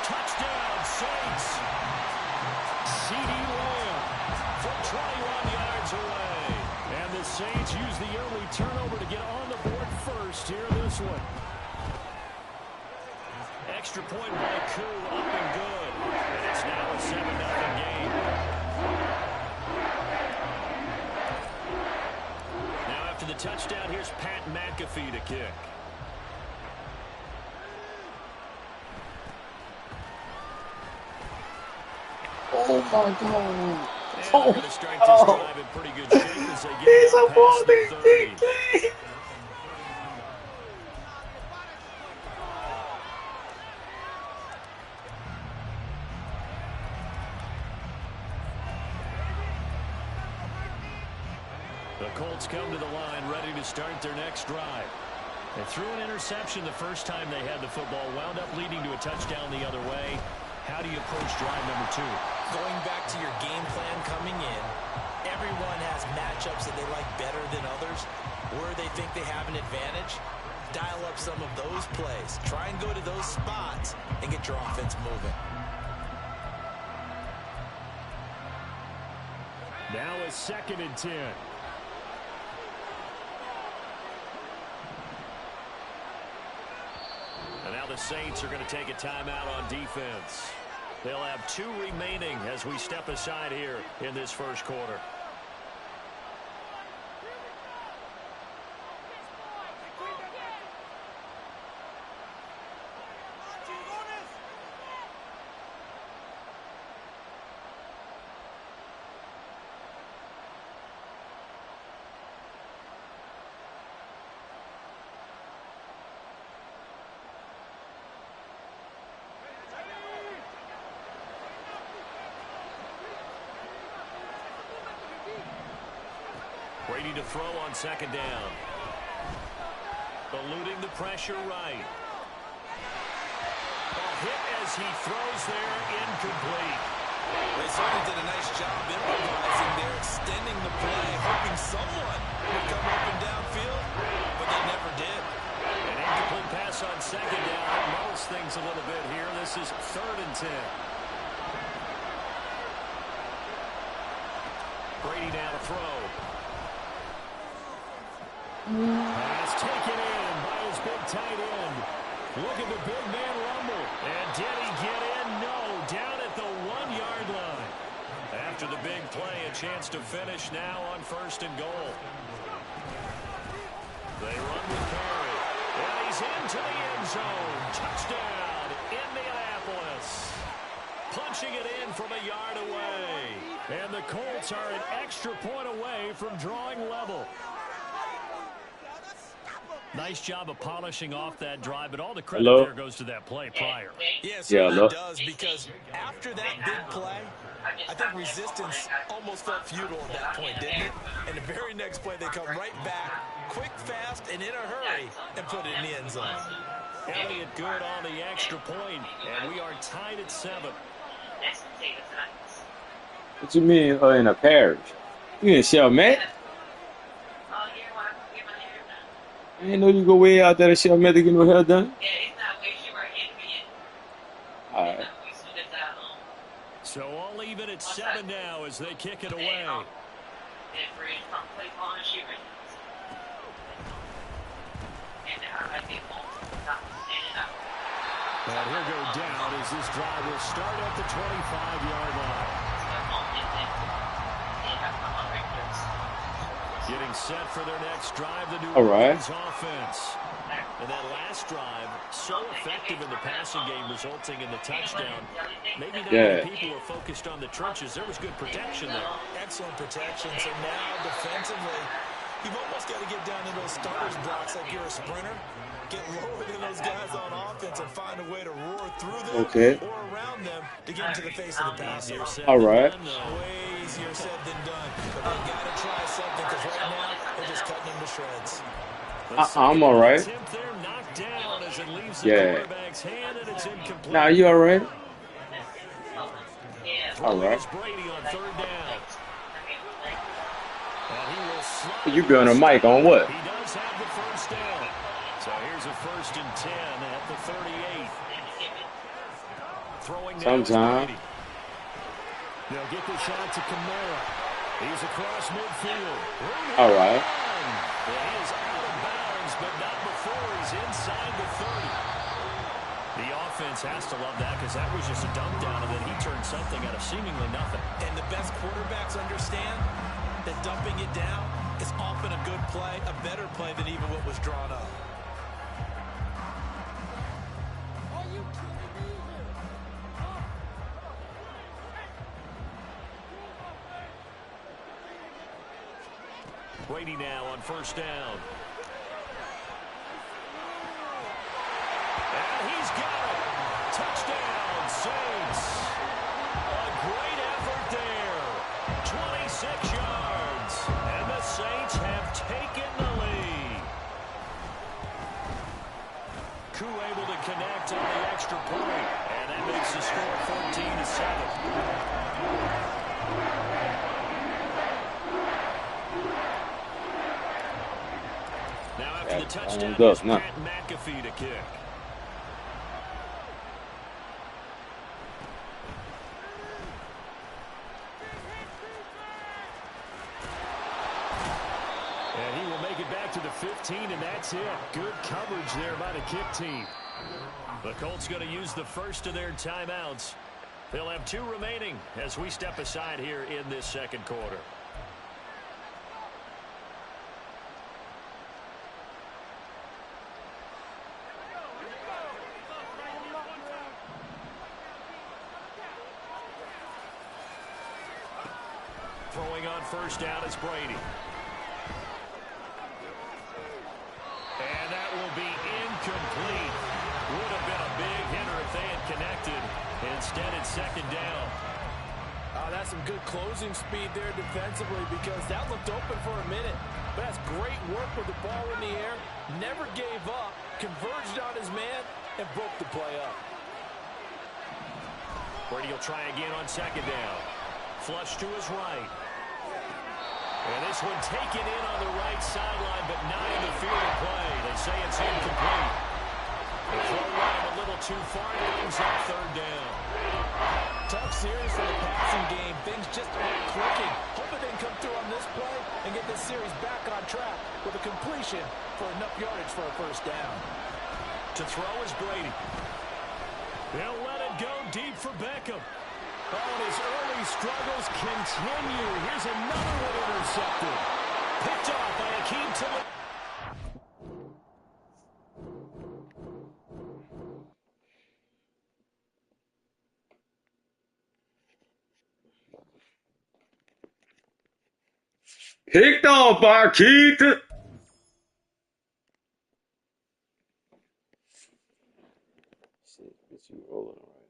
Touchdown, Saints. C.D. Lamb from 21 yards away. And the Saints use the early turnover to get on the board first here in this one. Extra point by Koo, up and good. And it's now a 7-0 game. After the touchdown, here's Pat McAfee to kick. Oh my God. And they're going to start this drive in pretty good shape as they get past the 30. The Colts come to the line ready to start their next drive. They threw an interception the first time they had the football, wound up leading to a touchdown the other way. How do you approach drive number 2? Going back to your game plan coming in, everyone has matchups that they like better than others, where they think they have an advantage. Dial up some of those plays. Try and go to those spots and get your offense moving. Now a 2nd and 10. And now the Saints are going to take a timeout on defense. They'll have 2 remaining as we step aside here in this first quarter. Brady to throw on second down. Eluding the pressure right. A hit as he throws there, incomplete. They certainly did a nice job improvising there, extending the play, hoping someone would come open downfield, but they never did. An incomplete pass on second down mulls things a little bit here. This is 3rd and 10. Brady down to throw. Pass taken in by his big tight end. Look at the big man rumble. And did he get in? No. Down at the 1-yard line. After the big play, a chance to finish now on 1st and goal. They run with Perry. And he's into the end zone. Touchdown, Indianapolis. Punching it in from a yard away. And the Colts are an extra point away from drawing level. Nice job of polishing off that drive, but all the credit there goes to that play prior. Yes, yeah, it does, because after that big play, I think resistance almost felt futile at that point, didn't it? And the very next play, they come right back, quick, fast, and in a hurry, and put it in the end zone. Elliott good on the extra point, and we are tied at 7. What you mean in a parish? You in Chalmette? I didn't know you go way out there to Chalmette to get no hair done. All right. So all even at 7 now as they kick it away. And he'll go down as this drive will start at the 25-yard line. Getting set for their next drive, the New Orleans offense. And that last drive, so effective in the passing game, resulting in the touchdown. Maybe not many people are focused on the trenches. There was good protection there. Excellent protection. So now, defensively, you've almost got to get down to those starters blocks like you're a sprinter. Get lower than those guys on offense and find a way to roar through them or around them to get into the face of the passer. All right. Way easier said than done. But they got to try something because right now they're just cutting them to shreds. I'm all right. Yeah. Nah, you all right? All right. You be on a mic on what? He does have the first down. So here's a 1st and 10 at the 38. Throwing sometime. They'll get the shot to Kamara. He's across midfield. All right. He is out of bounds, but not before he's inside the 30. The offense has to love that because that was just a dump down, and then he turned something out of seemingly nothing. And the best quarterbacks understand that dumping it down is often a good play, a better play than even what was drawn up. Brady now on 1st down. And he's got it. Touchdown, Saints. A great effort there. 26 yards. And the Saints have taken the lead. Koo able to connect on the extra point. And that makes the score 14-7. Now after the touchdown, it's Pat McAfee to kick. And he will make it back to the 15, and that's it. Good coverage there by the kick team. The Colts going to use the first of their timeouts. They'll have 2 remaining as we step aside here in this second quarter. Throwing on 1st down is Brady. And that will be incomplete. Would have been a big hitter if they had connected. Instead, it's 2nd down. That's some good closing speed there defensively because that looked open for a minute. But that's great work with the ball in the air. Never gave up, converged on his man, and broke the play up. Brady will try again on second down. Flush to his right. And this one taken in on the right sideline, but not in the field of play. They say it's incomplete. The throw ran him a little too far and brings up third down. Tough series for the passing game. Things just aren't clicking. Hoping they can come through on this play and get this series back on track with a completion for enough yardage for a first down. To throw is Brady. They'll let it go deep for Beckham. Oh, and his early struggles continue. Here's another one intercepted. Picked off by Akeem Tillman. Picked off by Keith. Shit, bitch, you rolling all right.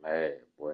Mad, boy.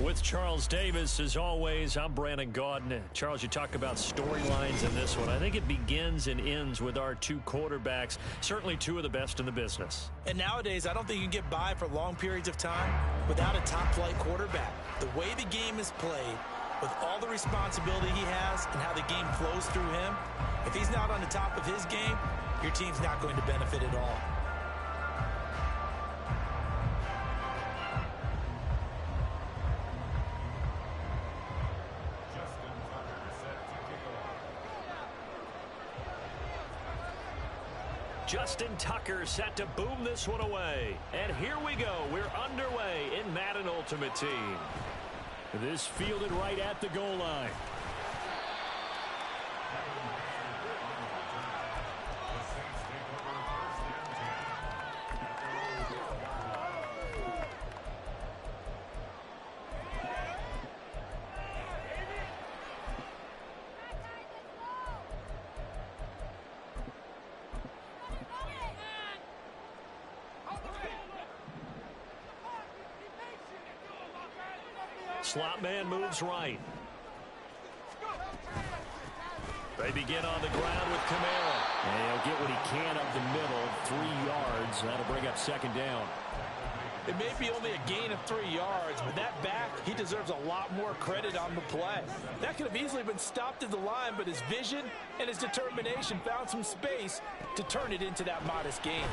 With Charles Davis, as always, I'm Brandon Gaudin. Charles, you talk about storylines in this one. I think it begins and ends with our two quarterbacks, certainly two of the best in the business. And nowadays, I don't think you can get by for long periods of time without a top-flight quarterback. The way the game is played, with all the responsibility he has and how the game flows through him, if he's not on the top of his game, your team's not going to benefit at all. Justin Tucker set to boom this one away. And here we go. We're underway in Madden Ultimate Team. This fielded right at the goal line. Slot man moves right. They begin on the ground with Kamara. And he'll get what he can up the middle, 3 yards. That'll bring up second down. It may be only a gain of 3 yards, but that back, he deserves a lot more credit on the play. That could have easily been stopped at the line, but his vision and his determination found some space to turn it into that modest gain.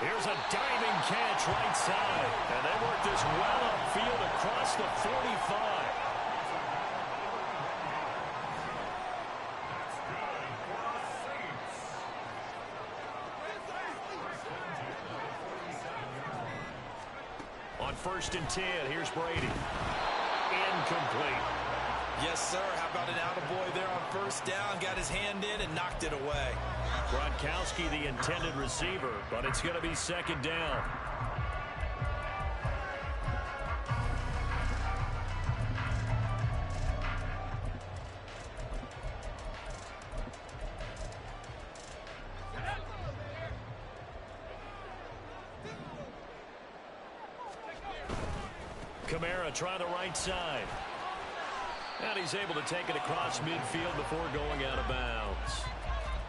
Here's a diving catch right side. And they work this well upfield across the 45. On 1st and 10, here's Brady. Incomplete. Yes, sir. How about an attaboy there on 1st down? Got his hand in and knocked it away. Gronkowski, the intended receiver, but it's going to be second down. Kamara trying the right side. And he's able to take it across midfield before going out of bounds.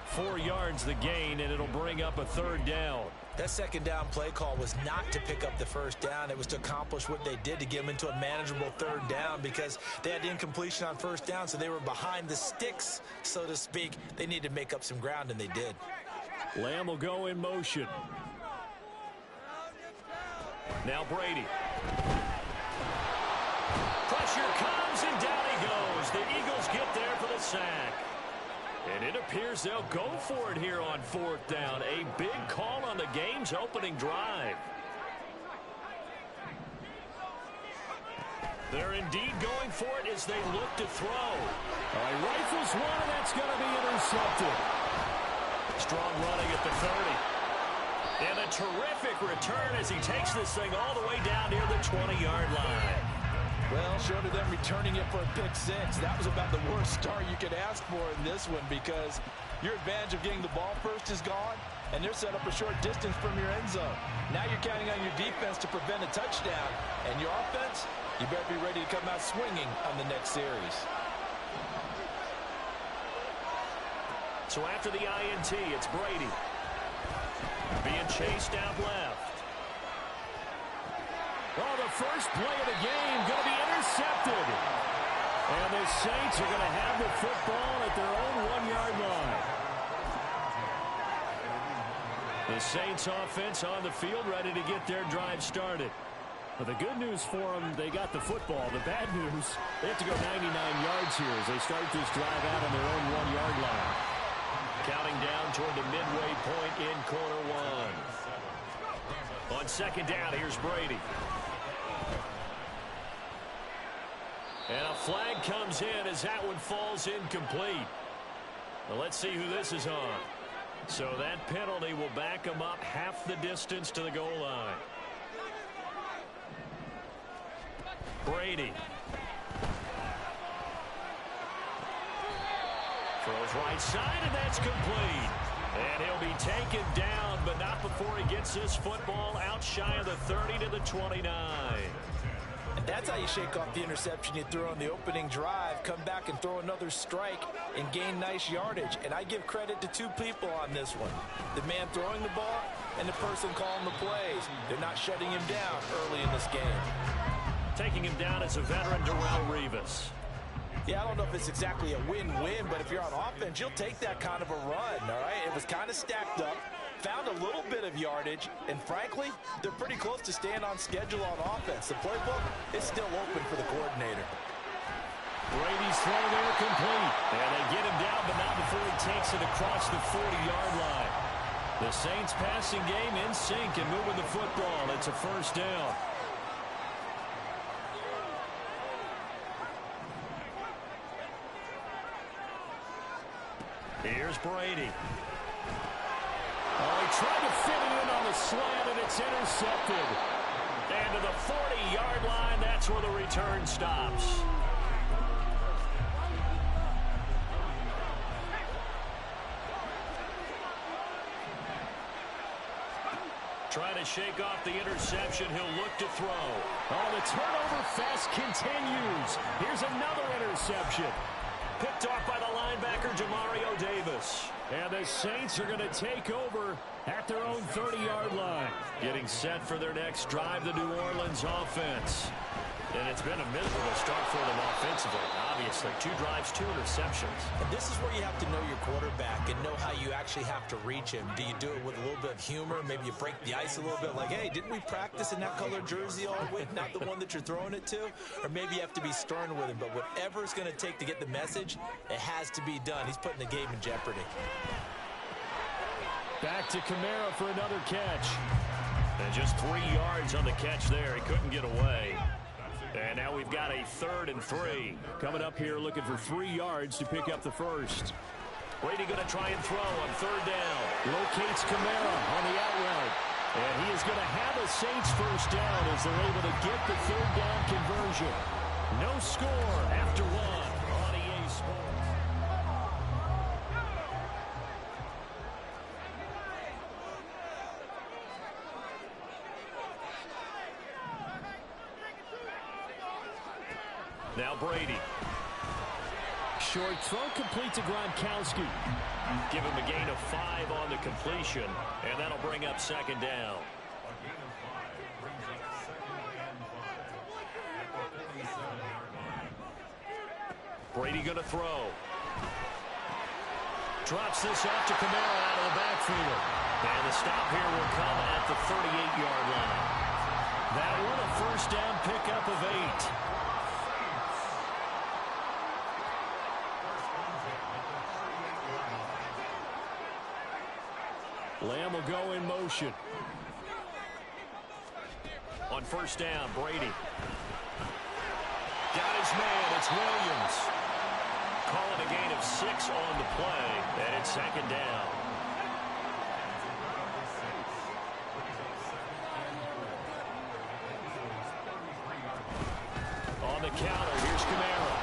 4 yards the gain, and it'll bring up a 3rd down. That second down play call was not to pick up the 1st down. It was to accomplish what they did to get them into a manageable 3rd down because they had incompletion on 1st down, so they were behind the sticks, so to speak. They needed to make up some ground, and they did. Lamb will go in motion. Now Brady. Pressure comes, and down he goes. The Eagles get there for the sack. And it appears they'll go for it here on 4th down. A big call on the game's opening drive. They're indeed going for it as they look to throw. He rifles one, and that's going to be intercepted. Strong running at the 30. And a terrific return as he takes this thing all the way down near the 20-yard line. Well, short of them returning it for a pick 6, that was about the worst start you could ask for in this one because your advantage of getting the ball first is gone, and they're set up a short distance from your end zone. Now you're counting on your defense to prevent a touchdown, and your offense, you better be ready to come out swinging on the next series. So after the INT, it's Brady. Being chased out left. Well, the first play of the game going to be intercepted. And the Saints are going to have the football at their own 1-yard line. The Saints offense on the field ready to get their drive started. But the good news for them, they got the football. The bad news, they have to go 99 yards here as they start this drive out on their own 1-yard line. Counting down toward the midway point in quarter 1. On 2nd down, here's Brady. And a flag comes in as that one falls incomplete. Well, let's see who this is on. So that penalty will back him up half the distance to the goal line. Brady. Throws right side, and that's complete. And he'll be taken down, but not before he gets this football out shy of the 30 to the 29. And that's how you shake off the interception you threw on the opening drive, come back and throw another strike and gain nice yardage. And I give credit to two people on this one. The man throwing the ball and the person calling the plays. They're not shutting him down early in this game. Taking him down as a veteran, Darrelle Revis. Yeah, I don't know if it's exactly a win-win, but if you're on offense, you'll take that kind of a run, all right? It was kind of stacked up, found a little bit of yardage, and frankly, they're pretty close to staying on schedule on offense. The playbook is still open for the coordinator. Brady's throw there complete. And they get him down, but not before he takes it across the 40-yard line. The Saints passing game in sync and moving the football. It's a first down. Here's Brady. Oh, he tried to fit it in on the slant, and it's intercepted. And to the 40-yard line, that's where the return stops. Trying to shake off the interception. He'll look to throw. Oh, the turnover fest continues. Here's another interception. Picked off by the linebacker, Jamario Davis. And the Saints are going to take over at their own 30-yard line. Getting set for their next drive, the New Orleans offense. And it's been a miserable start for them offensively, obviously. 2 drives, 2 interceptions. And this is where you have to know your quarterback and know how you actually have to reach him. Do you do it with a little bit of humor? Maybe you break the ice a little bit like, hey, didn't we practice in that colored jersey all week, not the one that you're throwing it to? Or maybe you have to be stern with him. But whatever it's going to take to get the message, it has to be done. He's putting the game in jeopardy. Back to Kamara for another catch. And just 3 yards on the catch there. He couldn't get away. And now we've got a 3rd and 3. Coming up here looking for 3 yards to pick up the first. Brady going to try and throw on 3rd down. Locates Kamara on the out route. And he is going to have a Saints first down as they're able to get the 3rd down conversion. No score after 1 on EA Sports. Now Brady. Short throw complete to Gronkowski. Give him a gain of 5 on the completion, and that'll bring up 2nd down. A gain of 5 brings up 2nd and 5 at the 37-yard line. Brady going to throw. Drops this off to Kamara out of the backfield. And the stop here will come at the 38-yard line. That one a first down pickup of 8. Lamb will go in motion. On 1st down, Brady. Got his man, it's Williams. Calling a gain of 6 on the play, and it's 2nd down. On the counter, here's Kamara.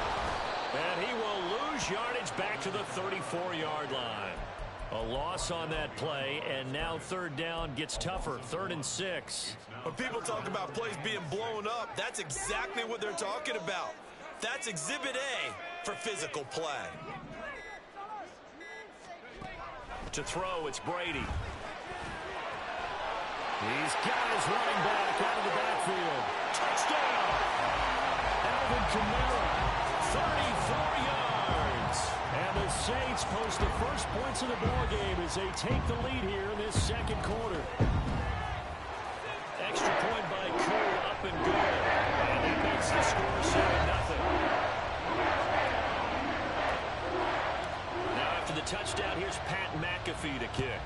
And he will lose yardage back to the 34-yard line. A loss on that play, and now 3rd down gets tougher. 3rd and 6. When people talk about plays being blown up, that's exactly what they're talking about. That's Exhibit A for physical play. To throw, it's Brady. He's got his running back out of the backfield. Touchdown! Alvin Kamara, 34 yards. And the Saints post the first points of the ball game as they take the lead here in this 2nd quarter. Extra point by Cole, up and good. And that makes the score 7-0. Now after the touchdown, here's Pat McAfee to kick.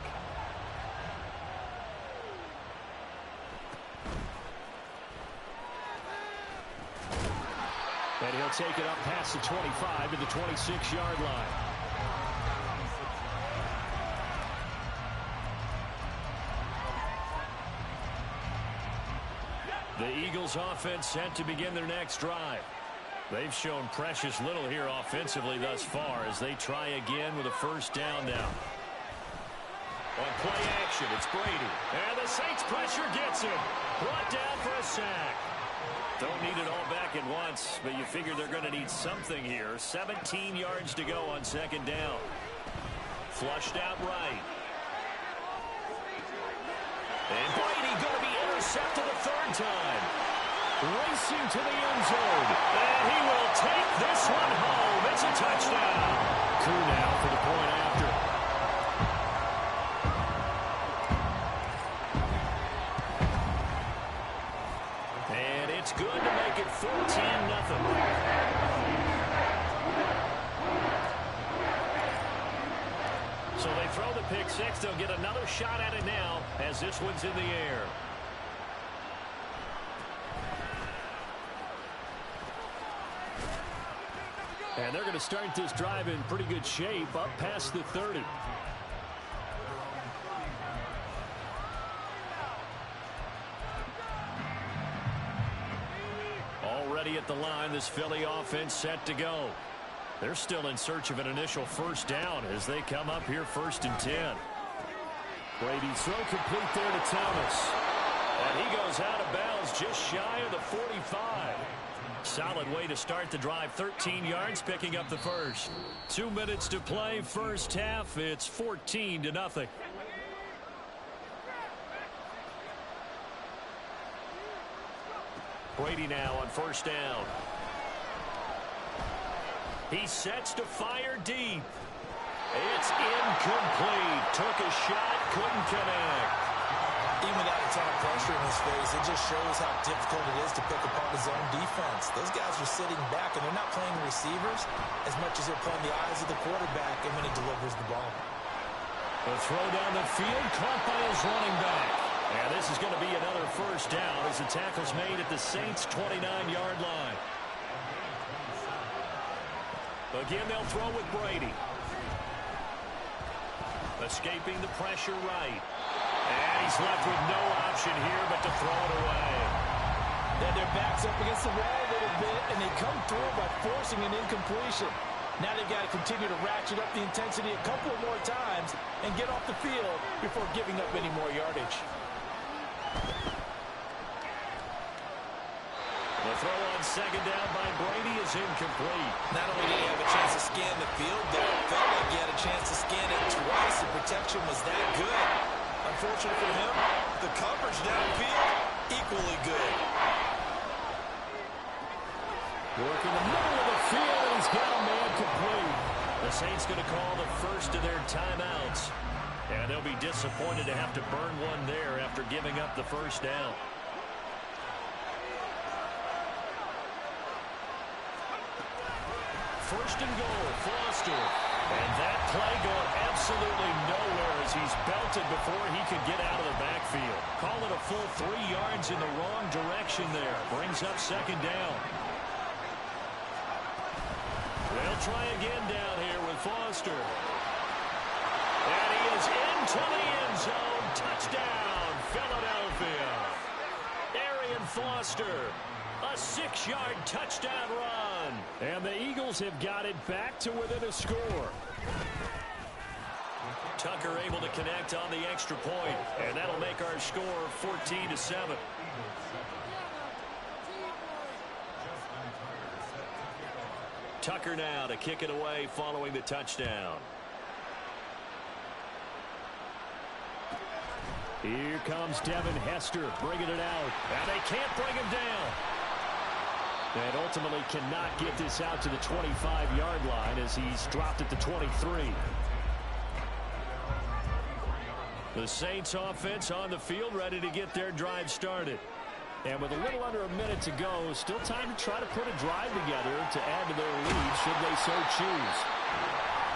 And he'll take it up past the 25 to the 26-yard line. The Eagles offense set to begin their next drive. They've shown precious little here offensively thus far as they try again with a first down now. On play action, it's Brady. And the Saints pressure gets him. Brought down for a sack. Don't need it all back at once, but you figure they're going to need something here. 17 yards to go on second down. Flushed out right. And Brady going to be intercepted a third time. Racing to the end zone. And he will take this one home. It's a touchdown. Coup now for the point after. And it's good to make it 14-0. So they throw the pick six. They'll get another shot at it now as this one's in the air. And they're going to start this drive in pretty good shape up past the 30. Already at the line, this Philly offense set to go. They're still in search of an initial first down as they come up here 1st and 10. Brady's throw complete there to Thomas. And he goes out of bounds just shy of the 45. Solid way to start the drive. 13 yards, picking up the first. 2 minutes to play, first half. It's 14-0. Brady now on first down. He sets to fire deep. It's incomplete. Took a shot, couldn't connect. Even without a ton of pressure in his face, it just shows how difficult it is to pick apart his own defense. Those guys are sitting back, and they're not playing receivers as much as they're playing the eyes of the quarterback and when he delivers the ball. The throw down the field, caught by his running back. And this is going to be another first down as the tackle's made at the Saints' 29-yard line. Again, they'll throw with Brady. Escaping the pressure right. And he's left with no option here but to throw it away. Then their back's up against the wall a little bit, and they come through by forcing an incompletion. Now they've got to continue to ratchet up the intensity a couple of more times and get off the field before giving up any more yardage. The throw on second down by Brady is incomplete. Not only did he have a chance to scan the field, though, it felt like he had a chance to scan it twice. The protection was that good. Unfortunate for him, the coverage downfield, equally good. Working the middle of the field, and he's got a man complete. The Saints going to call the first of their timeouts. And they'll be disappointed to have to burn one there after giving up the first down. First and goal, Foster. And that play going absolutely nowhere as he's belted before he could get out of the backfield. Call it a full 3 yards in the wrong direction there. Brings up second down. They'll try again down here with Foster. And he is into the end zone. Touchdown, Philadelphia. Arian Foster. A 6-yard touchdown run. And the Eagles have got it back to within a score. Tucker able to connect on the extra point. And that'll make our score 14-7. Tucker now to kick it away following the touchdown. Here comes Devin Hester bringing it out. And they can't bring him down. And ultimately cannot get this out to the 25-yard line as he's dropped at the 23. The Saints offense on the field ready to get their drive started. And with a little under a minute to go, still time to try to put a drive together to add to their lead should they so choose.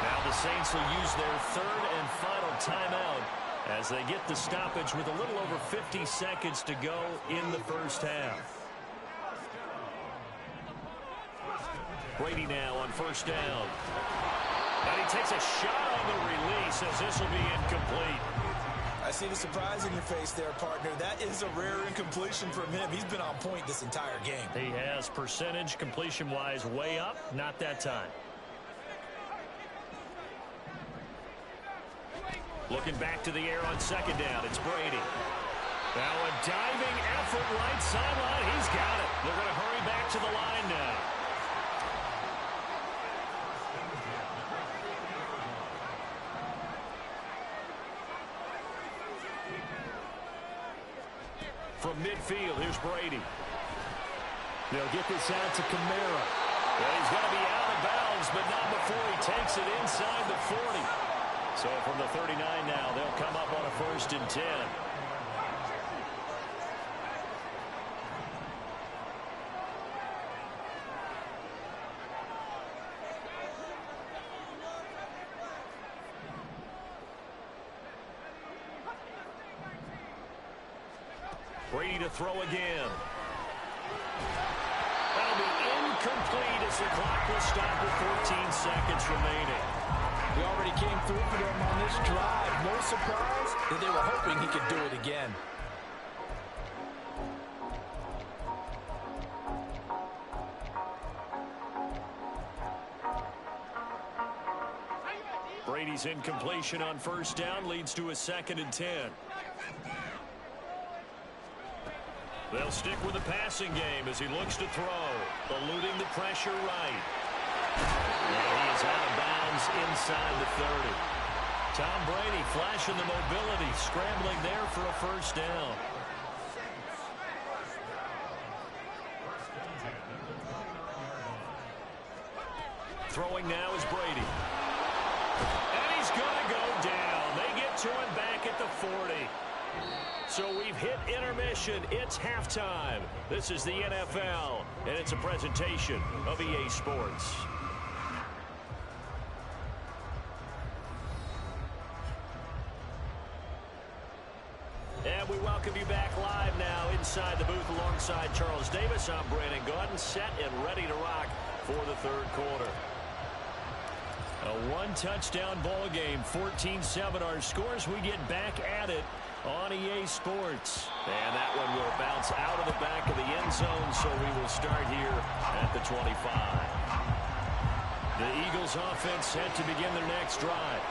Now the Saints will use their third and final timeout as they get the stoppage with a little over 50 seconds to go in the first half. Brady now on first down. And he takes a shot on the release as this will be incomplete. I see the surprise in your face there, partner. That is a rare incompletion from him. He's been on point this entire game. He has percentage completion-wise way up. Not that time. Looking back to the air on second down. It's Brady. Now a diving effort right sideline. He's got it. They're going to hurry back to the line now. From midfield, here's Brady. They'll get this out to Kamara. Well, he's going to be out of bounds, but not before he takes it inside the 40. So from the 39 now, they'll come up on a 1st and 10. Brady to throw again. That'll be incomplete as the clock will stop with 14 seconds remaining. We already came through for them on this drive. No surprise that they were hoping he could do it again. Brady's incompletion on first down leads to a 2nd and 10. They'll stick with the passing game as he looks to throw, eluding the pressure right. And he is out of bounds inside the 30. Tom Brady flashing the mobility, scrambling there for a 1st down. Throwing now is Brady. And he's going to go down. They get to him back at the 40. So we've hit intermission. It's halftime. This is the NFL, and it's a presentation of EA Sports. And we welcome you back live now inside the booth alongside Charles Davis. I'm Brandon Gaudin, set and ready to rock for the 3rd quarter. A 1-touchdown ball game, 14-7 our scores. We get back at it on EA Sports. And that one will bounce out of the back of the end zone, so we will start here at the 25. The Eagles offense set to begin their next drive.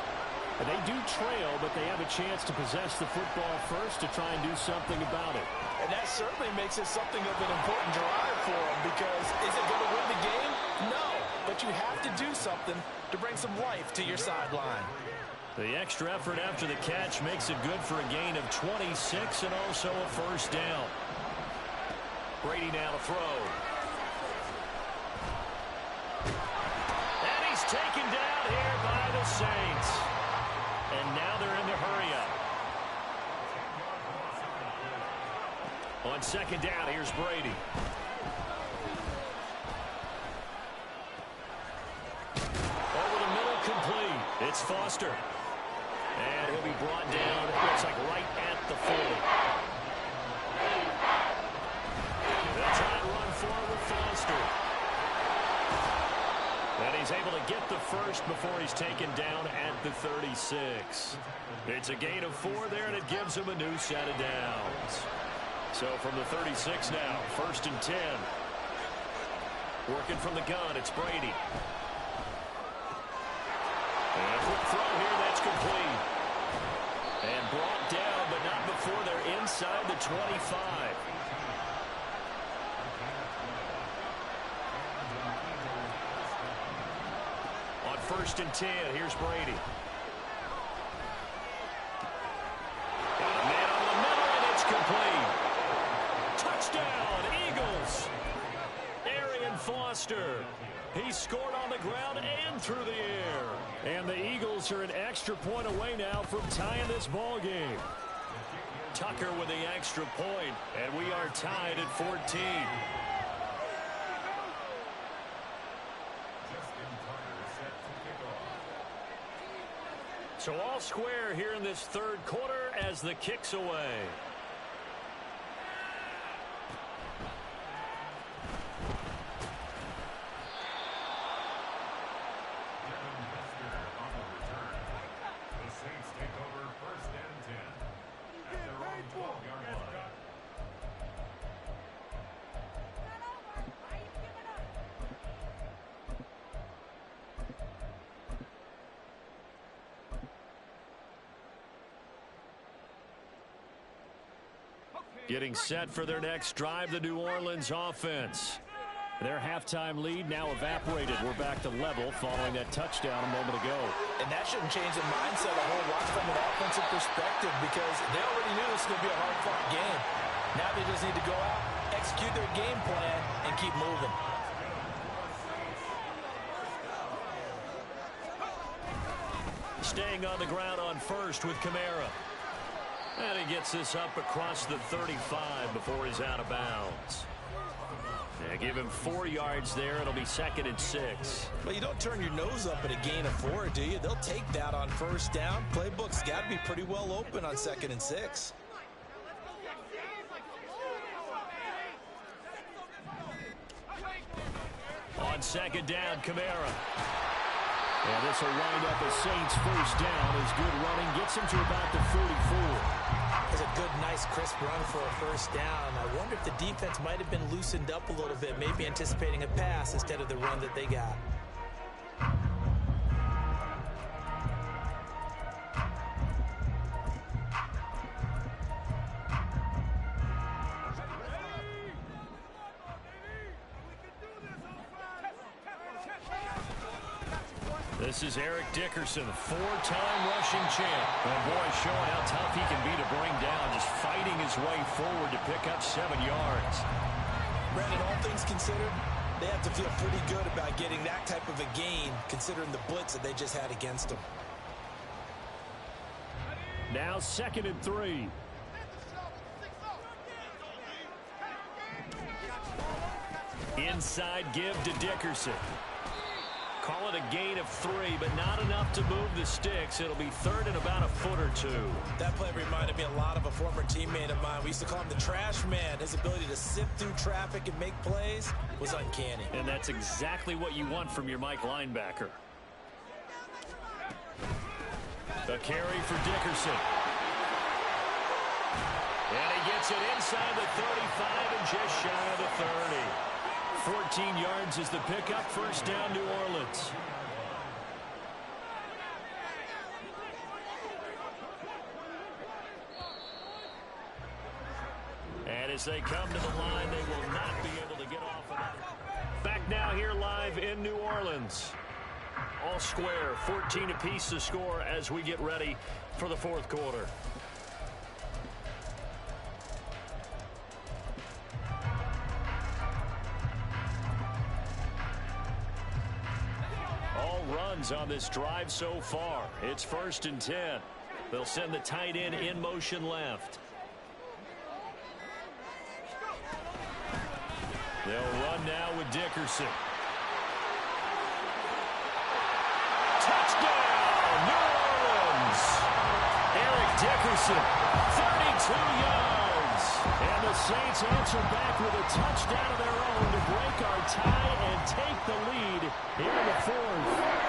And they do trail, but they have a chance to possess the football first to try and do something about it. And that certainly makes it something of an important drive for them, because is it going to win the game? No, but you have to do something to bring some life to your sideline. The extra effort after the catch makes it good for a gain of 26 and also a 1st down. Brady now to throw. And he's taken down here by the Saints. And now they're in the hurry-up. On 2nd down, here's Brady. Over the middle, complete. It's Foster. And he'll be brought down, it looks like right at the 40. They'll try and run forward with Foster. And he's able to get the first before he's taken down at the 36. It's a gain of 4 there, and it gives him a new set of downs. So from the 36 now, 1st and 10. Working from the gun, it's Brady. And a quick throw here, that's complete. And brought down, but not before they're inside the 25. On 1st and 10, here's Brady. Got a man on the middle, and it's complete. Touchdown, Eagles. Arian Foster. He scored on the ground and through the air. And the Eagles are an extra point away now from tying this ball game. Tucker with the extra point, and we are tied at 14. So all square here in this 3rd quarter as the kick's away. Getting set for their next drive, the New Orleans offense. Their halftime lead now evaporated. We're back to level following that touchdown a moment ago. And that shouldn't change the mindset a whole lot from an offensive perspective because they already knew this was going to be a hard-fought game. Now they just need to go out, execute their game plan, and keep moving. Staying on the ground on first with Kamara. And he gets this up across the 35 before he's out of bounds. They give him 4 yards there. It'll be 2nd and 6. But you don't turn your nose up at a gain of 4, do you? They'll take that on first down. Playbook's got to be pretty well open on 2nd and 6. On 2nd down, Kamara. And this will wind up a Saints first down as good running gets him to about the 44. That's a good, nice, crisp run for a first down. I wonder if the defense might have been loosened up a little bit, maybe anticipating a pass instead of the run that they got. This is Eric Dickerson, 4-time rushing champ. And boy, showing how tough he can be to bring down, just fighting his way forward to pick up 7 yards. Brandon, all things considered, they have to feel pretty good about getting that type of a gain, considering the blitz that they just had against them. Now 2nd and 3. Inside give to Dickerson. Call it a gain of 3, but not enough to move the sticks. It'll be 3rd and about a foot or 2. That play reminded me a lot of a former teammate of mine. We used to call him the trash man. His ability to sift through traffic and make plays was uncanny. And that's exactly what you want from your Mike linebacker. The carry for Dickerson. And he gets it inside the 35 and just shy of the 30. 14 yards is the pickup. First down, New Orleans. And as they come to the line, they will not be able to get off of it. Back now here live in New Orleans. All square, 14 apiece to score as we get ready for the fourth quarter. Runs on this drive so far. It's 1st and 10. They'll send the tight end in motion left. They'll run now with Dickerson. Touchdown, New Orleans! Eric Dickerson, 32 yards. And the Saints answer back with a touchdown of their own to break our tie and take the lead here in the fourth.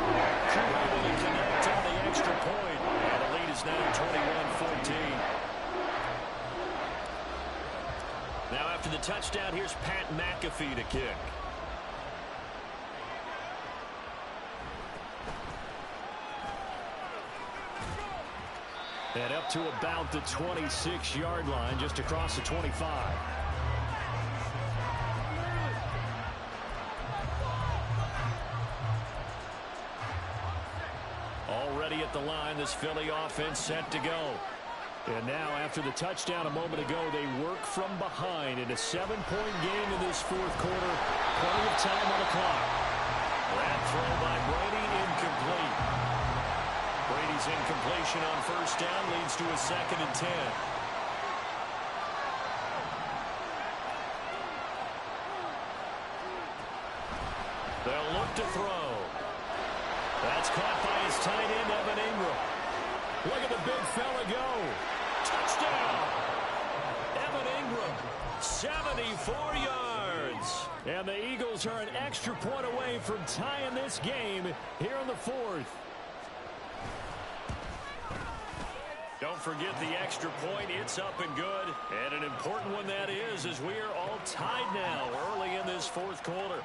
Able to connect on the extra point. And the lead is now 21-14. Now after the touchdown, here's Pat McAfee to kick. And up to about the 26-yard line, just across the 25. Already at the line, this Philly offense set to go. And now, after the touchdown a moment ago, they work from behind in a 7-point game in this fourth quarter. Plenty of time on the clock. That throw by Brady, incomplete. Brady's incompletion on first down leads to a 2nd and 10. They'll look to throw. That's caught by his tight end, Evan Ingram. Look at the big fella go. Touchdown! Evan Ingram, 74 yards. And the Eagles are an extra point away from tying this game here in the fourth. Don't forget the extra point. It's up and good. And an important one that is, as we are all tied now early in this fourth quarter.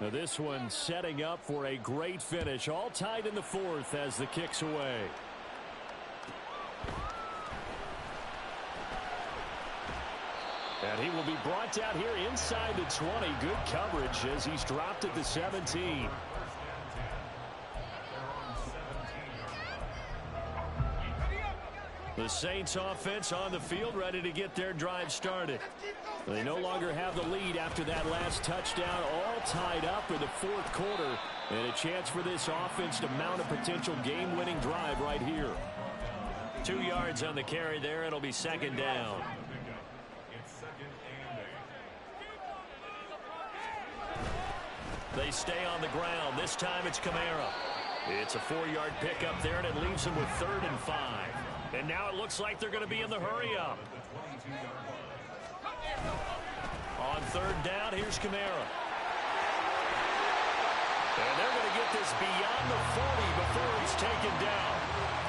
Now this one setting up for a great finish. All tied in the fourth as the kick's away. And he will be brought down here inside the 20. Good coverage as he's dropped at the 17. The Saints offense on the field ready to get their drive started. They no longer have the lead after that last touchdown, all tied up in the fourth quarter. And a chance for this offense to mount a potential game-winning drive right here. 2 yards on the carry there. It'll be second down. They stay on the ground. This time it's Kamara. It's a 4-yard pickup there, and it leaves them with 3rd and 5. And now it looks like they're going to be in the hurry-up. On 3rd down, here's Kamara. And they're going to get this beyond the 40 before he's taken down.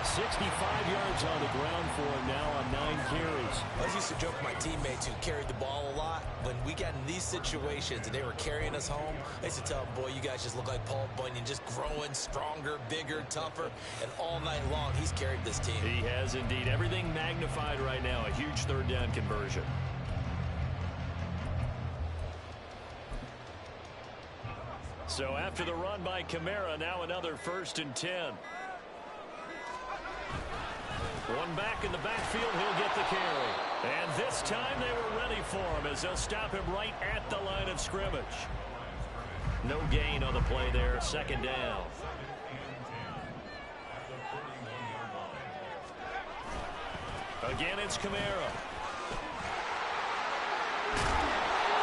65 yards on the ground for him now on 9 carries. I used to joke with my teammates who carried the ball a lot. When we got in these situations and they were carrying us home, I used to tell them, boy, you guys just look like Paul Bunyan, just growing stronger, bigger, tougher. And all night long, he's carried this team. He has indeed. Everything magnified right now. A huge 3rd down conversion. So after the run by Kamara, now another 1st and 10. One back in the backfield, he'll get the carry. And this time they were ready for him as they'll stop him right at the line of scrimmage. No gain on the play there, 2nd down. Again, it's Kamara.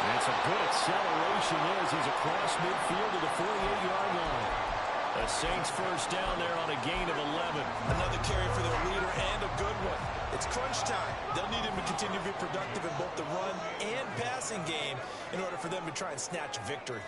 That's a good acceleration there as he's across midfield to the 48-yard line. The Saints 1st down there on a gain of 11. Another carry for their leader and a good one. It's crunch time. They'll need him to continue to be productive in both the run and passing game in order for them to try and snatch victory.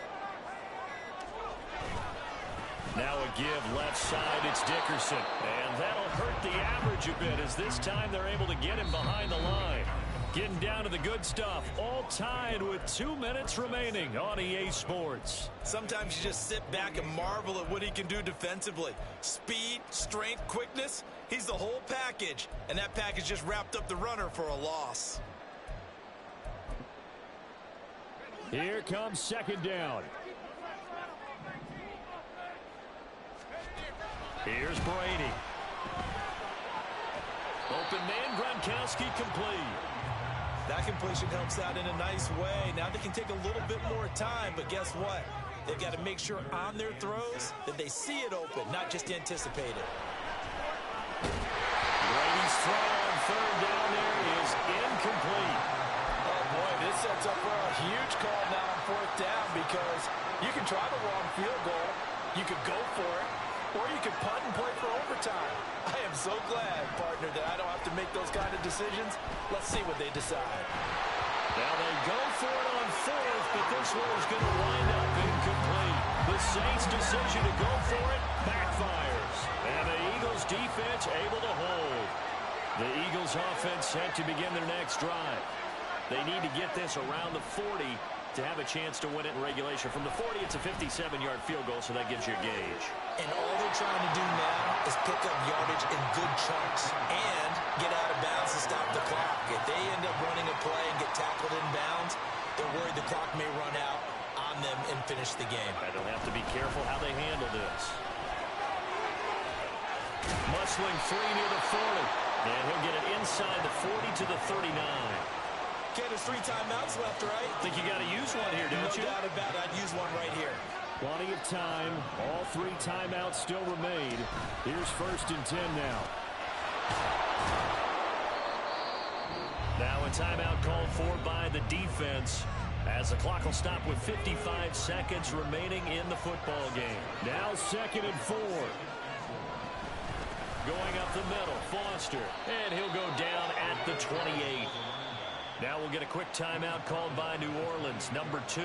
Now a give left side, it's Dickerson. And that'll hurt the average a bit as this time they're able to get him behind the line. Getting down to the good stuff, all tied with 2 minutes remaining on EA Sports. Sometimes you just sit back and marvel at what he can do defensively. Speed, strength, quickness, he's the whole package. And that package just wrapped up the runner for a loss. Here comes 2nd down. Here's Brady. Open man, Gronkowski complete. That completion helps out in a nice way. Now they can take a little bit more time, but guess what? They've got to make sure on their throws that they see it open, not just anticipate it. Brady's throw on 3rd down there is incomplete. Oh, boy, this sets up for a huge call now on 4th down because you can try the wrong field goal, you could go for it, or you could punt and play for overtime. I am so glad, partner, that I don't have to make those kind of decisions. Let's see what they decide. Now they go for it on 4th, but this one is going to wind up incomplete. The Saints' decision to go for it backfires. And the Eagles' defense able to hold. The Eagles' offense set to begin their next drive. They need to get this around the 40 to have a chance to win it in regulation. From the 40, it's a 57-yard field goal, so that gives you a gauge. And all they're trying to do now is pick up yardage in good chunks and get out of bounds to stop the clock. If they end up running a play and get tackled in bounds, they're worried the clock may run out on them and finish the game. And they'll have to be careful how they handle this. Muscling 3 near the 40. And he'll get it inside the 40 to the 39. Okay, there's 3 timeouts left, right? Think you got to use one here, don't you? No doubt about it. I'd use one right here. Plenty of time. All 3 timeouts still remain. Here's 1st and 10 now. Now a timeout called for by the defense as the clock will stop with 55 seconds remaining in the football game. Now 2nd and 4. Going up the middle, Foster. And he'll go down at the 28. Now we'll get a quick timeout called by New Orleans, number 2.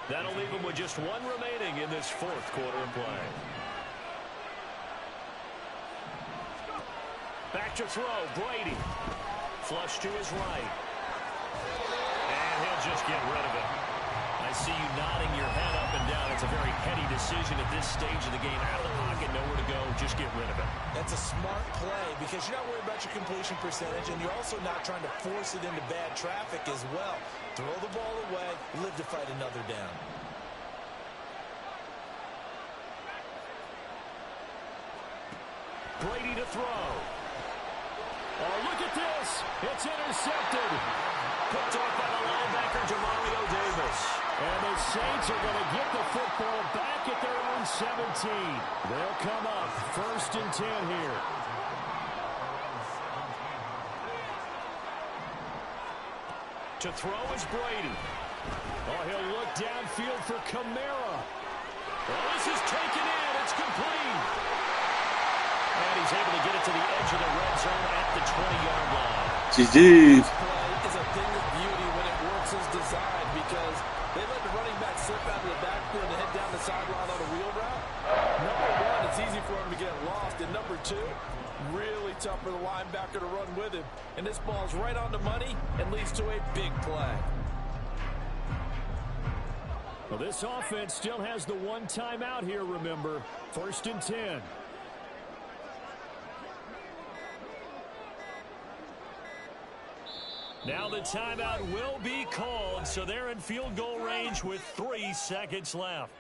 That'll leave them with just 1 remaining in this 4th quarter of play. Back to throw, Brady. Flush to his right. And he'll just get rid of it. I see you nodding your head up and down. It's a very heady decision at this stage of the game. Out of the pocket, nowhere to go. Just get rid of it. That's a smart play because you're not worried about your completion percentage, and you're also not trying to force it into bad traffic as well. Throw the ball away, live to fight another down. Brady to throw. Oh, look at this. It's intercepted. Picked off by the linebacker, Demario Davis. And the Saints are going to get the football back at their own 17. They'll come up 1st and 10 here. To throw is Brady. Oh, he'll look downfield for Kamara. Oh, this is taken in. It's complete. And he's able to get it to the edge of the red zone at the 20-yard line. GG's. This play is a thing of beauty when it works as designed because they let the running back slip out of the backfield and head down the sideline on a wheel route. Number one, it's easy for him to get lost. And number two, really tough for the linebacker to run with him. And this ball's right on the money and leads to a big play. Well, this offense still has the one timeout here, remember. 1st and 10. Now the timeout will be called, so they're in field goal range with 3 seconds left.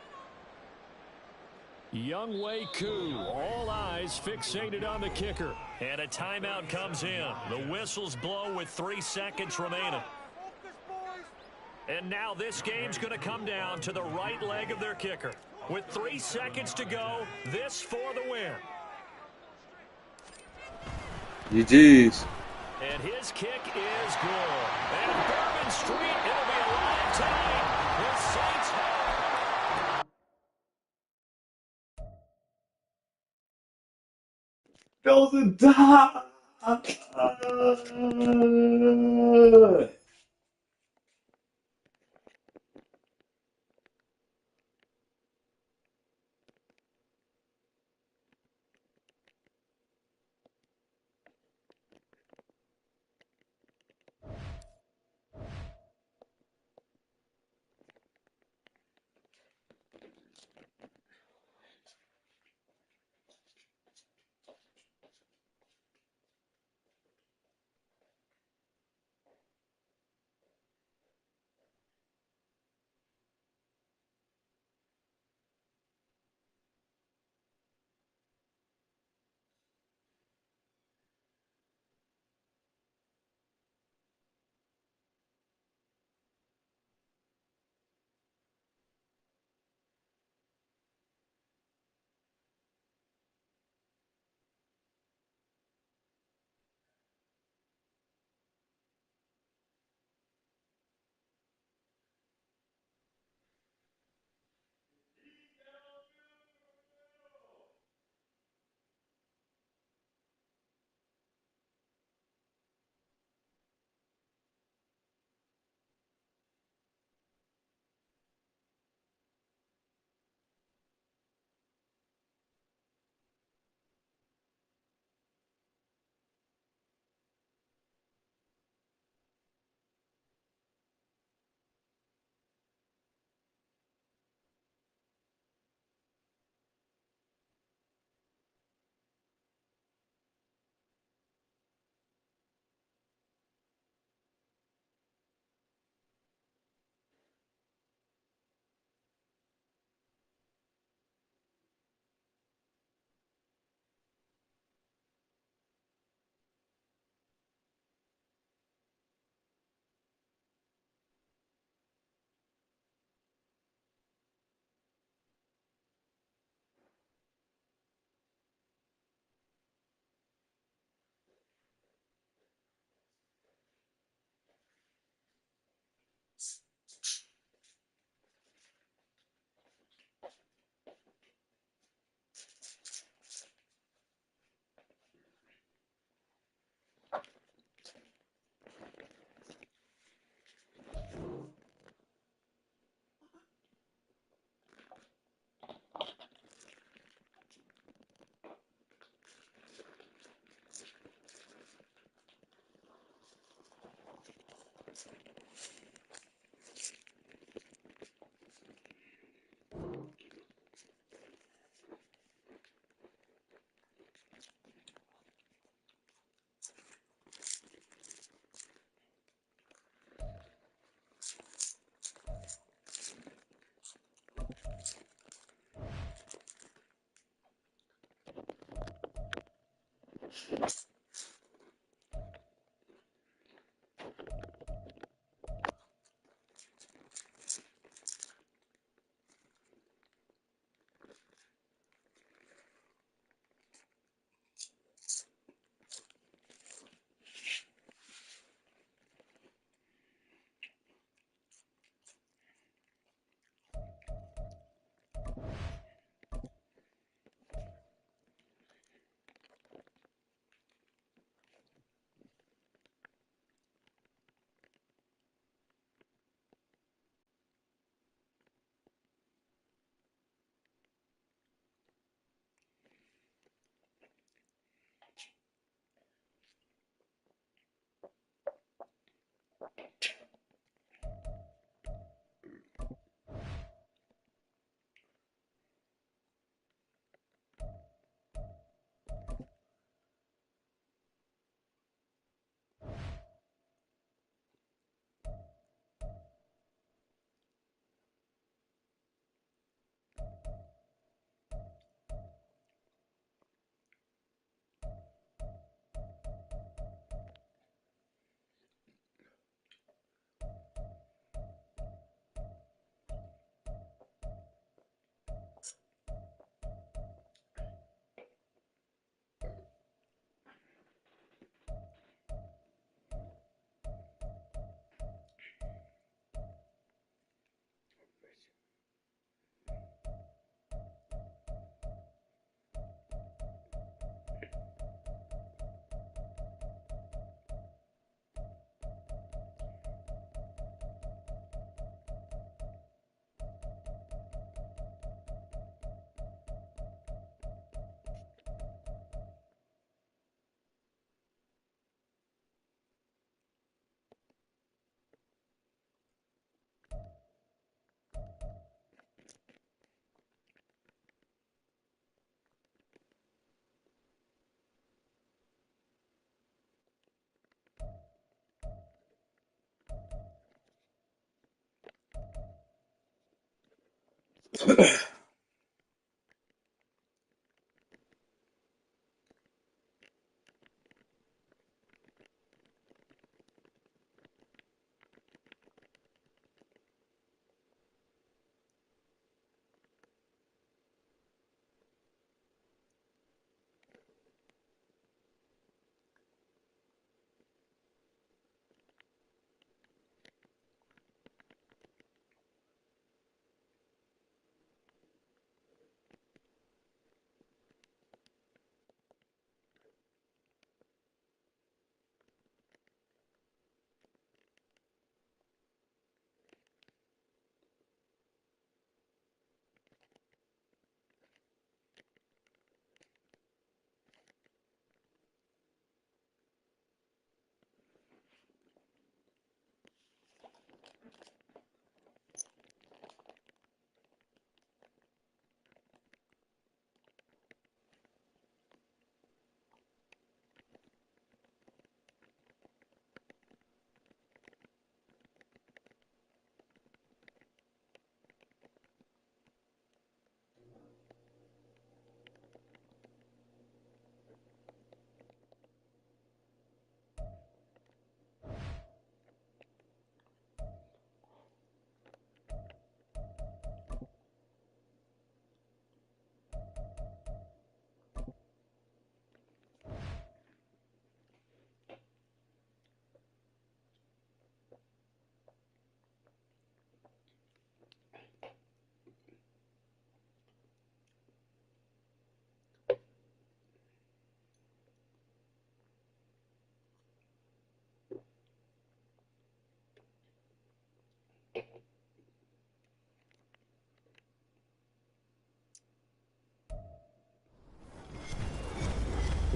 Younghoe Koo, all eyes fixated on the kicker. And a timeout comes in. The whistles blow with 3 seconds remaining. And now this game's going to come down to the right leg of their kicker. With 3 seconds to go, this for the win. GG's. And his kick is good. And Bourbon Street, it'll be a live tonight. The Saints have... Goes and die.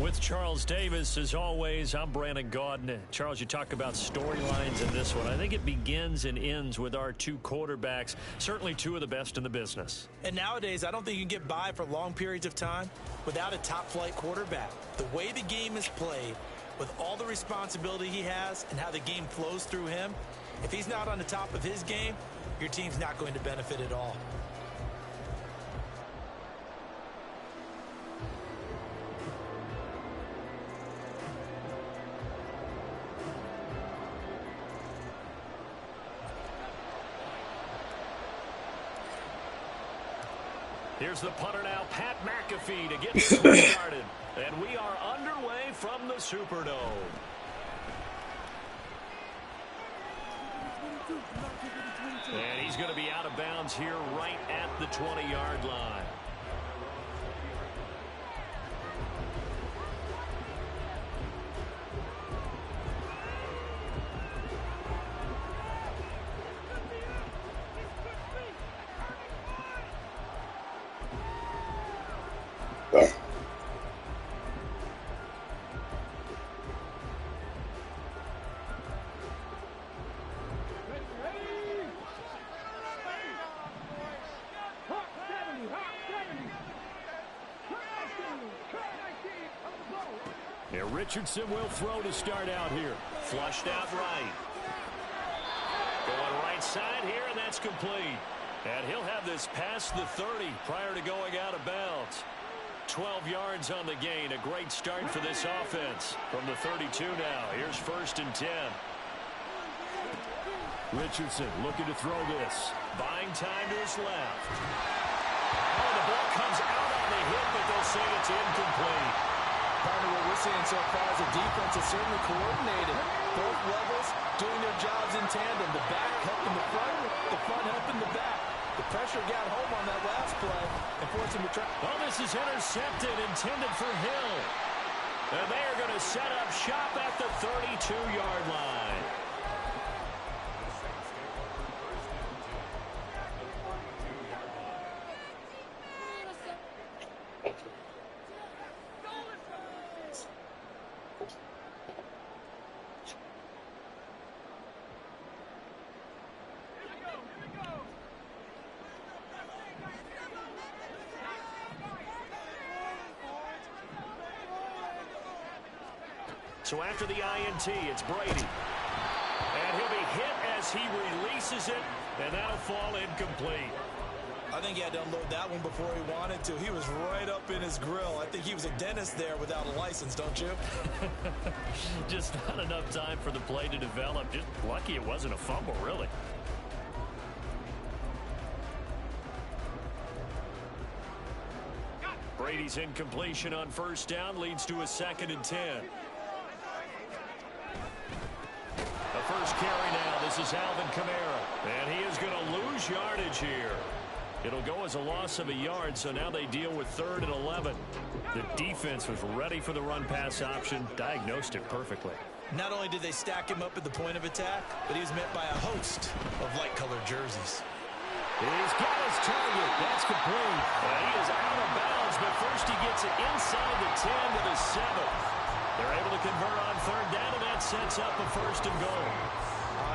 With Charles Davis, as always, I'm Brandon Gaudin. Charles, you talk about storylines in this one. I think it begins and ends with our two quarterbacks, certainly two of the best in the business. And nowadays, I don't think you can get by for long periods of time without a top-flight quarterback. The way the game is played, with all the responsibility he has and how the game flows through him, if he's not on the top of his game, your team's not going to benefit at all. Here's the punter now, Pat McAfee, to get this one started. And we are underway from the Superdome. And he's going to be out of bounds here right at the 20-yard line. Richardson will throw to start out here. Flushed out right. Going right side here, and that's complete. And he'll have this past the 30 prior to going out of bounds. 12 yards on the gain. A great start for this offense. From the 32 now. Here's 1st and 10. Richardson looking to throw this. Buying time to his left. Oh, the ball comes out on the hit, but they'll say it's incomplete. Part of what we're seeing so far is the defense is certainly coordinated. Both levels doing their jobs in tandem. The back helping the front helping the back. The pressure got home on that last play and forced him to try. Oh, this is intercepted, intended for Hill. And they are going to set up shop at the 32-yard line. So after the INT, it's Brady. And he'll be hit as he releases it, and that'll fall incomplete. I think he had to unload that one before he wanted to. He was right up in his grill. I think he was a dentist there without a license, don't you? Just not enough time for the play to develop. Just lucky it wasn't a fumble, really. Brady's incompletion on 1st down leads to a 2nd and 10. The first carry now. This is Alvin Kamara. And he is going to lose yardage here. It'll go as a loss of a yard, so now they deal with 3rd and 11. The defense was ready for the run-pass option, diagnosed it perfectly. Not only did they stack him up at the point of attack, but he was met by a host of light-colored jerseys. He's got his target. That's complete. And he is out of bounds, but first he gets it inside the 10 to the 7. They're able to convert on 3rd down, and that sets up a 1st and goal.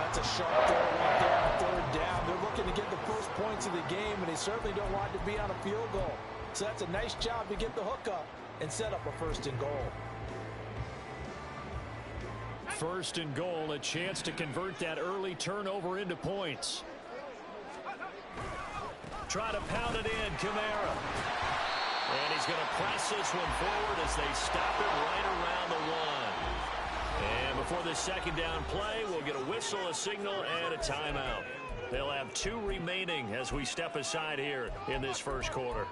That's a sharp throw right there on 3rd down. They're looking to get the first points of the game, and they certainly don't want to be on a field goal. So that's a nice job to get the hook up and set up a 1st and goal. 1st and goal, a chance to convert that early turnover into points. Try to pound it in, Kamara. And he's going to press this one forward as they stop it right around the 1. And before the 2nd down play, we'll get a whistle, a signal, and a timeout. They'll have 2 remaining as we step aside here in this 1st quarter.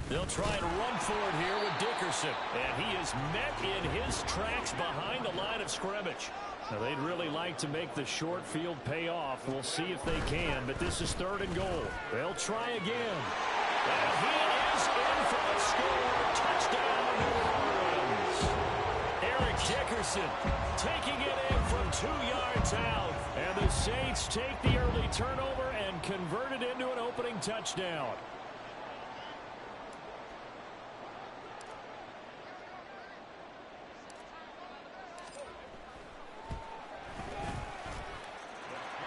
They'll try and run for it here with Dickerson. And he is met in his tracks behind the line of scrimmage. Now, they'd really like to make the short field pay off. We'll see if they can, but this is 3rd and goal. They'll try again. And he is in for the score. Touchdown, New Orleans. Eric Dickerson taking it in from 2 yards out. And the Saints take the early turnover and convert it into an opening touchdown.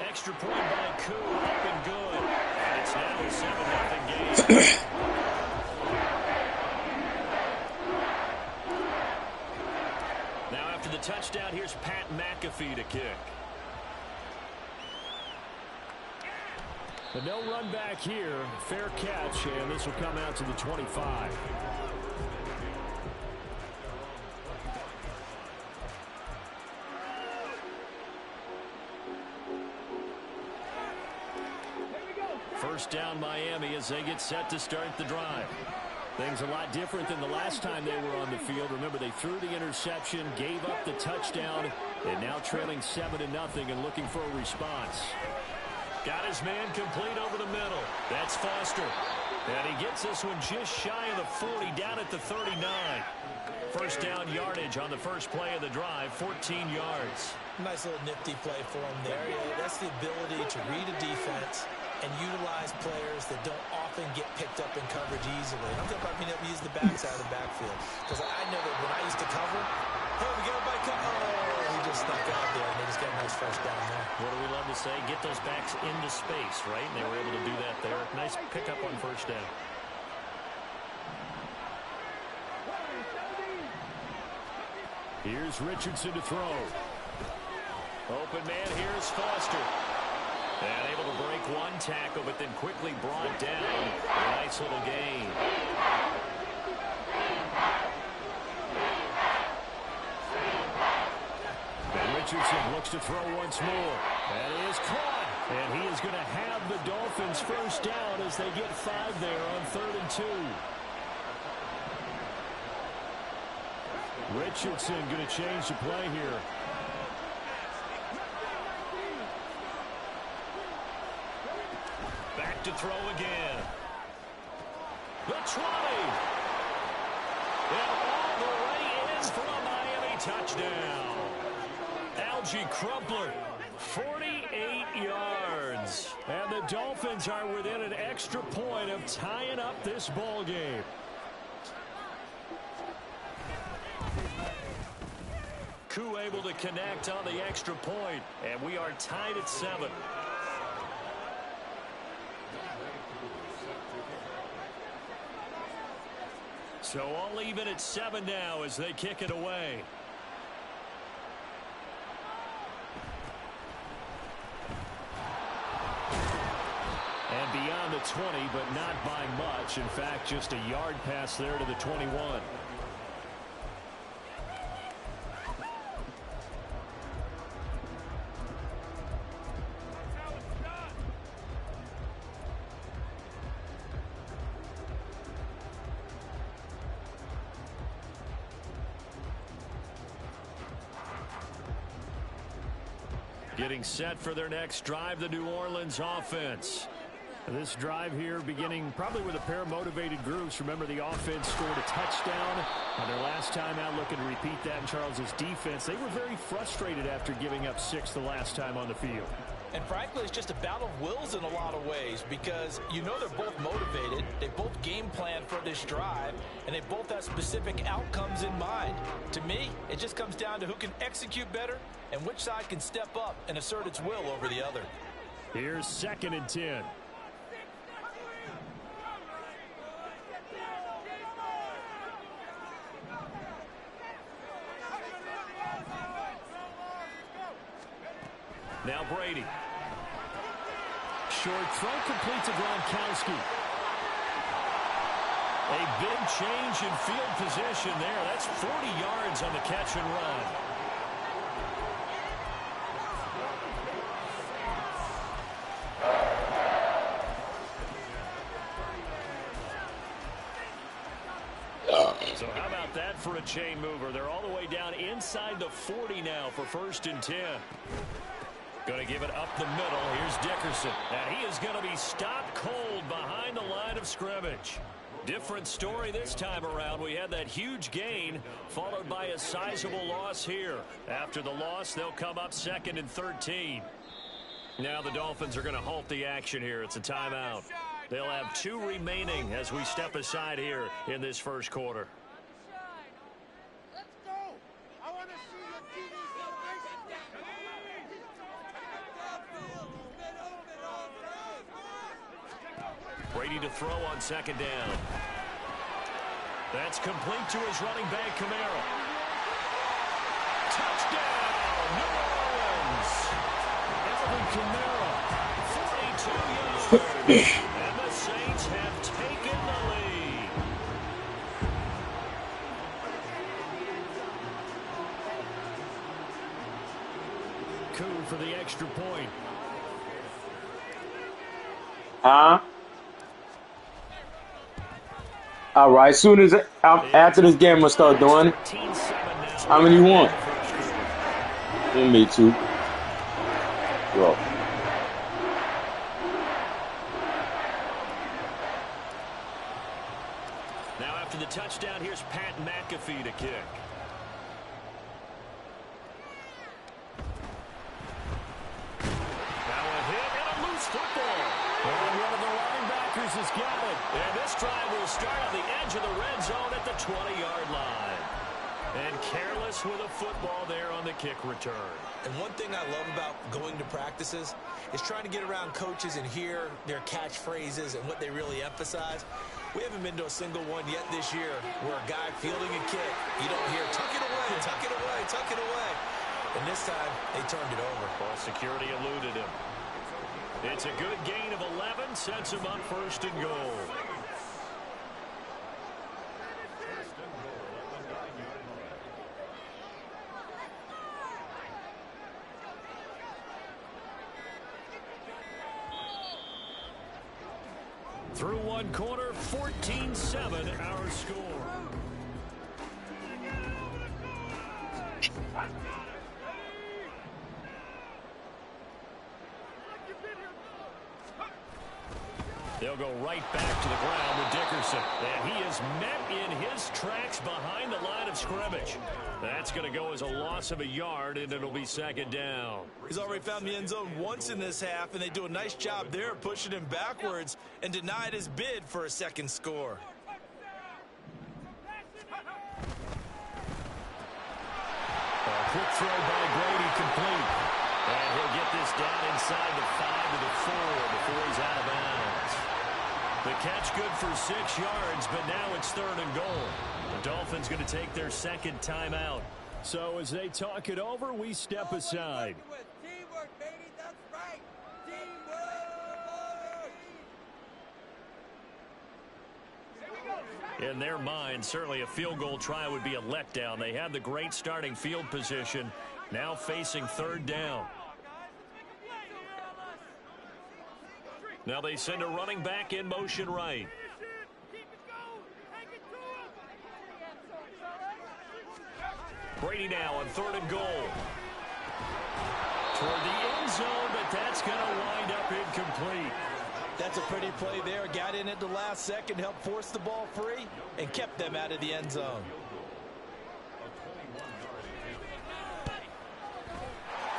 Extra point by Koo, up and good. And it's now a 7-0 game. Now after the touchdown, here's Pat McAfee to kick. But no run back here. Fair catch, and this will come out to the 25. First down Miami as they get set to start the drive. Things a lot different than the last time they were on the field. Remember, they threw the interception, gave up the touchdown, and now trailing 7-0 and looking for a response. Got his man complete over the middle. That's Foster. And he gets this one just shy of the 40, down at the 39. First down yardage on the first play of the drive, 14 yards. Nice little nifty play for him there. That's the ability to read a defense and utilize players that don't often get picked up in coverage easily. I'm talking about being able to use the backside of the backfield. Because I know that when I used to cover, hey, we got everybody cover. Oh, he just snuck out there, and they just got a nice first down there. What do we love to say? Get those backs into space, right? And they were able to do that there. Nice pickup on first down. Here's Richardson to throw. Open man, here's Foster. And able to break one tackle, but then quickly brought down. A nice little gain. And Richardson looks to throw once more. That is caught. And he is going to have the Dolphins first down as they get 5 there on 3rd and 2. Richardson going to change the play here. Back to throw again. The 20. And all the way in for a Miami touchdown. Algie Crumpler, 48 yards. And the Dolphins are within an extra point of tying up this ball game. Koo able to connect on the extra point, and we are tied at 7. So all even at 7 now as they kick it away. And beyond the 20, but not by much. In fact, just a yard pass there to the 21. Getting set for their next drive, the New Orleans offense. This drive here beginning probably with a pair of motivated groups. Remember, the offense scored a touchdown on their last time out, looking to repeat that in Charles's defense. They were very frustrated after giving up 6 the last time on the field. And frankly, it's just a battle of wills in a lot of ways because you know they're both motivated. They both game plan for this drive, and they both have specific outcomes in mind. To me, it just comes down to who can execute better and which side can step up and assert its will over the other. Here's 2nd and 10. Now Brady. Short throw complete to Gronkowski. A big change in field position there. That's 40 yards on the catch and run. So how about that for a chain mover? They're all the way down inside the 40 now for 1st and 10. Going to give it up the middle. Here's Dickerson. And he is going to be stopped cold behind the line of scrimmage. Different story this time around. We had that huge gain followed by a sizable loss here. After the loss, they'll come up 2nd and 13. Now the Dolphins are going to halt the action here. It's a timeout. They'll have 2 remaining as we step aside here in this first quarter. Brady to throw on 2nd down. That's complete to his running back, Kamara. Touchdown, New Orleans. Alvin Kamara, 42 yards. And the Saints have taken the lead. Coup for the extra point. Huh? All right. Soon as after this game, I'm gonna start doing it. 13-7 now. How many you want? Me too. Yo. Now after the touchdown, here's Pat McAfee to kick. Now a hit and a loose football. And one of the linebackers has got it. And this drive will start on the edge of the red zone at the 20-yard line. And careless with a football there on the kick return. And one thing I love about going to practices is trying to get around coaches and hear their catchphrases and what they really emphasize. We haven't been to a single one yet this year where a guy fielding a kick, you don't hear, tuck it away, tuck it away, tuck it away. And this time, they turned it over. Ball security eluded him. It's a good gain of 11, sets him up first and goal. Through one quarter, 14-7 our score. They'll go right back to the ground with Dickerson. And he is met in his tracks behind the line of scrimmage. That's going to go as a loss of a yard, and it'll be second down. He's already found the end zone once in this half, and they do a nice job there pushing him backwards and denied his bid for a second score. A quick throw by Brady complete. And he'll get this down inside the 5 to the 4 before he's out of bounds. The catch good for 6 yards, but now it's third and goal. The Dolphins going to take their second timeout. So as they talk it over, we step aside. Teamwork, baby, that's right. Teamwork. In their mind, certainly a field goal try would be a letdown. They had the great starting field position, now facing third down. Now they send a running back in motion right. Brady now on third and goal. Toward the end zone, but that's going to wind up incomplete. That's a pretty play there. Got in at the last second, helped force the ball free, and kept them out of the end zone.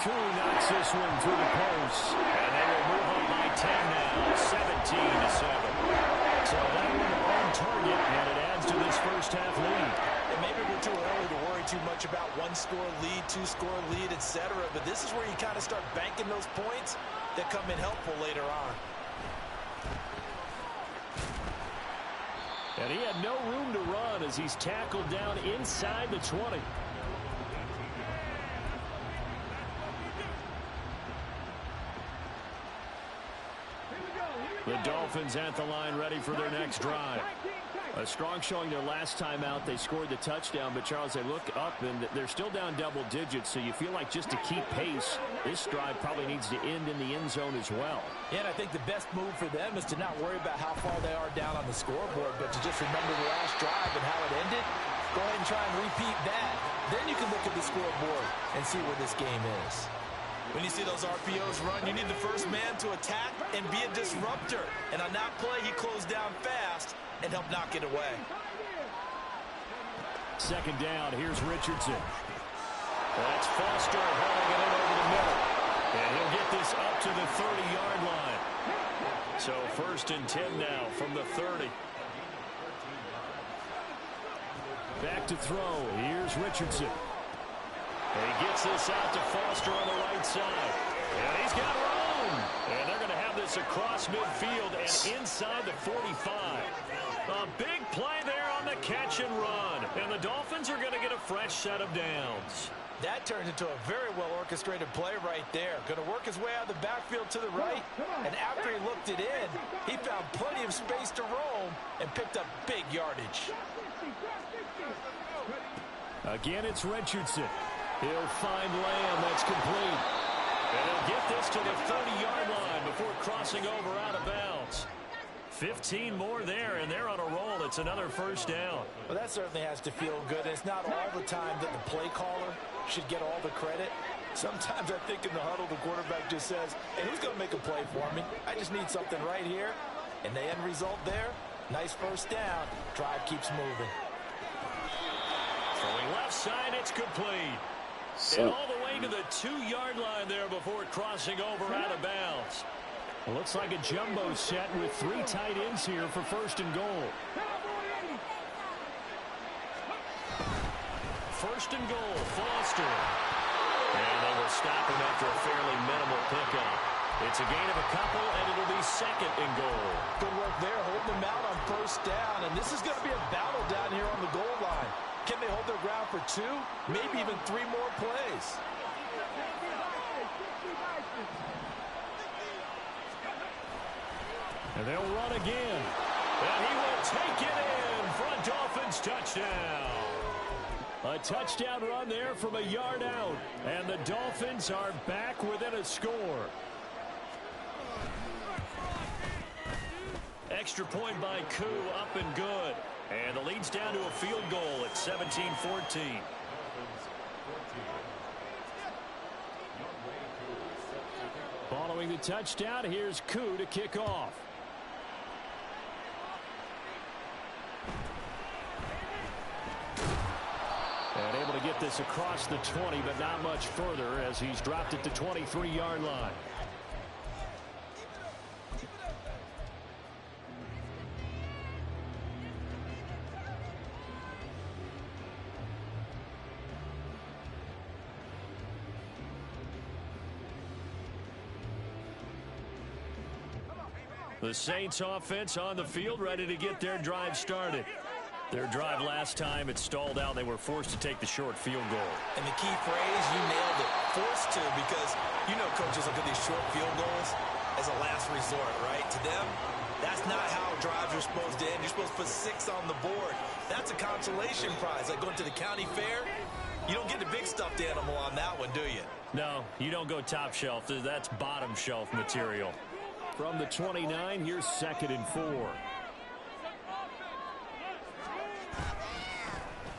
Koo knocks this one through the post. And they will move on by 10 now, 17-7. So that one on target, and it adds to this first half lead. And maybe we're too early to worry too much about one-score lead, two-score lead, etc. But this is where you kind of start banking those points that come in helpful later on. And he had no room to run as he's tackled down inside the 20. The Dolphins at the line ready for their next drive. A strong showing their last time out. They scored the touchdown, but Charles, they look up and they're still down double digits, so you feel like just to keep pace, this drive probably needs to end in the end zone as well. Yeah, and I think the best move for them is to not worry about how far they are down on the scoreboard, but to just remember the last drive and how it ended. Go ahead and try and repeat that. Then you can look at the scoreboard and see where this game is. When you see those RPOs run, you need the first man to attack and be a disruptor. And on that play, he closed down fast and helped knock it away. Second down, here's Richardson. That's Foster hauling it in over the middle. And he'll get this up to the 30-yard line. So first and 10 now from the 30. Back to throw. Here's Richardson. And he gets this out to Foster on the right side. And he's got room. And they're going to have this across midfield and inside the 45. A big play there on the catch and run. And the Dolphins are going to get a fresh set of downs. That turned into a very well-orchestrated play right there. Going to work his way out of the backfield to the right, and after he looked it in, he found plenty of space to roam and picked up big yardage. Again, it's Richardson. He'll find Lamb. That's complete. And he'll get this to the 30-yard line before crossing over out of bounds. 15 more there, and they're on a roll. It's another first down. Well, that certainly has to feel good. It's not all the time that the play caller should get all the credit. Sometimes I think in the huddle, the quarterback just says, hey, who's going to make a play for me? I just need something right here. And the end result there, nice first down. Drive keeps moving. Throwing left side, it's complete. And all the way to the 2-yard line there before crossing over out of bounds. Well, looks like a jumbo set with 3 tight ends here for first and goal. First and goal, Foster. And they will stop him after a fairly minimal pickup. It's a gain of a couple, and it'll be second and goal. Good work there, holding them out on first down. And this is going to be a battle down here on the goal line. Can they hold their ground for 2, maybe even 3 more plays? And they'll run again. And he will take it in for a Dolphins touchdown. A touchdown run there from a yard out. And the Dolphins are back within a score. Extra point by Koo, up and good. And the lead's down to a field goal at 17-14. Following the touchdown, here's Koo to kick off. And able to get this across the 20, but not much further as he's dropped it to 23-yard line. The Saints offense on the field, ready to get their drive started. Their drive last time, it stalled out. They were forced to take the short field goal. And the key phrase, you nailed it, forced to, because you know coaches look at these short field goals as a last resort, right? To them, that's not how drives are supposed to end. You're supposed to put 6 on the board. That's a consolation prize. Like going to the county fair, you don't get the big stuffed animal on that one, do you? No, you don't go top shelf. That's bottom shelf material. From the 29, here's second and 4.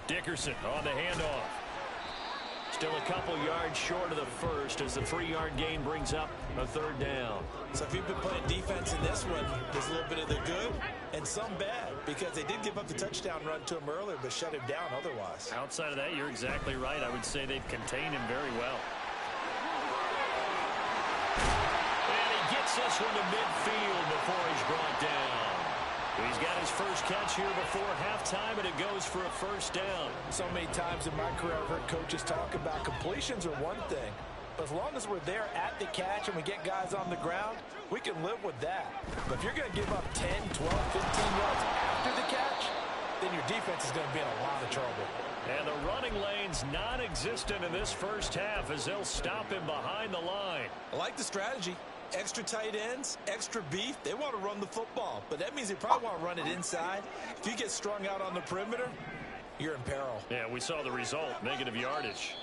Dickerson on the handoff. Still a couple yards short of the first as the 3-yard gain brings up a third down. So if you've been playing defense in this one, there's a little bit of the good and some bad, because they did give up the touchdown run to him earlier but shut him down otherwise. Outside of that, you're exactly right. I would say they've contained him very well. Gets this one to midfield before he's brought down. He's got his first catch here before halftime, and it goes for a first down. So many times in my career I've heard coaches talk about completions are one thing, but as long as we're there at the catch and we get guys on the ground, we can live with that. But if you're going to give up 10, 12, 15 yards after the catch, then your defense is going to be in a lot of trouble. And the running lane's non-existent in this first half as they'll stop him behind the line. I like the strategy. Extra tight ends, extra beef. They want to run the football, but that means they probably want to run it inside. If you get strung out on the perimeter, you're in peril. Yeah, we saw the result, negative yardage.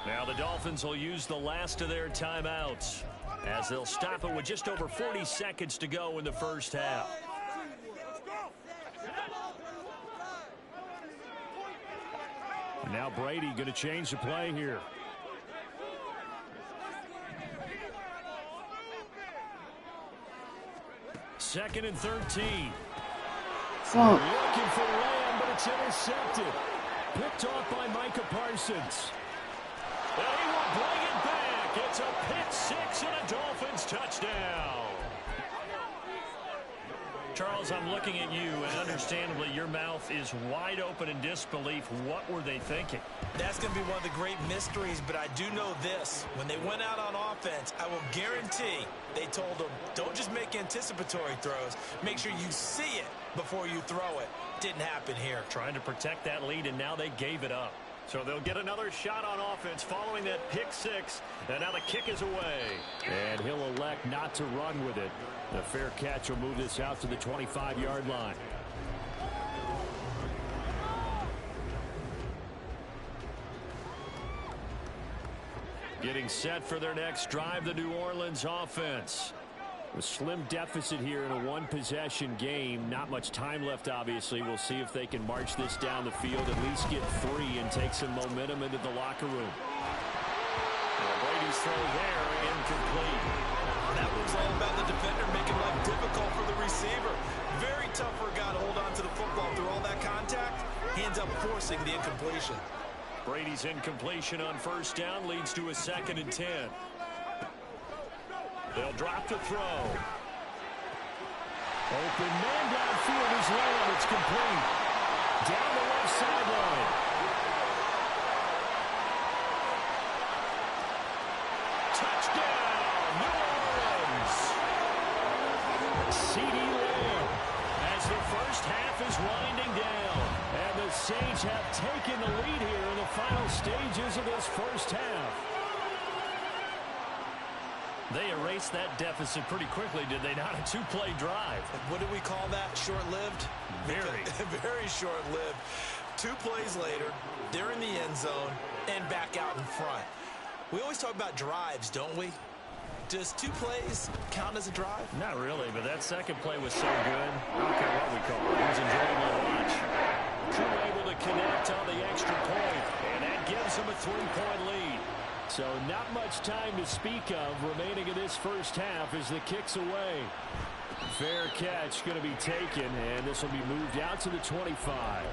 Now the Dolphins will use the last of their timeouts as they'll stop it with just over 40 seconds to go in the first half. And now Brady going to change the play here. Second and 13. Looking for Lamb, but it's intercepted. Picked off by Micah Parsons. And he will bring it back. It's a pick 6 and a Dolphins touchdown. Charles, I'm looking at you, and understandably, your mouth is wide open in disbelief. What were they thinking? That's going to be one of the great mysteries, but I do know this. When they went out on offense, I will guarantee they told them, don't just make anticipatory throws. Make sure you see it before you throw it. Didn't happen here. Trying to protect that lead, and now they gave it up. So they'll get another shot on offense following that pick six. And now the kick is away. And he'll elect not to run with it. The fair catch will move this out to the 25-yard line. Getting set for their next drive, the New Orleans offense. A slim deficit here in a one-possession game. Not much time left, obviously. We'll see if they can march this down the field, at least get 3 and take some momentum into the locker room. Brady's throw there, incomplete. That was all about the defender making life difficult for the receiver. Very tough for a guy to hold on to the football through all that contact. He ends up forcing the incompletion. Brady's incompletion on first down leads to a 2nd and 10. They'll drop the throw. Open man downfield is low. It's complete. Down the left sideline. Touchdown, New Orleans. CD Lamb as the first half is winding down. And the Saints have taken the lead here in the final stages of this first half. They erased that deficit pretty quickly, did they not? A 2-play drive. What do we call that? Short-lived? Very. Very short-lived. 2 plays later, they're in the end zone and back out in front. We always talk about drives, don't we? Does 2 plays count as a drive? Not really, but that second play was so good. I don't care what we call it. It was enjoyable to watch. Crew able to connect on the extra point, and that gives them a 3-point lead. So not much time to speak of remaining in this first half as the kick's away. Fair catch going to be taken, and this will be moved out to the 25.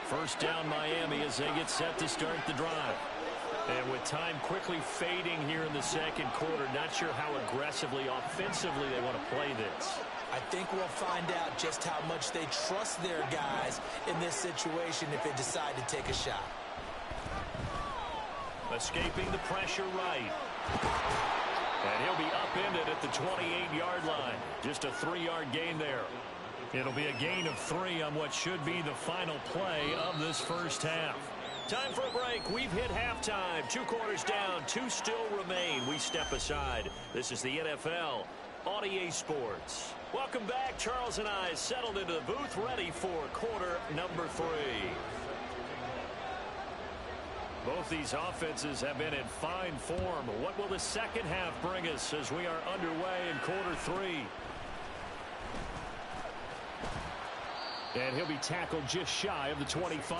First down Miami as they get set to start the drive. And with time quickly fading here in the second quarter, not sure how aggressively, offensively they want to play this. I think we'll find out just how much they trust their guys in this situation if they decide to take a shot. Escaping the pressure right. And he'll be upended at the 28-yard line. Just a 3-yard gain there. It'll be a gain of 3 on what should be the final play of this first half. Time for a break. We've hit halftime. 2 quarters down. 2 still remain. We step aside. This is the NFL on EA Sports. Welcome back. Charles and I settled into the booth, ready for quarter number 3. Both these offenses have been in fine form. What will the second half bring us as we are underway in quarter 3? And he'll be tackled just shy of the 25.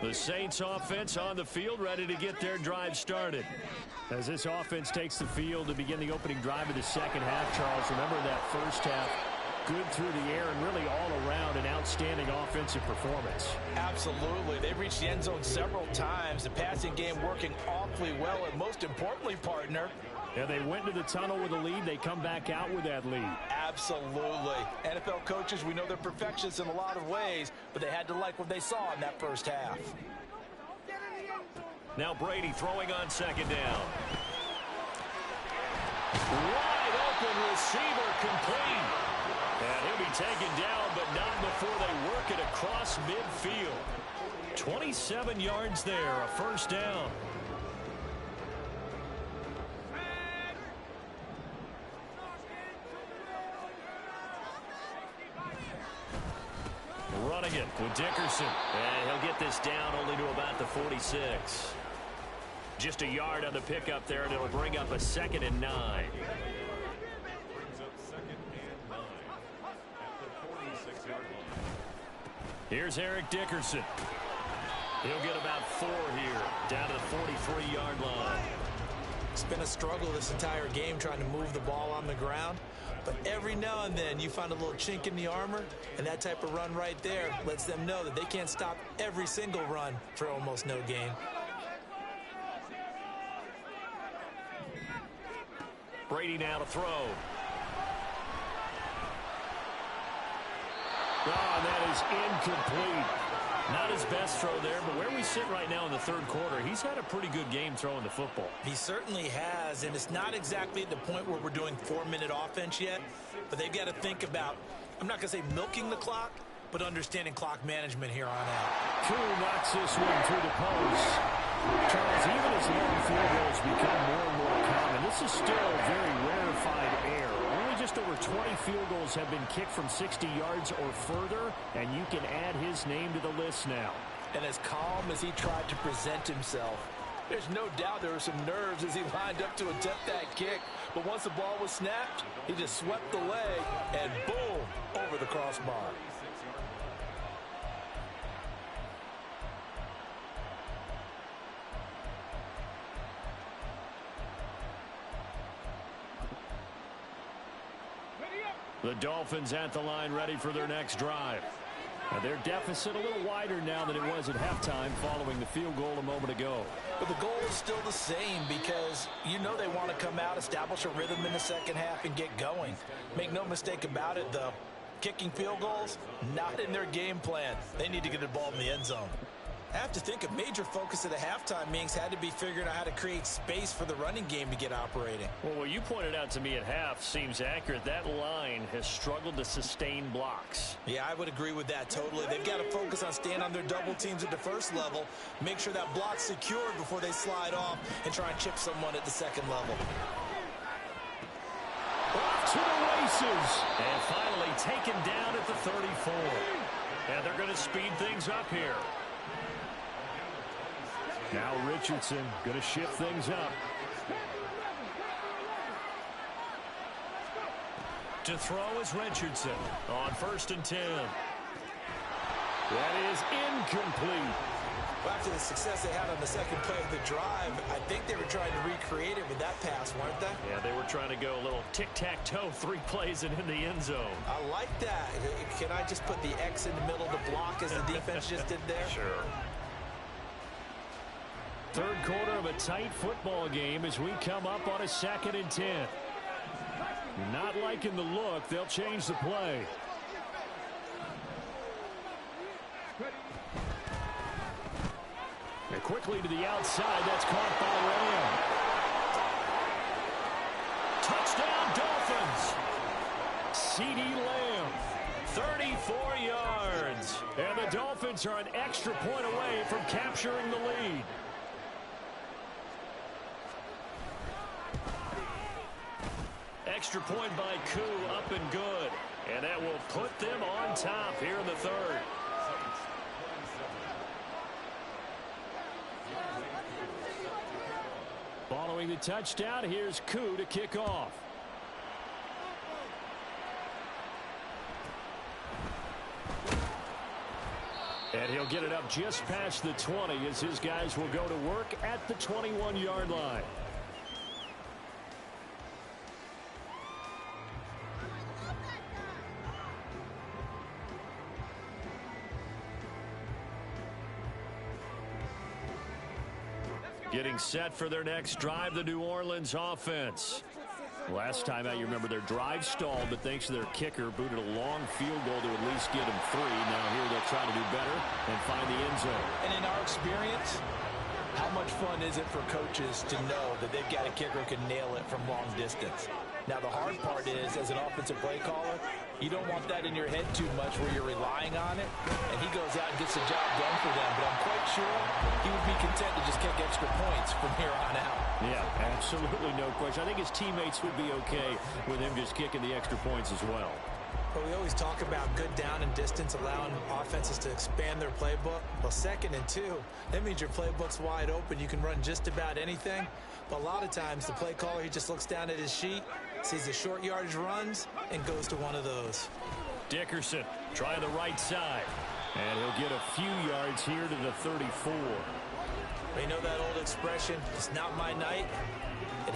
The Saints offense on the field, ready to get their drive started. As this offense takes the field to begin the opening drive of the second half, Charles, remember that first half, good through the air and really all around an outstanding offensive performance. Absolutely. They reached the end zone several times. The passing game working awfully well, and most importantly, partner, Yeah, they went to the tunnel with a lead. They come back out with that lead. absolutely. NFL coaches, we know they're perfectionists in a lot of ways, but they had to like what they saw in that first half. Now Brady throwing on second down. Wide open receiver complete. And he'll be taken down, but not before they work it across midfield. 27 yards there, a first down. Running it with Dickerson. And he'll get this down only to about the 46. Just a yard on the pickup there, and it'll bring up a 2nd and 9. Here's Eric Dickerson. He'll get about 4 here, down to the 43-yard line. It's been a struggle this entire game trying to move the ball on the ground. But every now and then you find a little chink in the armor, and that type of run right there lets them know that they can't stop every single run for almost no gain. Brady now to throw. Oh, and that is incomplete. Not his best throw there, but where we sit right now in the third quarter, he's had a pretty good game throwing the football. He certainly has, and it's not exactly at the point where we're doing 4-minute offense yet, but they've got to think about, I'm not going to say milking the clock, but understanding clock management here on out. Koo knocks this one through the post. Charles, even as long field goals become more and more common, this is still a very rarefied air. Only just over 20 field goals have been kicked from 60 yards or further, and you can add his name to the list now. And as calm as he tried to present himself, there's no doubt there were some nerves as he lined up to attempt that kick. But once the ball was snapped, he just swept the leg and boom, over the crossbar. The Dolphins at the line ready for their next drive. Their deficit a little wider now than it was at halftime following the field goal a moment ago. But the goal is still the same because you know they want to come out, establish a rhythm in the second half, and get going. Make no mistake about it, though. Kicking field goals, not in their game plan. They need to get the ball in the end zone. I have to think a major focus of the halftime meetings had to be figuring out how to create space for the running game to get operating. Well, what you pointed out to me at half seems accurate. That line has struggled to sustain blocks. Yeah, I would agree with that totally. They've got to focus on staying on their double teams at the first level, make sure that block's secured before they slide off and try and chip someone at the second level. Off to the races. And finally taken down at the 34. And they're going to speed things up here. Now Richardson going to shift things up. To throw is Richardson on 1st and 10. That is incomplete. Well, after the success they had on the second play of the drive, I think they were trying to recreate it with that pass, weren't they? Yeah, they were trying to go a little tic-tac-toe, 3 plays and in the end zone. I like that. Can I just put the X in the middle to block as the defense just did there? Sure. Third quarter of a tight football game as we come up on a 2nd and 10. Not liking the look. They'll change the play. And quickly to the outside. That's caught by Lamb. Touchdown, Dolphins. CeeDee Lamb. 34 yards. And the Dolphins are an extra point away from capturing the lead. Extra point by Koo, up and good. And that will put them on top here in the third. Following the touchdown, here's Koo to kick off. And he'll get it up just past the 20 as his guys will go to work at the 21-yard line. Getting set for their next drive, the New Orleans offense. Last time out, you remember their drive stalled, but thanks to their kicker, booted a long field goal to at least get them 3. Now here they'll try to do better and find the end zone. And in our experience, how much fun is it for coaches to know that they've got a kicker who can nail it from long distance? Now, the hard part is, as an offensive play caller, you don't want that in your head too much where you're relying on it, and he goes out and gets the job done for them. But I'm quite sure he would be content to just kick extra points from here on out. Yeah, absolutely no question. I think his teammates would be okay with him just kicking the extra points as well. But we always talk about good down and distance, allowing offenses to expand their playbook. Well, 2nd and 2, that means your playbook's wide open. You can run just about anything. But a lot of times, the play caller, he just looks down at his sheet, sees the short yardage runs, and goes to one of those. Dickerson trying the right side. And he'll get a few yards here to the 34. You know that old expression, it's not my night? It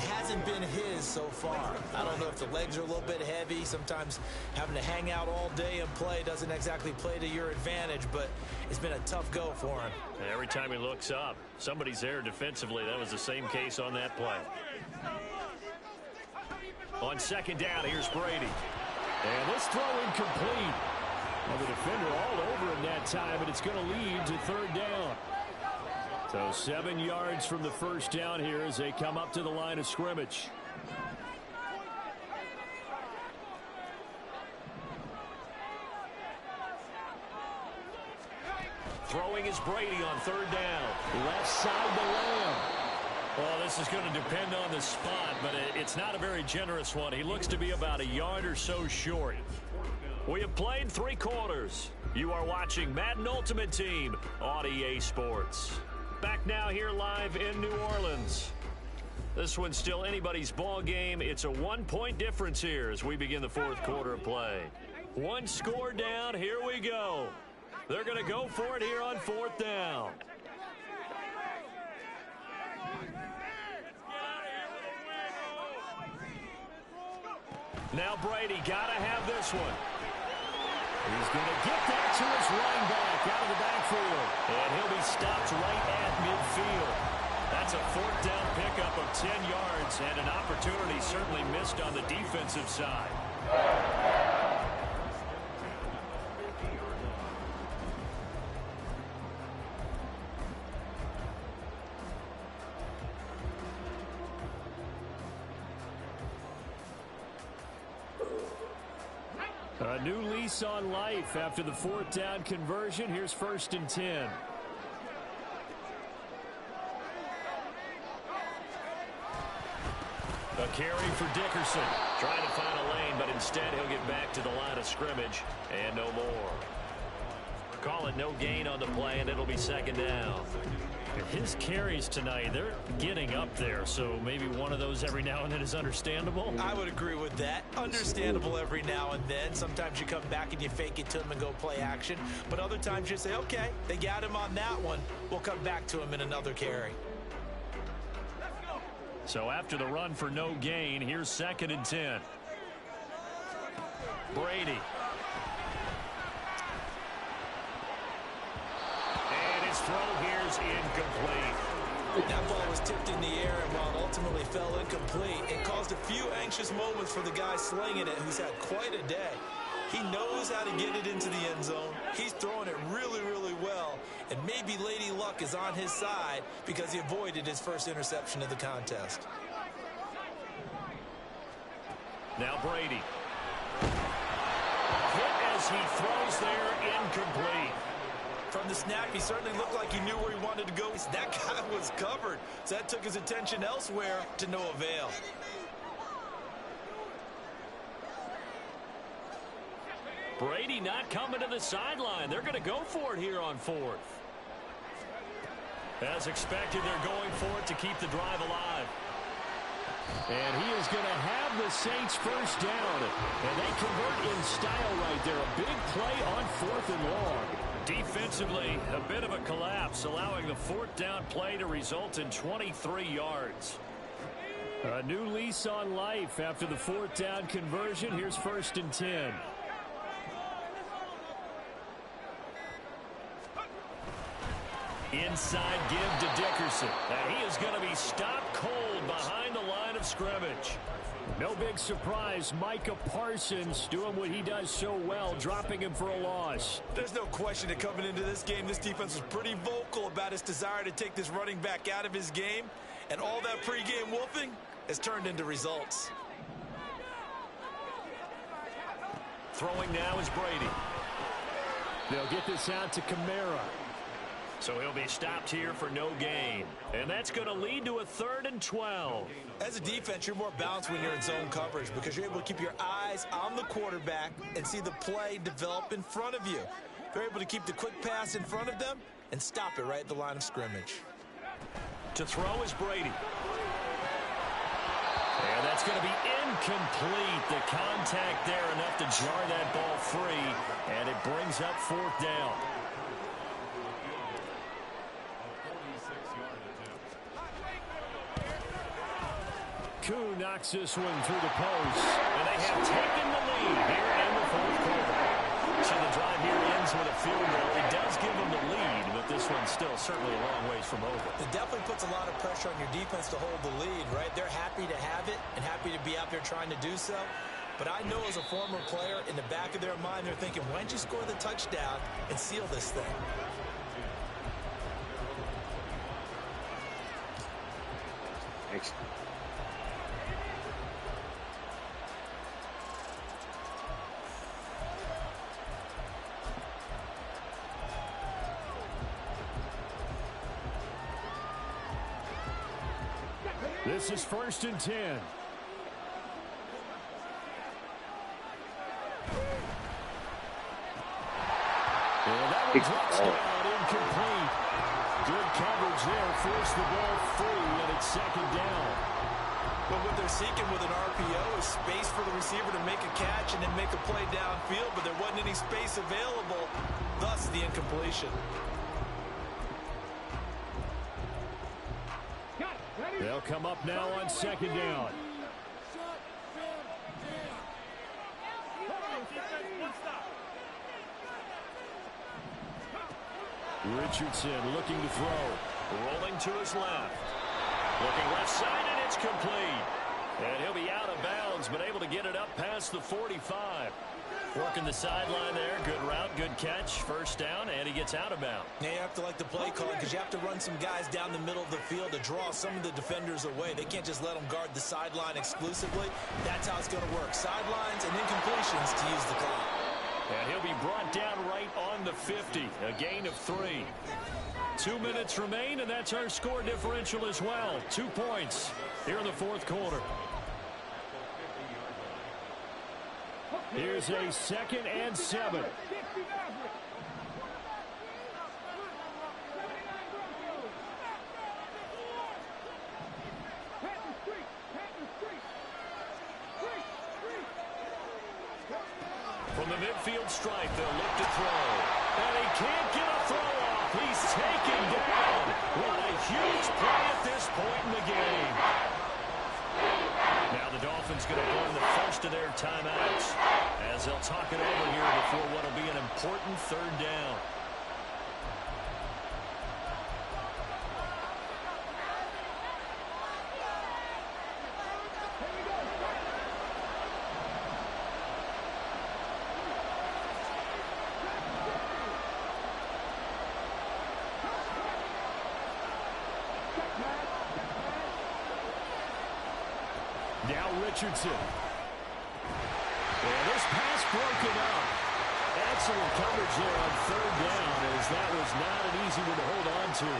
his so far. I don't know if the legs are a little bit heavy. Sometimes having to hang out all day and play doesn't exactly play to your advantage, but it's been a tough go for him. Every time he looks up, somebody's there defensively. That was the same case on that play. On second down, here's Brady. And this throw incomplete. Well, the defender all over him that time, and it's going to lead to third down. So 7 yards from the first down here as they come up to the line of scrimmage. Throwing is Brady on third down. Left side to Lamb. Well, this is going to depend on the spot, but it's not a very generous one. He looks to be about a yard or so short. We have played 3 quarters. You are watching Madden Ultimate Team on EA Sports. Back now here live in New Orleans. This one's still anybody's ball game. It's a 1-point difference here as we begin the fourth quarter of play. 1 score down. Here we go. They're going to go for it here on fourth down. Now Brady got to have this one. He's going to get that to his running back out of the backfield. And he'll be stopped right at midfield. That's a fourth down pickup of 10 yards and an opportunity certainly missed on the defensive side. A new lease on life after the fourth down conversion. Here's first and 10. A carry for Dickerson. Trying to find a lane, but instead he'll get back to the line of scrimmage and no more. Call it no gain on the play, and it'll be second down. His carries tonight, they're getting up there, so maybe one of those every now and then is understandable. I would agree with that. Understandable every now and then. Sometimes you come back and you fake it to him and go play action. But other times you say, okay, they got him on that one. We'll come back to him in another carry. So after the run for no gain, here's second and 10. Brady. And his throw here's incomplete. That ball was tipped in the air, and while it ultimately fell incomplete, it caused a few anxious moments for the guy slinging it, who's had quite a day. He knows how to get it into the end zone. He's throwing it really, really well, and maybe Lady Luck is on his side because he avoided his first interception of the contest. Now Brady. Hit as he throws there, incomplete. From the snap, he certainly looked like he knew where he wanted to go. That guy was covered, so that took his attention elsewhere to no avail. Brady not coming to the sideline. They're going to go for it here on fourth. As expected, they're going for it to keep the drive alive. And he is going to have the Saints first down. And they convert in style right there. A big play on fourth and long. Defensively, a bit of a collapse, allowing the fourth down play to result in 23 yards. A new lease on life after the fourth down conversion. Here's first and 10. Inside give to Dickerson. And he is going to be stopped cold behind the line of scrimmage. No big surprise. Micah Parsons doing what he does so well, dropping him for a loss. There's no question that coming into this game, this defense was pretty vocal about its desire to take this running back out of his game. And all that pregame wolfing has turned into results. Throwing now is Brady. They'll get this out to Kamara. So he'll be stopped here for no gain. And that's going to lead to a 3rd and 12. As a defense, you're more balanced when you're in zone coverage because you're able to keep your eyes on the quarterback and see the play develop in front of you. They're able to keep the quick pass in front of them and stop it right at the line of scrimmage. To throw is Brady. And that's going to be incomplete. The contact there enough to jar that ball free. And it brings up fourth down. Koo knocks this one through the post. And they have taken the lead here in the fourth quarter. So the drive here ends with a field goal. It does give them the lead, but this one's still certainly a long ways from over. It definitely puts a lot of pressure on your defense to hold the lead, right? They're happy to have it and happy to be out there trying to do so. But I know as a former player, in the back of their mind, they're thinking, why don't you score the touchdown and seal this thing? Thanks. This is 1st and 10. And that one drops down, incomplete. Good coverage there, forced the ball free, and it's 2nd down. But what they're seeking with an RPO is space for the receiver to make a catch and then make a play downfield, but there wasn't any space available, thus the incompletion. They'll come up now on 2nd down. Richardson looking to throw. Rolling to his left. Looking left side, and it's complete. And he'll be out of bounds, but able to get it up past the 45. Working the sideline there. Good route, good catch. 1st down, and he gets out of bounds. Now you have to like the play call because you have to run some guys down the middle of the field to draw some of the defenders away. They can't just let them guard the sideline exclusively. That's how it's going to work. Sidelines and incompletions to use the clock. And he'll be brought down right on the 50. A gain of 3. 2 minutes remain, and that's our score differential as well. 2 points here in the fourth quarter. Here's a 2nd and 7. From the midfield stripe, they'll look to throw. And he can't get a throw off. He's taken down. What a huge play at this point in the game. Now the Dolphins going to burn the first of their timeouts as they'll talk it over here before what will be an important 3rd down. Now Richardson. And this pass broken up. Excellent coverage there on 3rd down, as that was not an easy one to hold on to.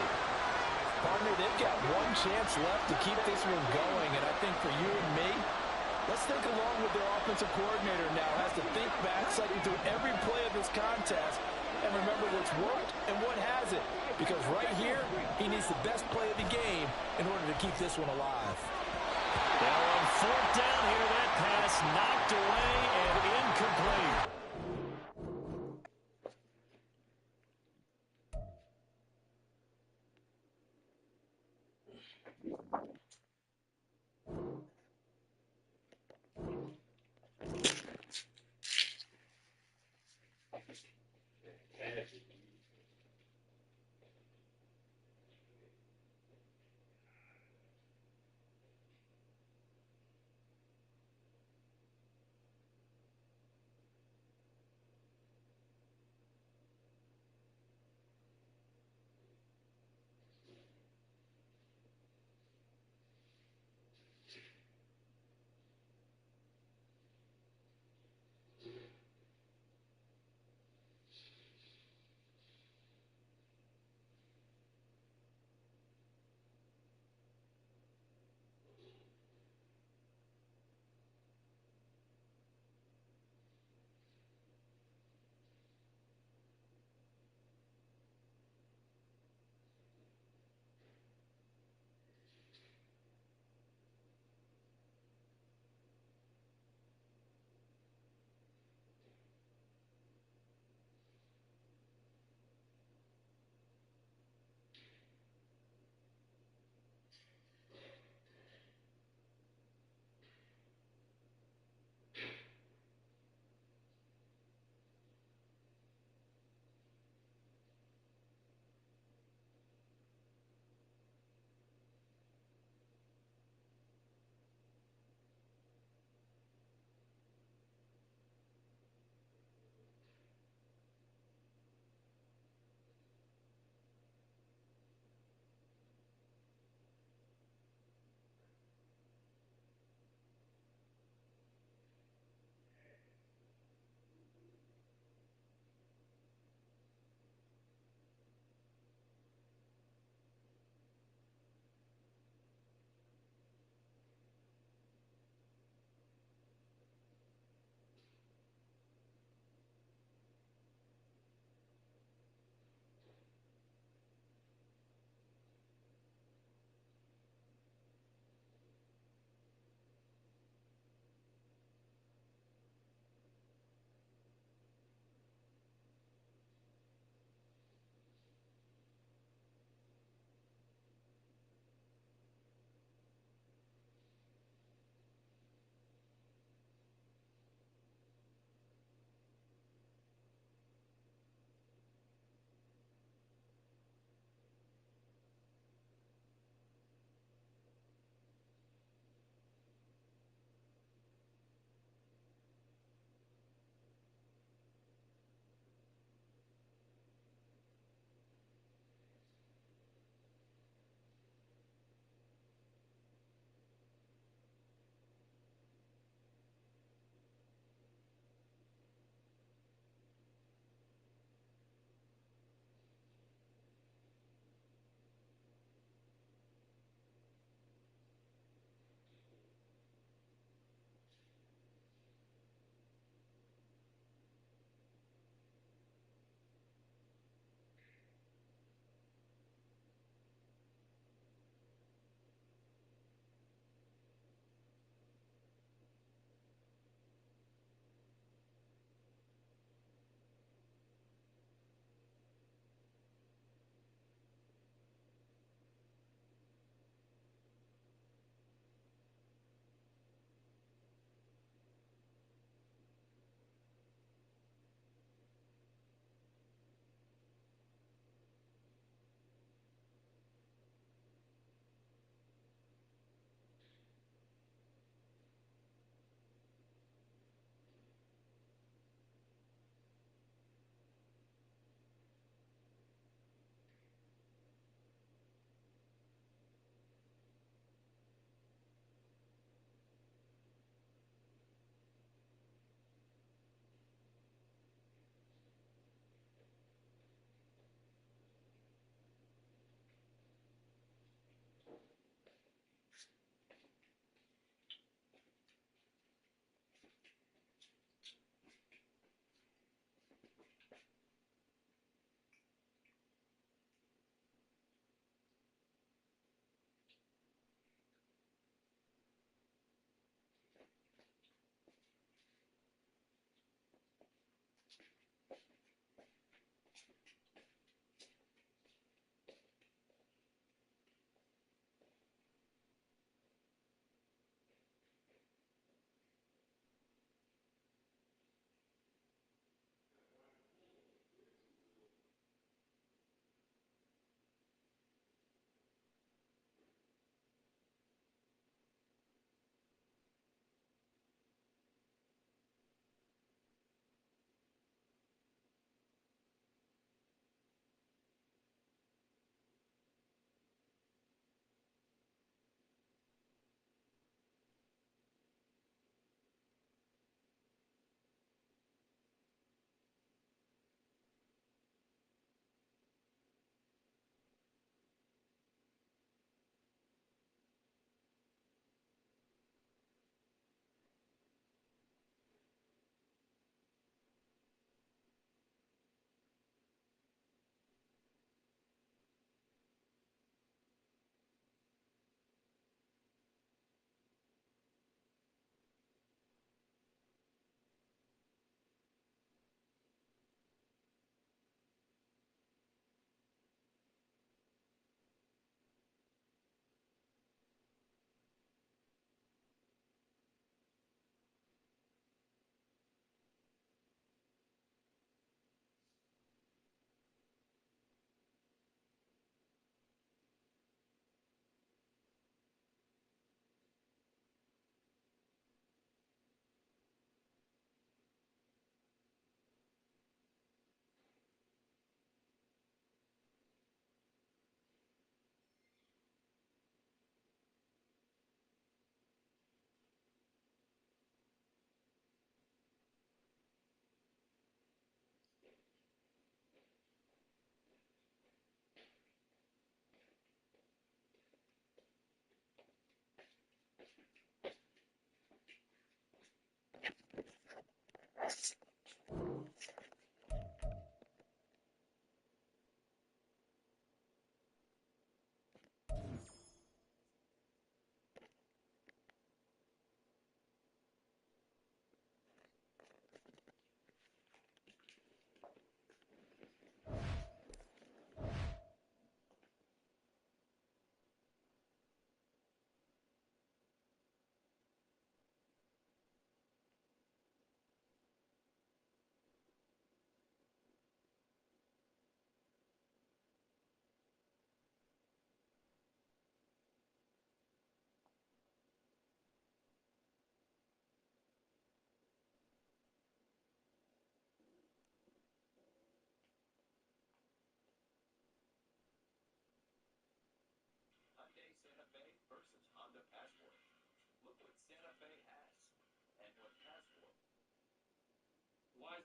Partner, they've got one chance left to keep this one going, and I think for you and me, let's think along with their offensive coordinator now. Has to think back, cycle through every play of this contest, and remember what's worked and what hasn't. Because right here, he needs the best play of the game in order to keep this one alive. Now on 4th down here, that pass knocked away and incomplete. has for it. Look what Santa Fe has and what has for it. Why?